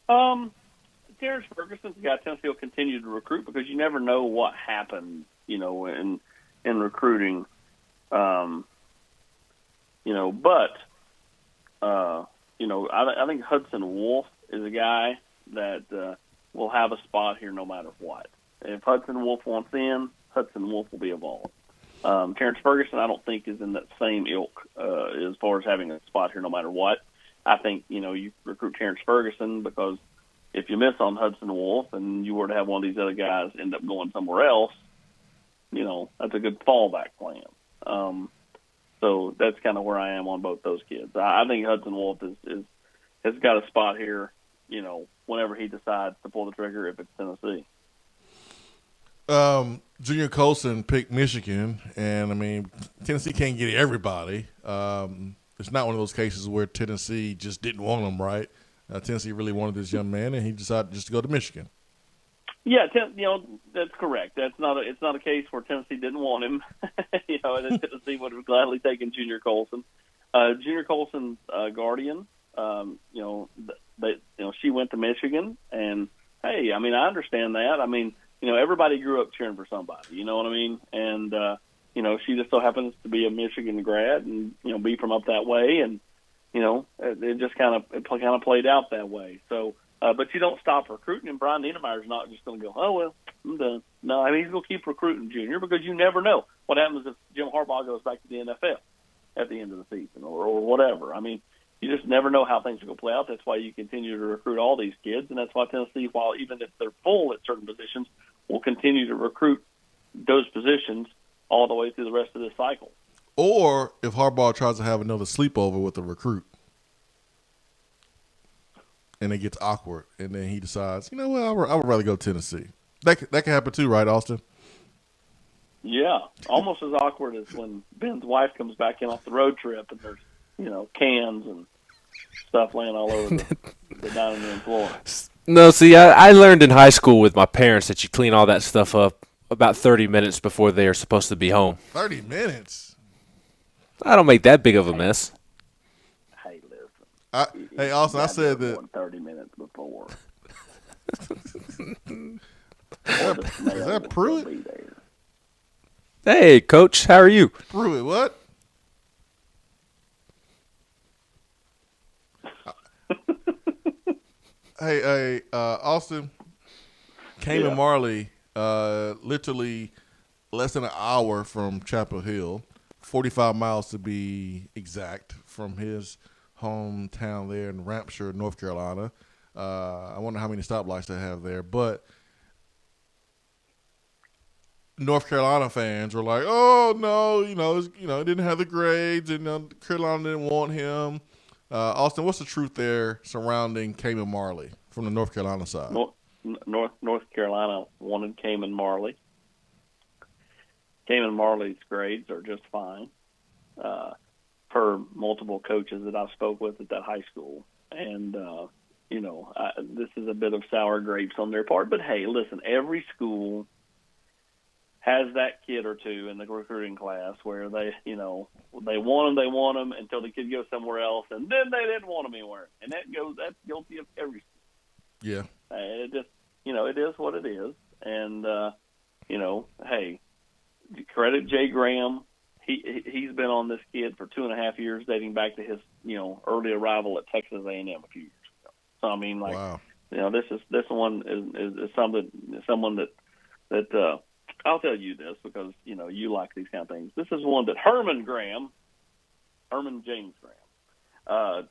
Terrence Ferguson's a guy Tennessee will continue to recruit because you never know what happens, in recruiting. But I think Hudson Wolf is a guy that will have a spot here no matter what. If Hudson Wolf wants in, Hudson Wolf will be involved. Terrence Ferguson, I don't think, is in that same ilk as far as having a spot here no matter what. I think, you recruit Terrence Ferguson because if you miss on Hudson Wolf and you were to have one of these other guys end up going somewhere else, that's a good fallback plan. So that's kind of where I am on both those kids. I think Hudson Wolf has got a spot here, whenever he decides to pull the trigger if it's Tennessee. Junior Colson picked Michigan, and, I mean, Tennessee can't get everybody. It's not one of those cases where Tennessee just didn't want them, right? Tennessee really wanted this young man, and he decided just to go to Michigan. Yeah, that's correct. It's not a case where Tennessee didn't want him. And Tennessee would have gladly taken Junior Colson. Junior Colson's guardian, she went to Michigan, and hey, I mean, I understand that. I mean, everybody grew up cheering for somebody. You know what I mean? And she just so happens to be a Michigan grad, and be from up that way, and it just kind of played out that way. So. But you don't stop recruiting, and Brian Niedermeyer's not just going to go, oh, well, I'm done. No, I mean, he's going to keep recruiting Junior because you never know what happens if Jim Harbaugh goes back to the NFL at the end of the season or whatever. I mean, you just never know how things are going to play out. That's why you continue to recruit all these kids, and that's why Tennessee, while even if they're full at certain positions, will continue to recruit those positions all the way through the rest of this cycle. Or if Harbaugh tries to have another sleepover with a recruit, and it gets awkward, and then he decides, you know what, I would rather go to Tennessee. That can happen too, right, Austin? Yeah, almost as awkward as when Ben's wife comes back in off the road trip, and there's cans and stuff laying all over the dining room floor. No, see, I learned in high school with my parents that you clean all that stuff up about 30 minutes before they are supposed to be home. 30 minutes? I don't make that big of a mess. Hey, Austin, I said that 30 minutes before. Is that Pruitt? Hey, Coach, how are you? Pruitt, what? Hey, Austin, Cayman Marley, literally less than an hour from Chapel Hill, 45 miles to be exact from his hometown there in Rampshire, North Carolina. I wonder how many stoplights they have there, but North Carolina fans were like, "Oh no, he didn't have the grades, and Carolina didn't want him." Austin, what's the truth there surrounding Cayman Marley from the North Carolina side? North Carolina wanted Cayman Marley. Cayman Marley's grades are just fine. Per multiple coaches that I've spoke with at that high school. And, this is a bit of sour grapes on their part. But, hey, listen, every school has that kid or two in the recruiting class where they want them until the kid goes somewhere else, and then they didn't want them anywhere. And that's guilty of every school. Yeah. It just, it is what it is. And, hey, credit Jay Graham. He's been on this kid for 2.5 years, dating back to his early arrival at Texas A&M a few years ago. So I mean, wow. This one is someone that I'll tell you this because you like these kind of things. This is one that Herman James Graham,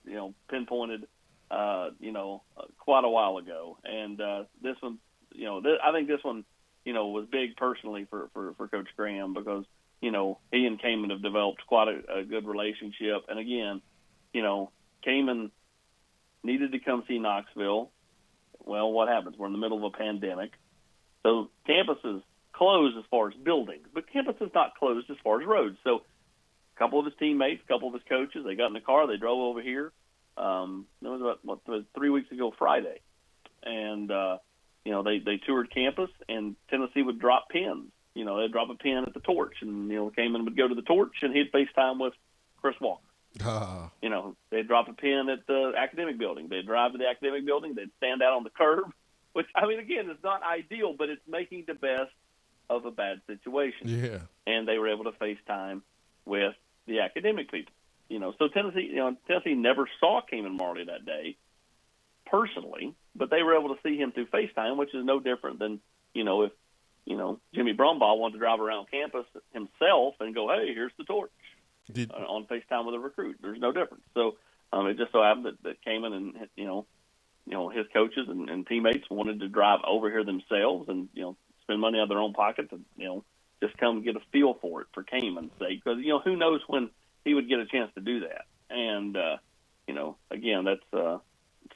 pinpointed quite a while ago, and this one, I think this one was big personally for Coach Graham because. He and Cayman have developed quite a good relationship. And again, Cayman needed to come see Knoxville. Well, what happens? We're in the middle of a pandemic. So campus is closed as far as buildings, but campus is not closed as far as roads. So a couple of his teammates, a couple of his coaches, they got in the car, they drove over here. It was about 3 weeks ago Friday. And, they toured campus, and Tennessee would drop pins. They'd drop a pin at the torch, and, Cayman would go to the torch, and he'd FaceTime with Chris Walker. They'd drop a pin at the academic building. They'd drive to the academic building. They'd stand out on the curb, which, I mean, again, is not ideal, but it's making the best of a bad situation. Yeah. And they were able to FaceTime with the academic people. So Tennessee never saw Cayman Marley that day personally, but they were able to see him through FaceTime, which is no different than, if Jimmy Brumbaugh wanted to drive around campus himself and go, hey, here's the torch on FaceTime with a recruit. There's no difference. So it just so happened that Cayman and, his coaches and teammates wanted to drive over here themselves and, spend money out of their own pockets and, just come get a feel for it for Cayman's sake. Because, who knows when he would get a chance to do that. And, again, that's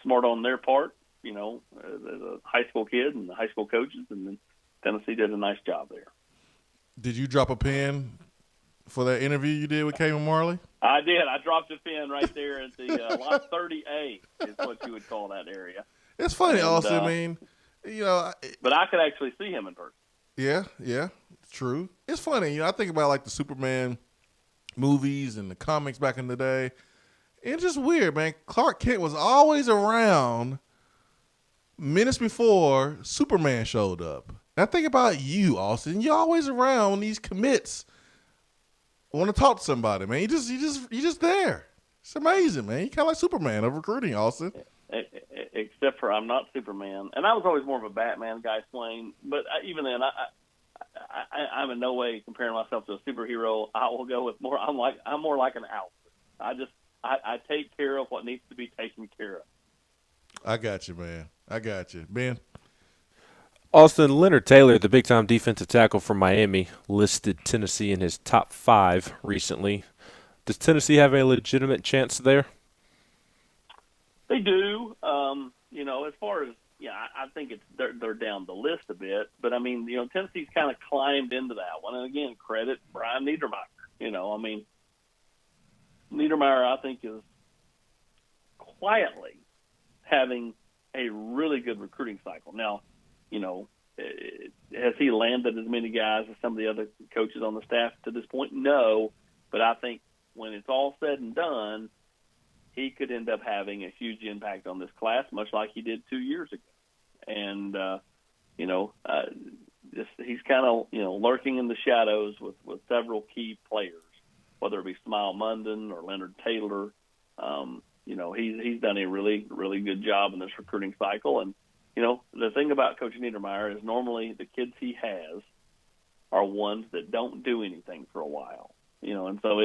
smart on their part, as a high school kid and the high school coaches, and then Tennessee did a nice job there. Did you drop a pin for that interview you did with Cayman Marley? I did. I dropped a pin right there at the lot 30A is what you would call that area. It's funny, And, Austin. I mean, but I could actually see him in person. Yeah, true. It's funny. I think about like the Superman movies and the comics back in the day. It's just weird, man. Clark Kent was always around minutes before Superman showed up. And I think about you, Austin. You're always around when these commits want to talk to somebody, man. You just there. It's amazing, man. You kind of like Superman of recruiting, Austin. Except for I'm not Superman, and I was always more of a Batman guy, Swain. But even then, I'm in no way comparing myself to a superhero. I will go with more. I'm more like an Alfred. I take care of what needs to be taken care of. I got you, man. I got you, Ben. Austin, Leonard Taylor, the big-time defensive tackle from Miami, listed Tennessee in his top 5 recently. Does Tennessee have a legitimate chance there? They do. As far as I think they're down the list a bit. But I mean, Tennessee's kind of climbed into that one. And again, credit Brian Niedermeyer. Niedermeyer, I think, is quietly having a really good recruiting cycle. Now, has he landed as many guys as some of the other coaches on the staff to this point? No. But I think when it's all said and done, he could end up having a huge impact on this class, much like he did 2 years ago. And, he's kind of, lurking in the shadows with several key players, whether it be Smile Munden or Leonard Taylor. He's done a really, really good job in this recruiting cycle. And, the thing about Coach Niedermeyer is normally the kids he has are ones that don't do anything for a while, and so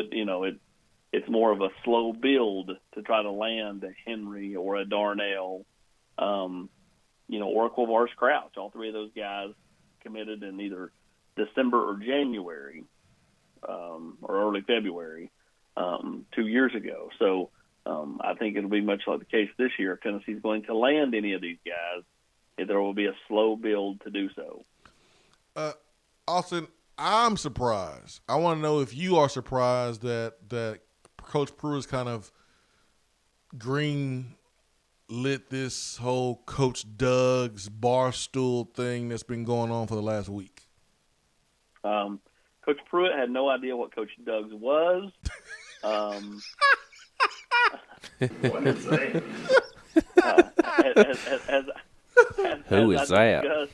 it's more of a slow build to try to land a Henry or a Darnell, or a Quavaris Crouch. All three of those guys committed in either December or January, or early February, 2 years ago. So I think it'll be much like the case this year. If Tennessee's going to land any of these guys, there will be a slow build to do so. Austin, I'm surprised. I want to know if you are surprised that Coach Pruitt's kind of green lit this whole Coach Doug's barstool thing that's been going on for the last week. Coach Pruitt had no idea what Coach Doug's was. What is that? Who is that?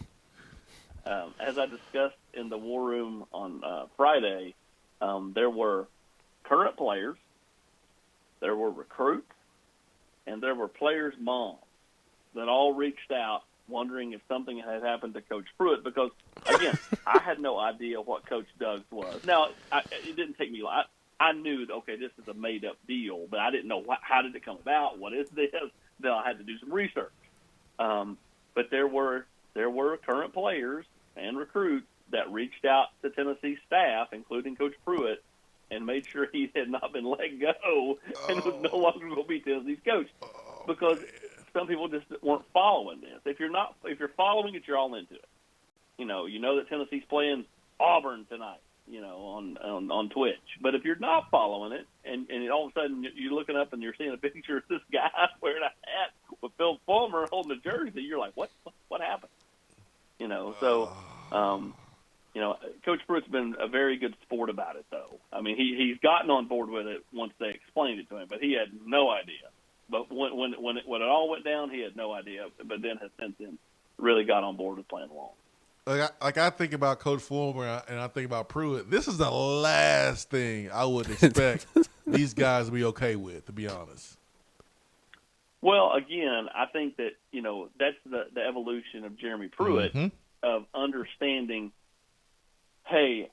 As I discussed in the War Room on Friday, there were current players, there were recruits, and there were players' moms that all reached out wondering if something had happened to Coach Pruitt because, again, I had no idea what Coach Doug's was. Now, it didn't take me long. I knew, okay, this is a made-up deal, but I didn't know how did it come about, what is this? Then I had to do some research. But there were current players and recruits that reached out to Tennessee staff, including Coach Pruitt, and made sure he had not been let go and was no longer going to be Tennessee's coach because some people just weren't following this. If you're following it, you're all into it. You know that Tennessee's playing Auburn tonight, on Twitch. But if you're not following it, and all of a sudden you're looking up and you're seeing a picture of this guy wearing a hat with Phil Fulmer holding a jersey, you're like, what happened? Coach Pruitt's been a very good sport about it, though. I mean, he's gotten on board with it once they explained it to him, but he had no idea. But when it all went down, he had no idea. But then has since then really got on board with playing along. I think about Coach Fulmer and I think about Pruitt. This is the last thing I would expect these guys to be okay with, to be honest. Well, again, I think that, that's the evolution of Jeremy Pruitt, of understanding, hey,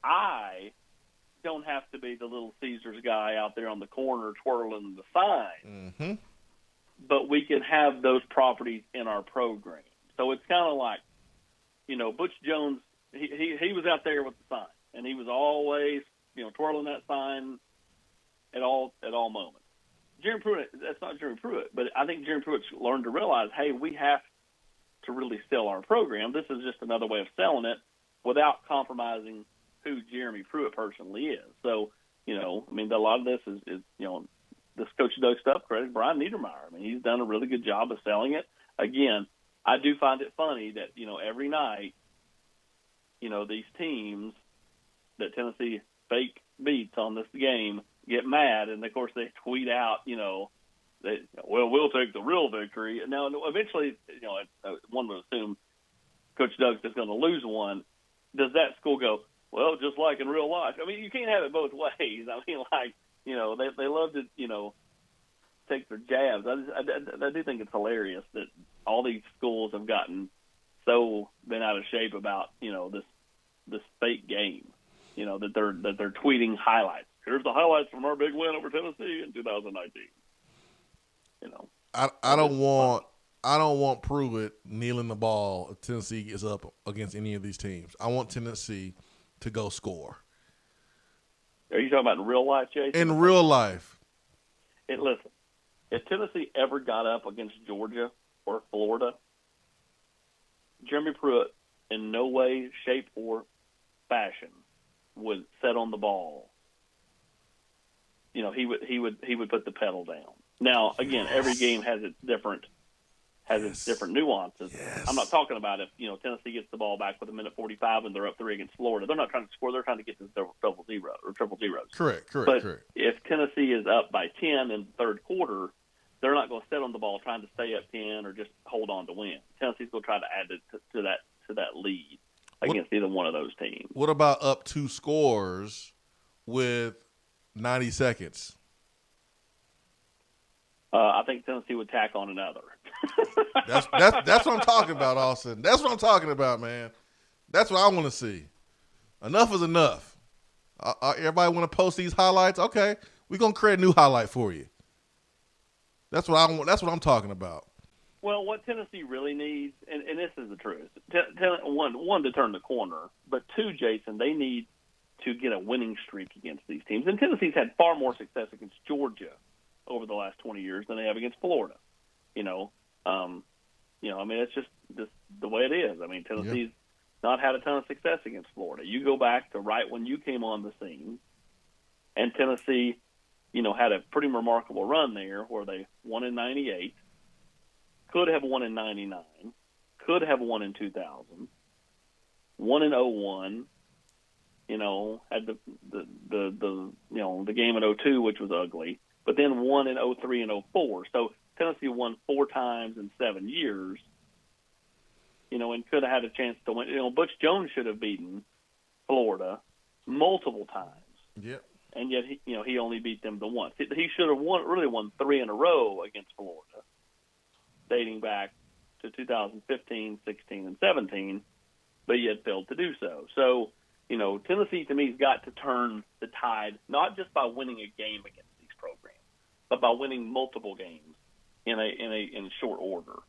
I don't have to be the Little Caesars guy out there on the corner twirling the sign, but we can have those properties in our program. So it's kind of like, Butch Jones, he was out there with the sign, and he was always, twirling that sign at all moments. Jeremy Pruitt, that's not Jeremy Pruitt, but I think Jeremy Pruitt's learned to realize, hey, we have to really sell our program. This is just another way of selling it without compromising who Jeremy Pruitt personally is. So I mean, a lot of this is this Coach Doug stuff, credit Brian Niedermeyer. I mean, he's done a really good job of selling it. Again, I do find it funny that, every night, these teams that Tennessee fake beats on this game get mad, and, of course, they tweet out, we'll take the real victory. Now, eventually, one would assume Coach Doug's just going to lose one. Does that school go, well, just like in real life? I mean, you can't have it both ways. I mean, they love to, take their jabs. I do think it's hilarious that all these schools have gotten so bent out of shape about, this fake game, that they're tweeting highlights. Here's the highlights from our big win over Tennessee in 2019. I don't want Pruitt kneeling the ball if Tennessee is up against any of these teams. I want Tennessee to go score. Are you talking about in real life, Jason? In real life. Listen, if Tennessee ever got up against Georgia or Florida, Jeremy Pruitt in no way, shape, or fashion would set on the ball. He would put the pedal down. Now, again, every game has its different nuances. Yes. I'm not talking about if Tennessee gets the ball back with 1:45 and they're up 3 against Florida. They're not trying to score. They're trying to get to triple zeros. Correct. But if Tennessee is up by 10 in the third quarter, they're not going to sit on the ball trying to stay up 10 or just hold on to win. Tennessee's going to try to add to that lead against either one of those teams. What about up 2 scores with 90 seconds? I think Tennessee would tack on another. That's what I'm talking about, Austin. That's what I'm talking about, man. That's what I want to see. Enough is enough. Everybody want to post these highlights? Okay, we're gonna create a new highlight for you. That's what I want. That's what I'm talking about. Well, what Tennessee really needs, and this is the truth, one to turn the corner, but 2, Jason, they need to get a winning streak against these teams. And Tennessee's had far more success against Georgia over the last 20 years than they have against Florida. I mean, it's just the way it is. I mean, Tennessee's not had a ton of success against Florida. You go back to right when you came on the scene, and Tennessee, had a pretty remarkable run there where they won in 98, could have won in 99, could have won in 2000, won in 01, had the game in 02, which was ugly, but then won in 03 and 04. So Tennessee won 4 times in 7 years, and could have had a chance to win. Butch Jones should have beaten Florida multiple times. Yep. And yet, he only beat them the once. He should have really won 3 in a row against Florida, dating back to 2015, 16, and 17, but yet failed to do so. So, Tennessee to me has got to turn the tide, not just by winning a game against these programs, but by winning multiple games in short order.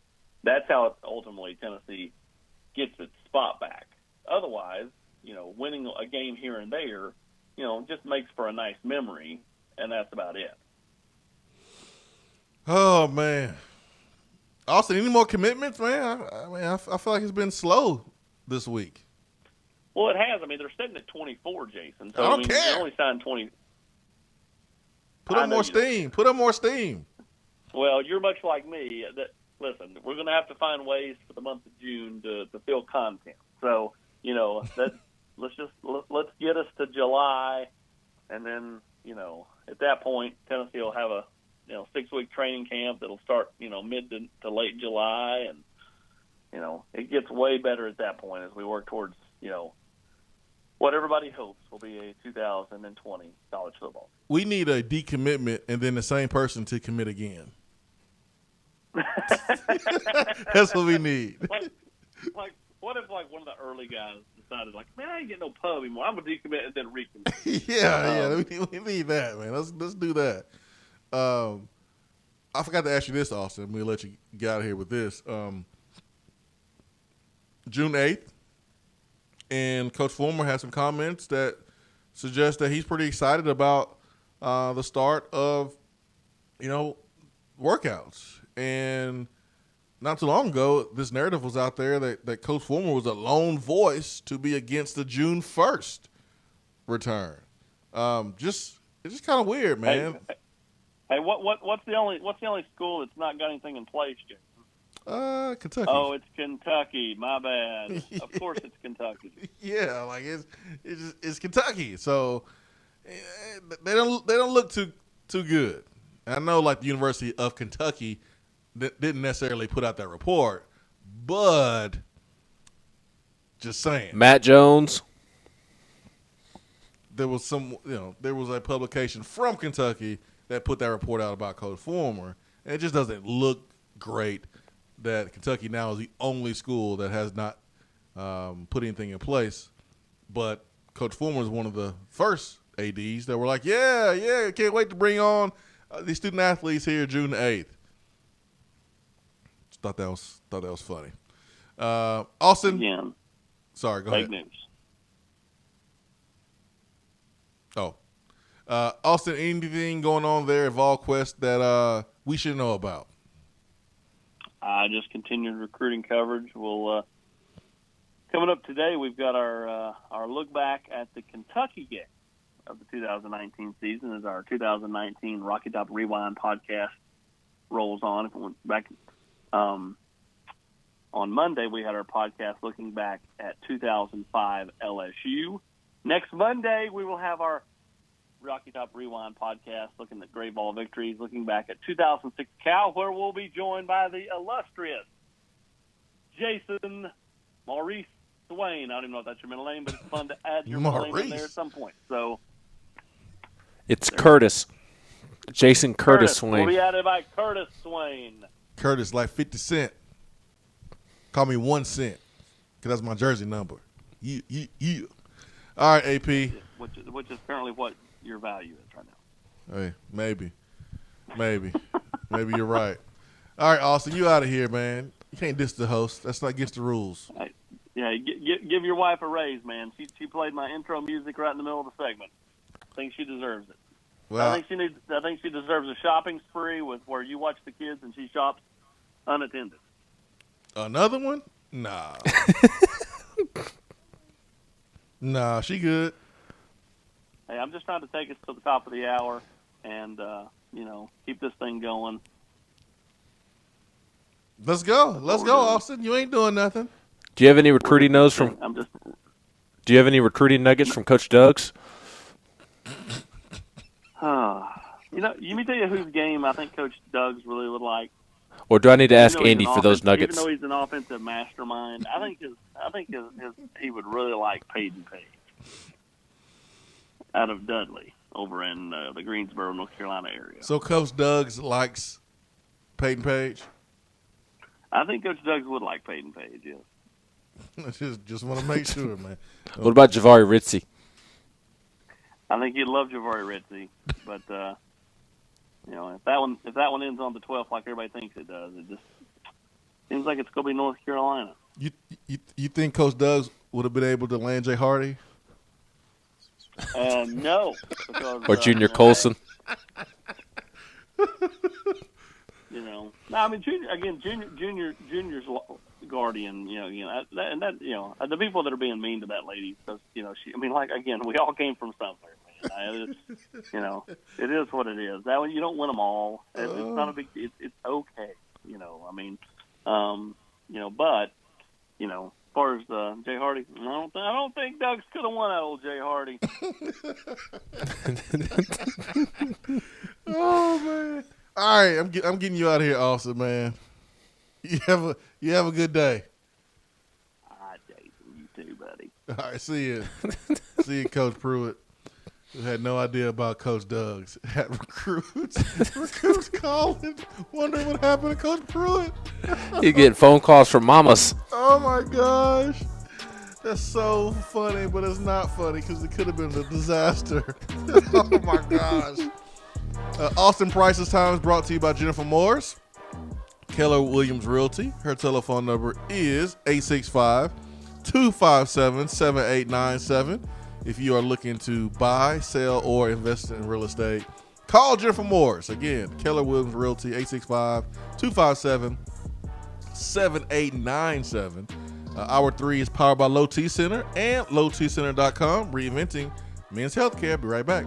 That's how ultimately Tennessee gets its spot back. Otherwise, winning a game here and there, just makes for a nice memory, and that's about it. Oh man, Austin, any more commitments, man? I feel like it's been slow this week. Well, it has. I mean, they're sitting at 24, Jason. So I don't care. They only signed 20. Put up more steam. Put up more steem. Well, you're much like me. Listen, we're going to have to find ways for the month of June to fill content. So, let's get us to July, and then at that point, Tennessee will have a 6-week training camp that'll start mid to late July, and it gets way better at that point as we work towards what everybody hopes will be a 2020 college football. We need a decommitment and then the same person to commit again. That's what we need. Like, what if one of the early guys decided, man, I ain't getting no pub anymore. I'm gonna decommit and then recommit. Yeah, we need that, man. Let's do that. I forgot to ask you this, Austin. We'll let you get out of here with this. June 8th, and Coach Fulmer had some comments that suggest that he's pretty excited about the start of, workouts. And not too long ago, this narrative was out there that Coach Fulmer was a lone voice to be against the June 1st return. Just It's just kind of weird, man. Hey, what's the only school that's not got anything in place, Jason? Kentucky. Oh, it's Kentucky. My bad. Of course, it's Kentucky. Yeah, like it's Kentucky. So they don't look too good. And I know, like, the University of Kentucky didn't necessarily put out that report, but just saying. Matt Jones. There was there was a publication from Kentucky that put that report out about Coach Former, and it just doesn't look great that Kentucky now is the only school that has not put anything in place. But Coach Former is one of the first ADs that were like, yeah, can't wait to bring on these student athletes here June the 8th. Just thought that was funny. Austin. Again. Sorry, go Fake ahead. news. Oh. Austin, anything going on there at VolQuest that we should know about? Just continued recruiting coverage. We'll coming up today. We've got our look back at the Kentucky game of the 2019 season as our 2019 Rocky Top Rewind podcast rolls on. If we went back on Monday, we had our podcast looking back at 2005 LSU. Next Monday, we will have our Rocky Top Rewind podcast looking at Great Ball victories, looking back at 2006 Cal, where we'll be joined by the illustrious Jason Maurice Swain. I don't even know if that's your middle name, but it's fun to add your middle name in there at some point. So It's Curtis. Jason Curtis Swain. We'll be added by Curtis Swain. Curtis, like 50 Cent. Call me 1 cent, because that's my jersey number. You. All right, AP. Which is currently what your value is right now. Hey, maybe. Maybe you're right. All right, Austin, you out of here, man. You can't diss the host. That's not against the rules. Yeah, give your wife a raise, man. She played my intro music right in the middle of the segment. I think she deserves it. Well, I think she deserves a shopping spree with where you watch the kids and she shops unattended. Another one? Nah. Nah, she good. Hey, I'm just trying to take us to the top of the hour and, keep this thing going. Let's go, Austin. You ain't doing nothing. Do you have any recruiting nuggets from? Do you have any recruiting nuggets from Coach Doug's? Let me tell you whose game I think Coach Doug's really would like. Or do I need to ask Andy for those nuggets? Even though he's an offensive mastermind, I think he would really like Peyton Page out of Dudley over in the Greensboro, North Carolina area. So Coach Doug's likes Peyton Page? I think Coach Doug's would like Peyton Page, yes. just want to make sure, man. What about Javari Ritzy? I think he'd love Javari Ritzy, but if that one ends on the 12th like everybody thinks it does, it just seems like it's going to be North Carolina. You think Coach Doug would have been able to land Jay Hardy? No. Because, or Junior Colson? No, I mean, Junior's guardian, and the people that are being mean to that lady, because, we all came from somewhere, man. It is what it is. That one, you don't win them all. It's not a big, it's okay, but, as far as Jay Hardy, I don't think Doug's could have won that old Jay Hardy. Oh, man. All right, I'm getting you out of here, Austin, man. You have a good day. All right, Jason, you too, buddy. All right, see you. See you, Coach Pruitt. Who had no idea about Coach Doug's. Had recruits calling, wondering what happened to Coach Pruitt. You get phone calls from mamas. Oh my gosh, that's so funny, but it's not funny because it could have been a disaster. Oh my gosh. Austin Price's Time is brought to you by Jennifer Morris, Keller Williams Realty. Her telephone number is 865-257-7897. If you are looking to buy, sell, or invest in real estate, call Jennifer Morris. Again, Keller Williams Realty, 865-257-7897. Hour 3 is powered by Low T Center and lowtcenter.com, reinventing men's healthcare. Be right back.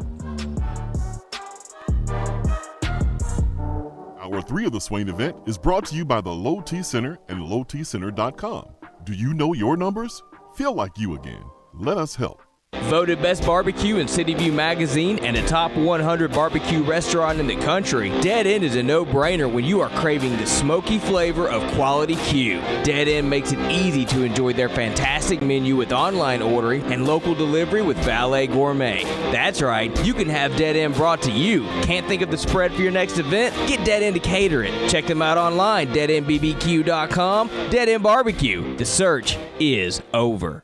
Hour 3 of the Swain event is brought to you by the Low T Center and lowtcenter.com. Do you know your numbers? Feel like you again. Let us help. Voted Best Barbecue in City View Magazine and a top 100 barbecue restaurant in the country, Dead End is a no-brainer when you are craving the smoky flavor of quality Q. Dead End makes it easy to enjoy their fantastic menu with online ordering and local delivery with Valet Gourmet. That's right, you can have Dead End brought to you. Can't think of the spread for your next event? Get Dead End to cater it. Check them out online, deadendbbq.com. Dead End Barbecue. The search is over.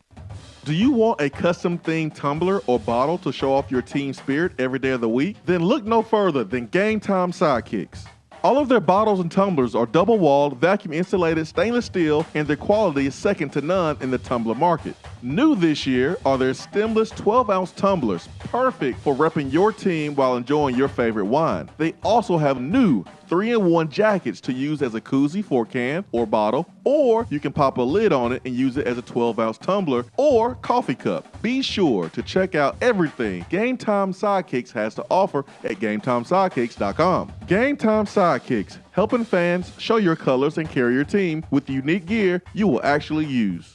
Do you want a custom themed tumbler or bottle to show off your team spirit every day of the week? Then look no further than Game Time Sidekicks. All of their bottles and tumblers are double-walled, vacuum-insulated stainless steel, and their quality is second to none in the tumbler market. New this year are their stemless 12-ounce tumblers, perfect for repping your team while enjoying your favorite wine. They also have new 3-in-1 jackets to use as a koozie for a can or bottle, or you can pop a lid on it and use it as a 12-ounce tumbler or coffee cup. Be sure to check out everything Game Time Sidekicks has to offer at GameTimeSidekicks.com. Game Time Sidekicks, helping fans show your colors and carry your team with unique gear you will actually use.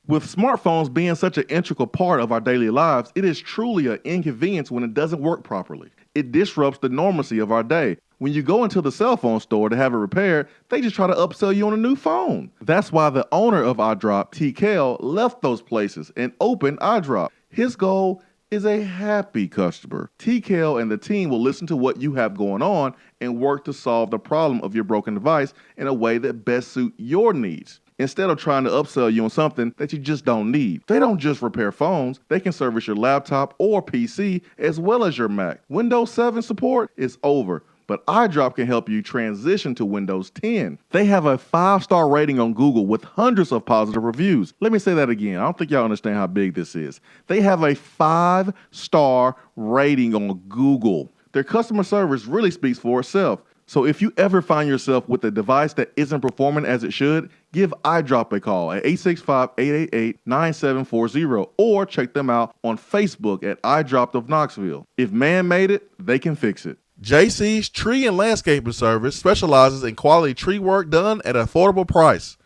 With smartphones being such an integral part of our daily lives, it is truly an inconvenience when it doesn't work properly. It disrupts the normalcy of our day. When you go into the cell phone store to have it repaired, they just try to upsell you on a new phone. That's why the owner of iDrop, TKL, left those places and opened iDrop. His goal is a happy customer. TKL and the team will listen to what you have going on and work to solve the problem of your broken device in a way that best suits your needs, instead of trying to upsell you on something that you just don't need. They don't just repair phones, they can service your laptop or PC as well as your Mac. Windows 7 support is over, but iDrop can help you transition to Windows 10. They have a 5-star rating on Google with hundreds of positive reviews. Let me say that again. I don't think y'all understand how big this is. They have a 5-star rating on Google. Their customer service really speaks for itself. So if you ever find yourself with a device that isn't performing as it should, give iDrop a call at 865-888-9740 or check them out on Facebook at iDrop of Knoxville. If man made it, they can fix it. JC's Tree and Landscaping Service specializes in quality tree work done at an affordable price.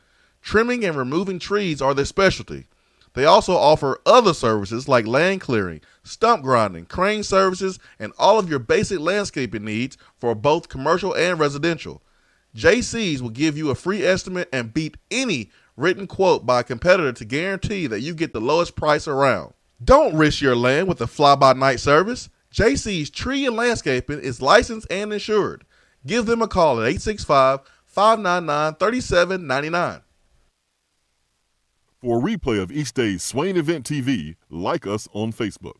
Trimming and removing trees are their specialty. They also offer other services like land clearing, stump grinding, crane services, and all of your basic landscaping needs for both commercial and residential. JC's will give you a free estimate and beat any written quote by a competitor to guarantee that you get the lowest price around. Don't risk your land with a fly-by-night service. JC's Tree and Landscaping is licensed and insured. Give them a call at 865-599-3799. For a replay of each day's Swain Event TV, like us on Facebook.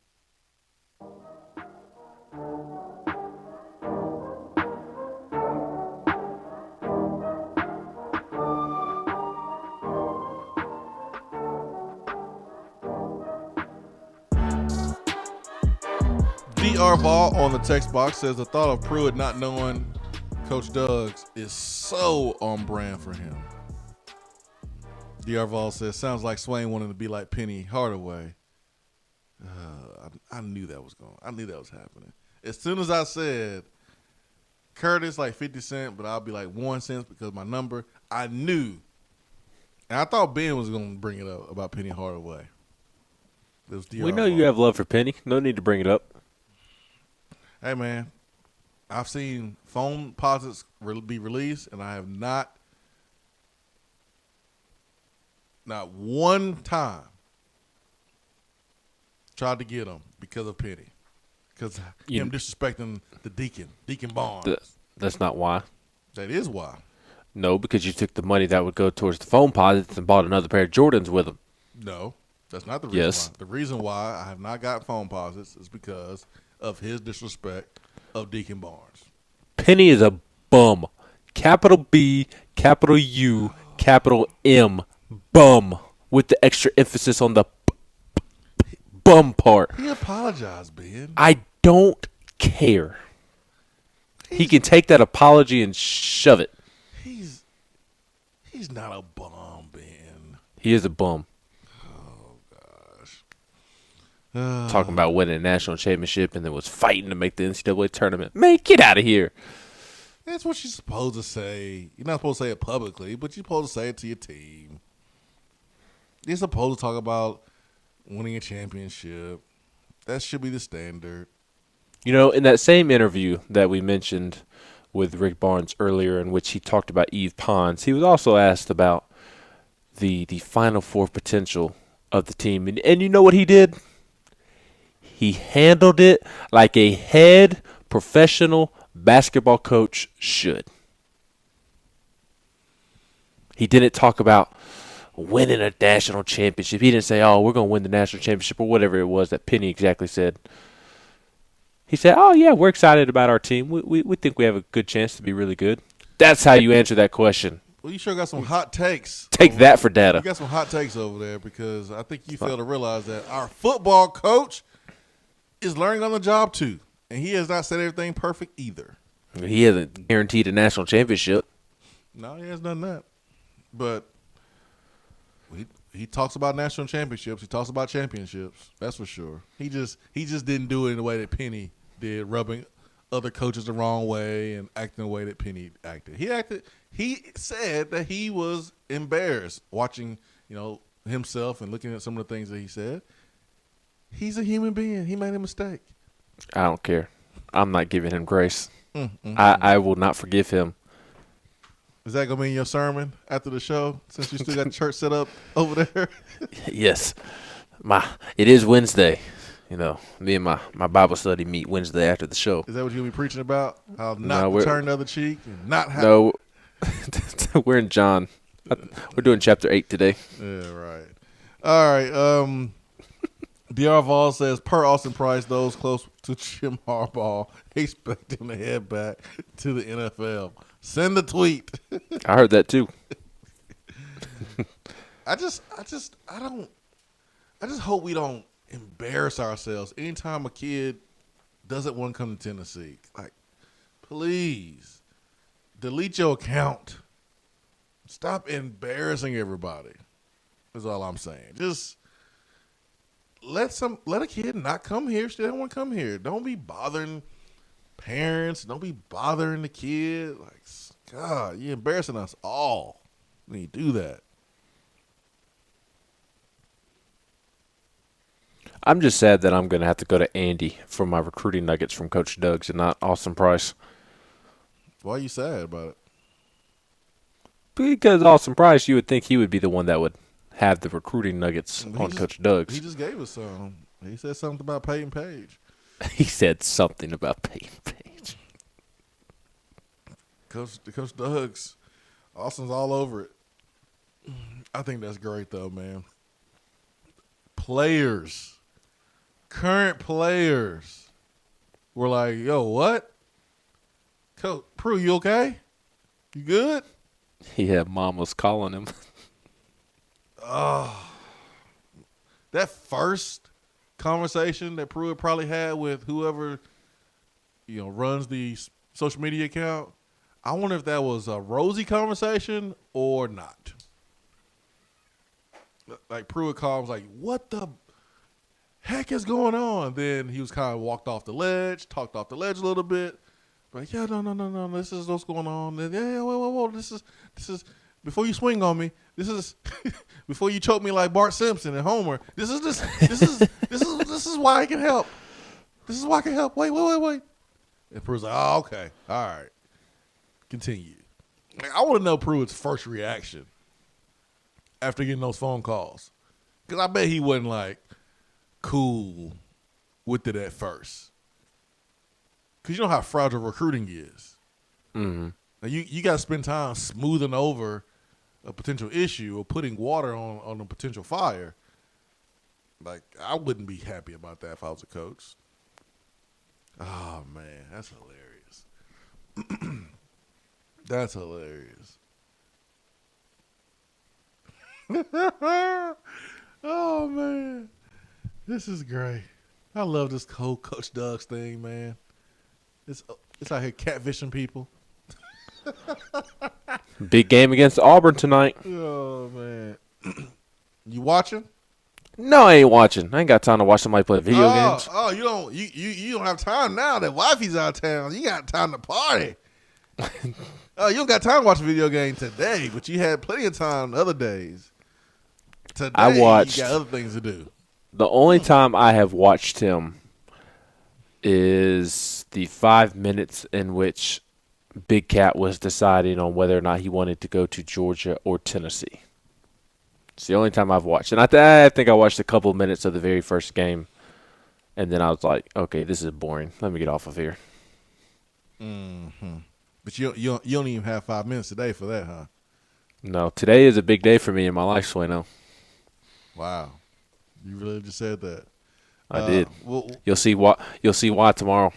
DR Ball on the text box says the thought of Pruitt not knowing Coach Doug's is so on brand for him. DR Ball says, sounds like Swain wanted to be like Penny Hardaway. I knew that was happening. As soon as I said Curtis like 50 Cent, but I'll be like 1 cent because my number, I knew. And I thought Ben was going to bring it up about Penny Hardaway. It was DR We know Ball. you have love for Penny. No need to bring it up. Hey, man, I've seen phone posits be released, and I have not one time tried to get them because of Penny. Because him disrespecting the Deacon Barnes. That's not why. That is why. No, because you took the money that would go towards the phone posits and bought another pair of Jordans with them. No, that's not the reason Yes. why. The reason why I have not got phone posits is because of his disrespect of Deacon Barnes. Penny is a bum. Capital B, capital U, capital M. Bum. With the extra emphasis on the bum part. He apologized, Ben. I don't care. He can take that apology and shove it. He's not a bum, Ben. He is a bum. Talking about winning a national championship and then was fighting to make the NCAA tournament. Man, get out of here. That's what you're supposed to say. You're not supposed to say it publicly, but you're supposed to say it to your team. You're supposed to talk about winning a championship. That should be the standard. You know, in that same interview that we mentioned with Rick Barnes earlier, in which he talked about Yves Pons, he was also asked about the Final Four potential of the team. And you know what he did? He handled it like a head professional basketball coach should. He didn't talk about winning a national championship. He didn't say, oh, we're going to win the national championship or whatever it was that Penny exactly said. He said, oh, yeah, we're excited about our team. We think we have a good chance to be really good. That's how you answer that question. Well, you sure got some hot takes. Take that for data. You got some hot takes over there because I think you fail to realize that our football coach is learning on the job too. And he has not said everything perfect either. He hasn't guaranteed a national championship. No, he has done that. But he talks about national championships. He talks about championships. That's for sure. He just didn't do it in the way that Penny did, rubbing other coaches the wrong way and acting the way that Penny acted. He said that he was embarrassed watching, himself and looking at some of the things that he said. He's a human being. He made a mistake. I don't care. I'm not giving him grace. I will not forgive him. Is that going to be in your sermon after the show since you still got the church set up over there? Yes. It is Wednesday. Me and my Bible study meet Wednesday after the show. Is that what you're going to be preaching about? How not to turn the other cheek and not have... No. We're in John. We're doing chapter 8 today. Yeah, right. All right. D.R. Vol says, per Austin Price, those close to Jim Harbaugh expect him to head back to the NFL. Send the tweet. I heard that too. I just hope we don't embarrass ourselves anytime a kid doesn't want to come to Tennessee. Like, please delete your account. Stop embarrassing everybody. Is all I'm saying. Just let a kid not come here if they don't want to come here. Don't be bothering parents. Don't be bothering the kid. Like, God, you're embarrassing us all when you do that. I'm just sad that I'm going to have to go to Andy for my recruiting nuggets from Coach Doug's and not Austin Price. Why are you sad about it? Because Austin Price, you would think he would be the one that would have the recruiting nuggets on Coach Doug's. He just gave us some. He said something about Peyton Page. He said something about Peyton Page. Coach Doug's, Austin's all over it. I think that's great, though, man. Current players were like, yo, what? Coach Prue, you okay? You good? Yeah, Mom was calling him. Oh, that first conversation that Pruitt probably had with whoever, runs the social media account, I wonder if that was a rosy conversation or not. Like Pruitt called, was like, what the heck is going on? Then he was kind of talked off the ledge a little bit. Like, yeah, no, this is what's going on. And, yeah, whoa, this is before you swing on me. This is before you choke me like Bart Simpson and Homer. This is why I can help. This is why I can help. Wait. And Pruitt's like, oh, okay, all right, continue. Like, I want to know Pruitt's first reaction after getting those phone calls, because I bet he wasn't like cool with it at first. Because you know how fragile recruiting is. Mm-hmm. Now you got to spend time smoothing over a potential issue or putting water on a potential fire. Like, I wouldn't be happy about that if I was a coach. Oh, man, that's hilarious. That's hilarious. Oh, man. This is great. I love this whole Coach Doug's thing, man. It's out here catfishing people. Big game against Auburn tonight. Oh, man. You watching? No, I ain't watching. I ain't got time to watch somebody play video games. Oh, you don't have time now that wifey's out of town. You got time to party. Oh, you don't got time to watch a video game today, but you had plenty of time the other days. Today, I watched. You got other things to do. The only time I have watched him is the 5 minutes in which Big Cat was deciding on whether or not he wanted to go to Georgia or Tennessee. It's the only time I've watched. And I think I watched a couple of minutes of the very first game, and then I was like, okay, this is boring. Let me get off of here. Mm-hmm. But you don't even have 5 minutes today for that, huh? No, today is a big day for me in my life, Swaino. Wow. You really just said that. I did. Well, You'll see why. You'll see why tomorrow.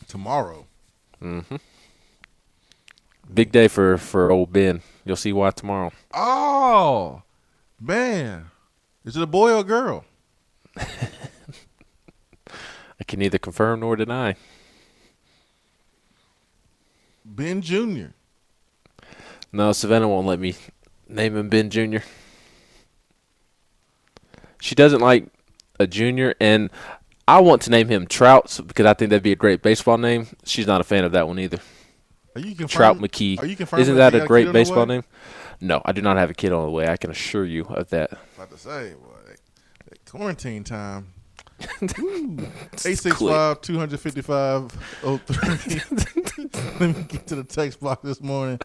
Tomorrow. Mm-hmm. Big day for old Ben. You'll see why tomorrow. Oh, man. Is it a boy or a girl? I can neither confirm nor deny. Ben Jr. No, Savannah won't let me name him Ben Jr. She doesn't like a junior, and I want to name him Trout because I think that'd be a great baseball name. She's not a fan of that one either. Are you Trout McKee. Are you confirming Isn't that you a got great kid on the baseball way? name? No, I do not have a kid on the way. I can assure you of that. About to say, boy, that quarantine time. 865-255-03. Let me get to the text box this morning.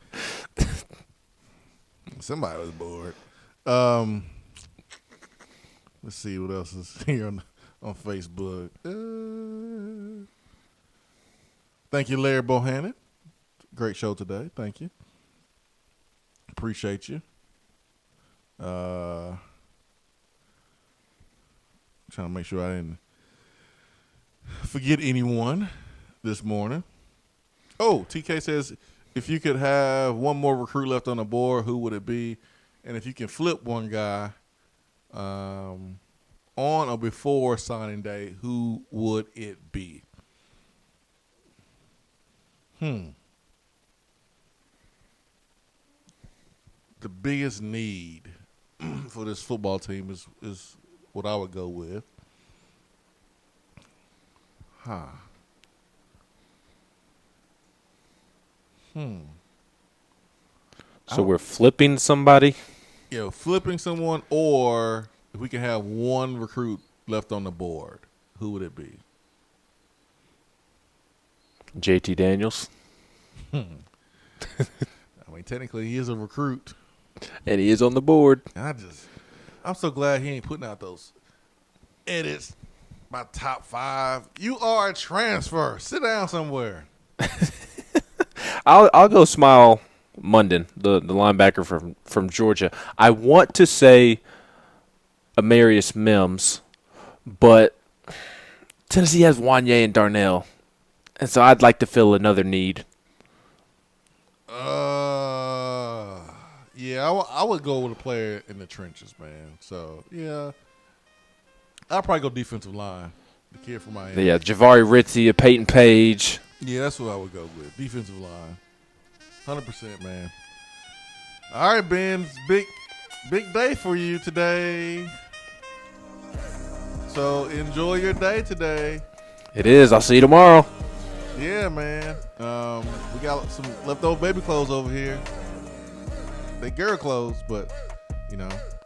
Somebody was bored. Let's see what else is here on Facebook. Thank you, Larry Bohannon. Great show today. Thank you. Appreciate you. Trying to make sure I didn't forget anyone this morning. Oh, TK says, if you could have one more recruit left on the board, who would it be? And if you can flip one guy on or before signing day, who would it be? The biggest need for this football team is what I would go with. So we're flipping somebody? Yeah, flipping someone, or if we can have one recruit left on the board, who would it be? JT Daniels. I mean, technically, he is a recruit. And he is on the board. And I'm so glad he ain't putting out those edits. My top 5. You are a transfer. Sit down somewhere. I'll go Smile Munden, the linebacker from Georgia. I want to say Amarius Mims, but Tennessee has Wanye and Darnell, and so I'd like to fill another need. Yeah, I would go with a player in the trenches, man. So, yeah. I'll probably go defensive line. The kid from Miami. Yeah, Javari Ritzie, a Peyton Page. Yeah, that's what I would go with. Defensive line. 100%, man. All right, Ben. Big day for you today. So, enjoy your day today. It is. I'll see you tomorrow. Yeah, man. We got some leftover baby clothes over here. They girl clothes, but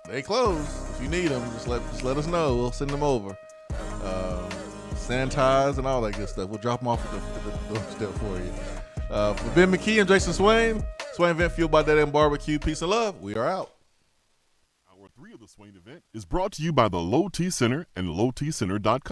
they clothes. If you need them, just let us know. We'll send them over. Sanitize and all that good stuff. We'll drop them off at the doorstep for you. For Ben McKee and Jason Swain, Swain Event fueled by Dead End Barbecue. Peace and love. We are out. Hour 3 of the Swain event is brought to you by the Low T Center and lowtcenter.com.